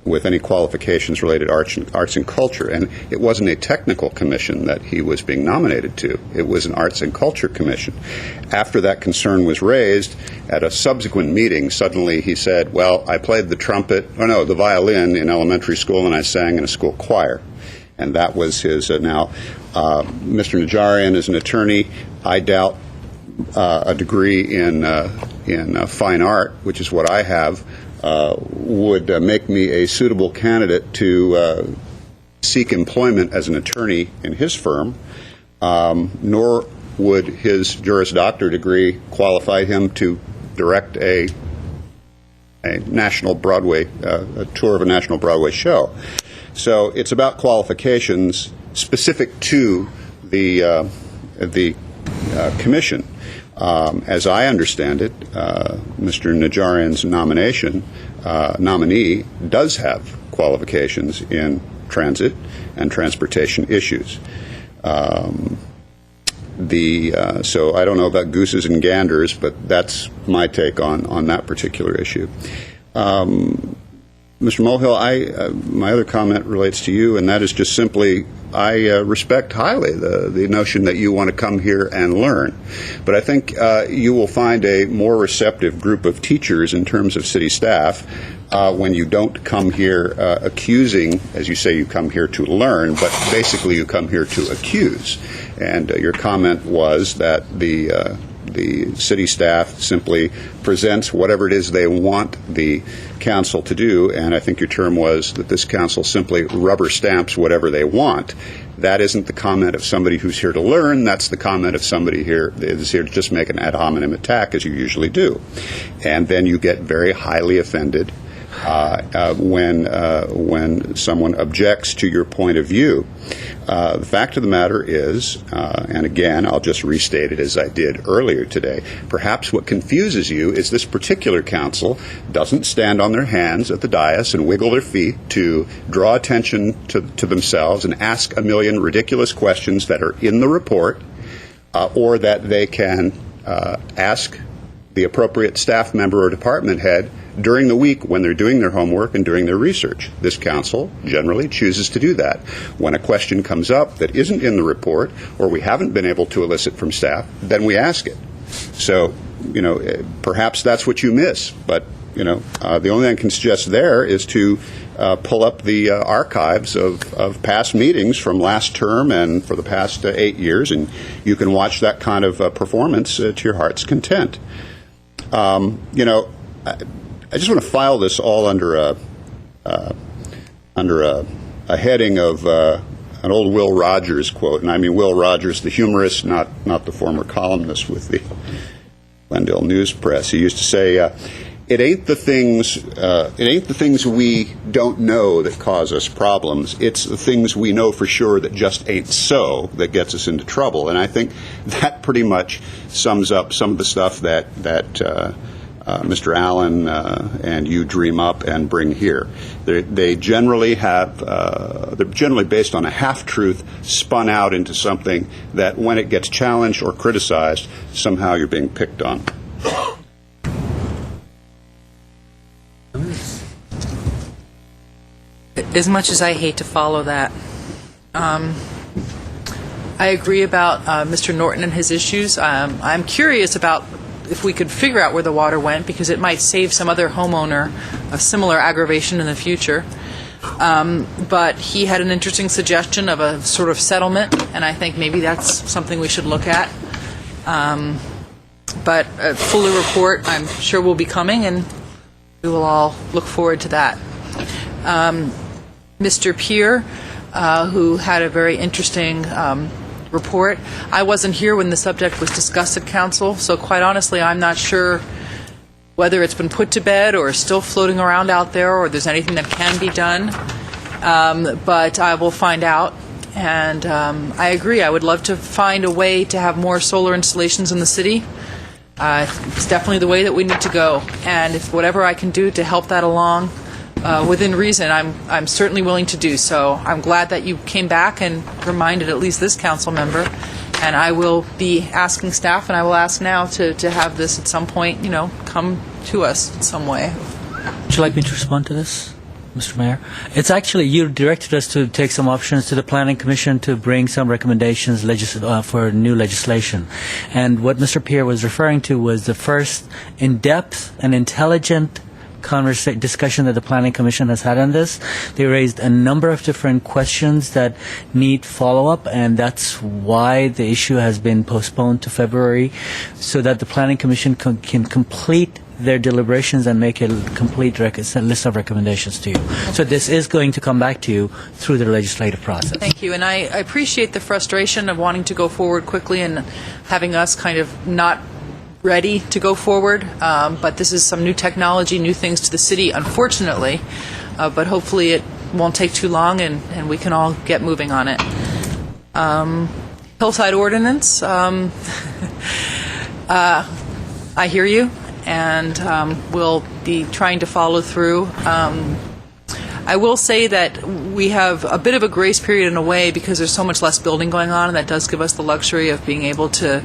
with any qualifications related arts and culture. And it wasn't a technical commission that he was being nominated to. It was an arts and culture commission. After that concern was raised, at a subsequent meeting, suddenly he said, well, I played the violin in elementary school, and I sang in a school choir. And that was his, now, Mr. Najarian is an attorney. I doubt a degree in fine art, which is what I have, would make me a suitable candidate to seek employment as an attorney in his firm, nor would his Juris Doctor degree qualify him to direct a national Broadway, a tour of a national Broadway show. So it's about qualifications specific to the commission. As I understand it, Mr. Najarian's nominee does have qualifications in transit and transportation issues. So I don't know about gooses and ganders, but that's my take on that particular issue. Mr. Mulhill, my other comment relates to you, and that is just simply I respect highly the notion that you want to come here and learn. But I think you will find a more receptive group of teachers in terms of city staff when you don't come here accusing, as you say, you come here to learn, but basically you come here to accuse. And your comment was that the the city staff simply presents whatever it is they want the council to do, and I think your term was that this council simply rubber stamps whatever they want. That isn't the comment of somebody who's here to learn. That's the comment of somebody here that is here to just make an ad hominem attack, as you usually do. And then you get very highly offended when someone objects to your point of view. The fact of the matter is, and again, I'll just restate it as I did earlier today, perhaps what confuses you is this particular council doesn't stand on their hands at the dais and wiggle their feet to draw attention to themselves and ask a million ridiculous questions that are in the report, or that they can ask the appropriate staff member or department head during the week when they're doing their homework and doing their research. This council generally chooses to do that. When a question comes up that isn't in the report or we haven't been able to elicit from staff, then we ask it. So, perhaps that's what you miss. But, the only thing I can suggest there is to pull up the archives of past meetings from last term and for the past 8 years, and you can watch that kind of performance to your heart's content. I just want to file this all under a heading of an old Will Rogers quote, and I mean Will Rogers, the humorist, not the former columnist with the Glendale News Press. He used to say, "It ain't the things we don't know that cause us problems. It's the things we know for sure that just ain't so that gets us into trouble." And I think that pretty much sums up some of the stuff that Mr. Allen and you dream up and bring here. They generally they're generally based on a half-truth spun out into something that when it gets challenged or criticized, somehow you're being picked on. As much as I hate to follow that, I agree about Mr. Norton and his issues. I'm curious about if we could figure out where the water went, because it might save some other homeowner a similar aggravation in the future. But he had an interesting suggestion of a sort of settlement, and I think maybe that's something we should look at. But a fuller report, I'm sure, will be coming, and we will all look forward to that. Mr. Peer, who had a very interesting report. I wasn't here when the subject was discussed at council, so quite honestly, I'm not sure whether it's been put to bed or still floating around out there, or there's anything that can be done. But I will find out. And I agree. I would love to find a way to have more solar installations in the city. It's definitely the way that we need to go. And if whatever I can do to help that along, within reason, I'm certainly willing to do so. I'm glad that you came back and reminded at least this council member, and I will be asking staff, and I will ask now to have this at some point, come to us in some way. Would you like me to respond to this, Mr. Mayor? It's actually, you directed us to take some options to the Planning Commission to bring some recommendations for new legislation. And what Mr. Pierre was referring to was the first in-depth and intelligent discussion that the Planning Commission has had on this. They raised a number of different questions that need follow-up, and that's why the issue has been postponed to February, so that the Planning Commission can complete their deliberations and make a complete list of recommendations to you. So this is going to come back to you through the legislative process. Thank you, and I appreciate the frustration of wanting to go forward quickly and having us kind of not ready to go forward, but this is some new technology, new things to the city, unfortunately, but hopefully it won't take too long and we can all get moving on it. Hillside ordinance, I hear you, and we'll be trying to follow through. I will say that we have a bit of a grace period in a way because there's so much less building going on, and that does give us the luxury of being able to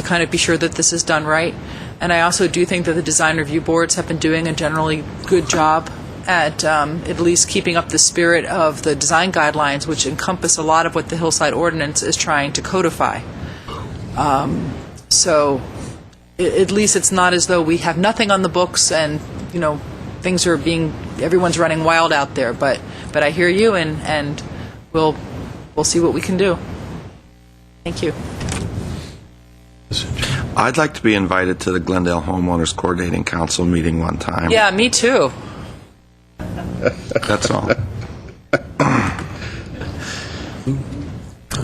kind of be sure that this is done right. And I also do think that the design review boards have been doing a generally good job at least keeping up the spirit of the design guidelines, which encompass a lot of what the Hillside Ordinance is trying to codify. So at least it's not as though we have nothing on the books and, things are everyone's running wild out there. But I hear you, and we'll see what we can do. Thank you. I'd like to be invited to the Glendale Homeowners Coordinating Council meeting one time. Yeah, me too. That's all.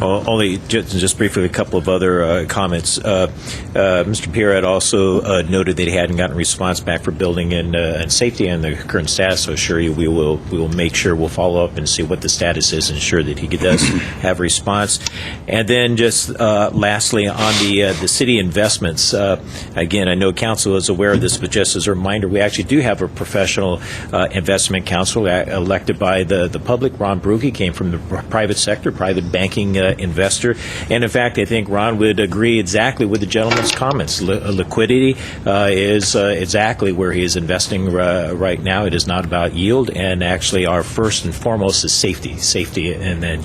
Only just briefly, a couple of other comments. Mr. Pierre had also noted that he hadn't gotten a response back for building and safety and the current status. So assure you, we will make sure we'll follow up and see what the status is, and ensure that he does have a response. And then just lastly, on the city investments, again, I know council is aware of this, but just as a reminder, we actually do have a professional investment council elected by the public. Ron Brugge came from the private sector, private banking investor. And in fact, I think Ron would agree exactly with the gentleman's comments. Liquidity is exactly where he is investing right now. It is not about yield, and actually our first and foremost is safety, and then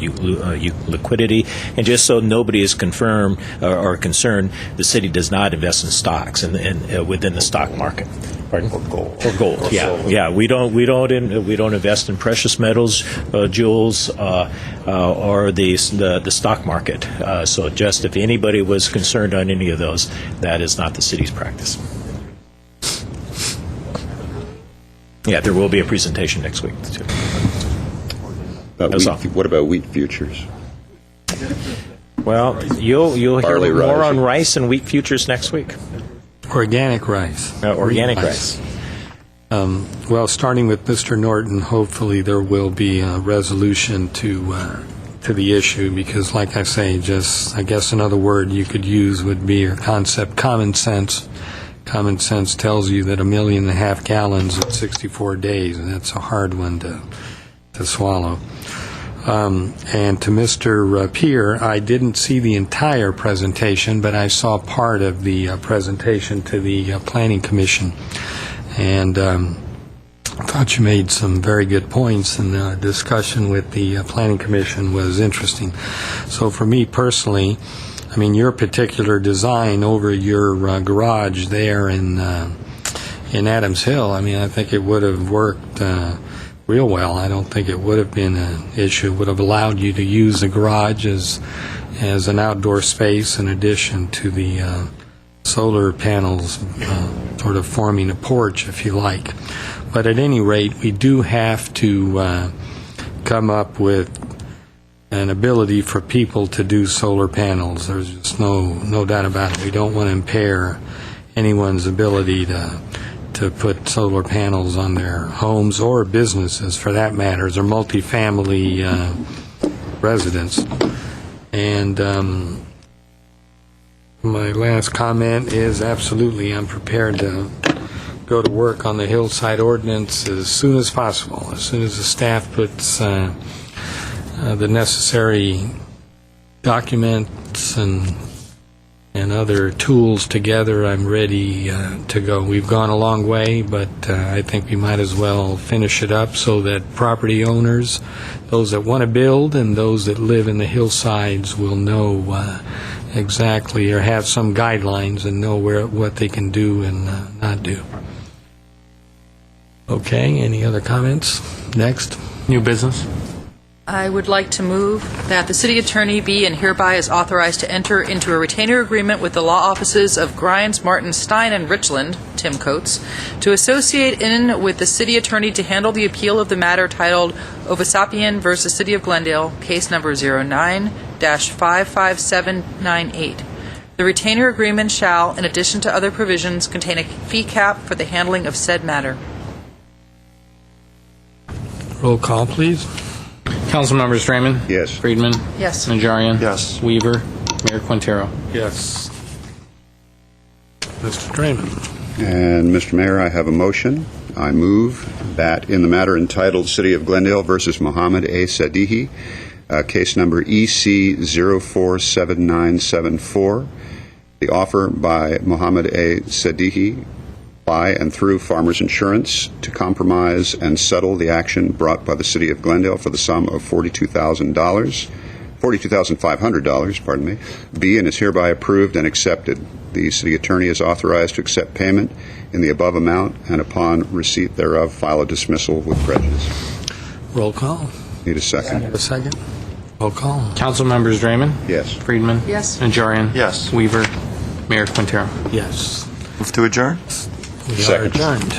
liquidity. And just so nobody is confirmed or concerned, the city does not invest in stocks and within the stock market. Pardon? Or gold. Yeah. We don't invest in precious metals, jewels, or the stock market. So just if anybody was concerned on any of those, that is not the city's practice. Yeah, there will be a presentation next week too. What about wheat futures? Well, you'll hear more on rice and wheat futures next week. Organic rice. Organic rice. Well, starting with Mr. Norton, hopefully there will be a resolution to the issue, because, like I say, I guess another word you could use would be your concept, common sense. Common sense tells you that 1.5 million gallons in 64 days, and that's a hard one to swallow. And to Mr. Pierre, I didn't see the entire presentation, but I saw part of the presentation to the Planning Commission, and I thought you made some very good points, and the discussion with the Planning Commission was interesting. So for me personally, I mean, your particular design over your garage there in Adams Hill, I mean, I think it would have worked real well. I don't think it would have been an issue. It would have allowed you to use the garage as an outdoor space in addition to the solar panels sort of forming a porch, if you like. But at any rate, we do have to come up with an ability for people to do solar panels. There's just no doubt about it. We don't want to impair anyone's ability to put solar panels on their homes or businesses, for that matter, or multifamily residents. And my last comment is absolutely I'm prepared to go to work on the hillside ordinance as soon as possible. As soon as the staff puts the necessary documents and other tools together, I'm ready to go. We've gone a long way, but I think we might as well finish it up so that property owners, those that want to build and those that live in the hillsides, will know exactly, or have some guidelines and know what they can do and not do. Okay, any other comments? Next. New business. I would like to move that the city attorney be and hereby is authorized to enter into a retainer agreement with the law offices of Grimes, Martin, Stein, and Richland, Tim Coates, to associate in with the city attorney to handle the appeal of the matter titled Ovasapian versus City of Glendale, case number 09-55798. The retainer agreement shall, in addition to other provisions, contain a fee cap for the handling of said matter. Roll call, please. Council members Draymond? Yes. Friedman? Yes. Najarian? Yes. Weaver? Mayor Quintero? Yes. Mr. Draymond. And, Mr. Mayor, I have a motion. I move that in the matter entitled City of Glendale versus Mohammed A. Sadihi, case number EC 047974, the offer by Mohammed A. Sadihi by and through Farmers Insurance to compromise and settle the action brought by the City of Glendale for the sum of $42,500, pardon me, be and is hereby approved and accepted. The city attorney is authorized to accept payment in the above amount, and upon receipt thereof, file a dismissal with prejudice. Roll call. Need a second? A second. Roll call. Council members Draymond? Yes. Friedman? Yes. Najarian? Yes. Weaver? Mayor Quintero. Yes. Move to adjourn? We are adjourned.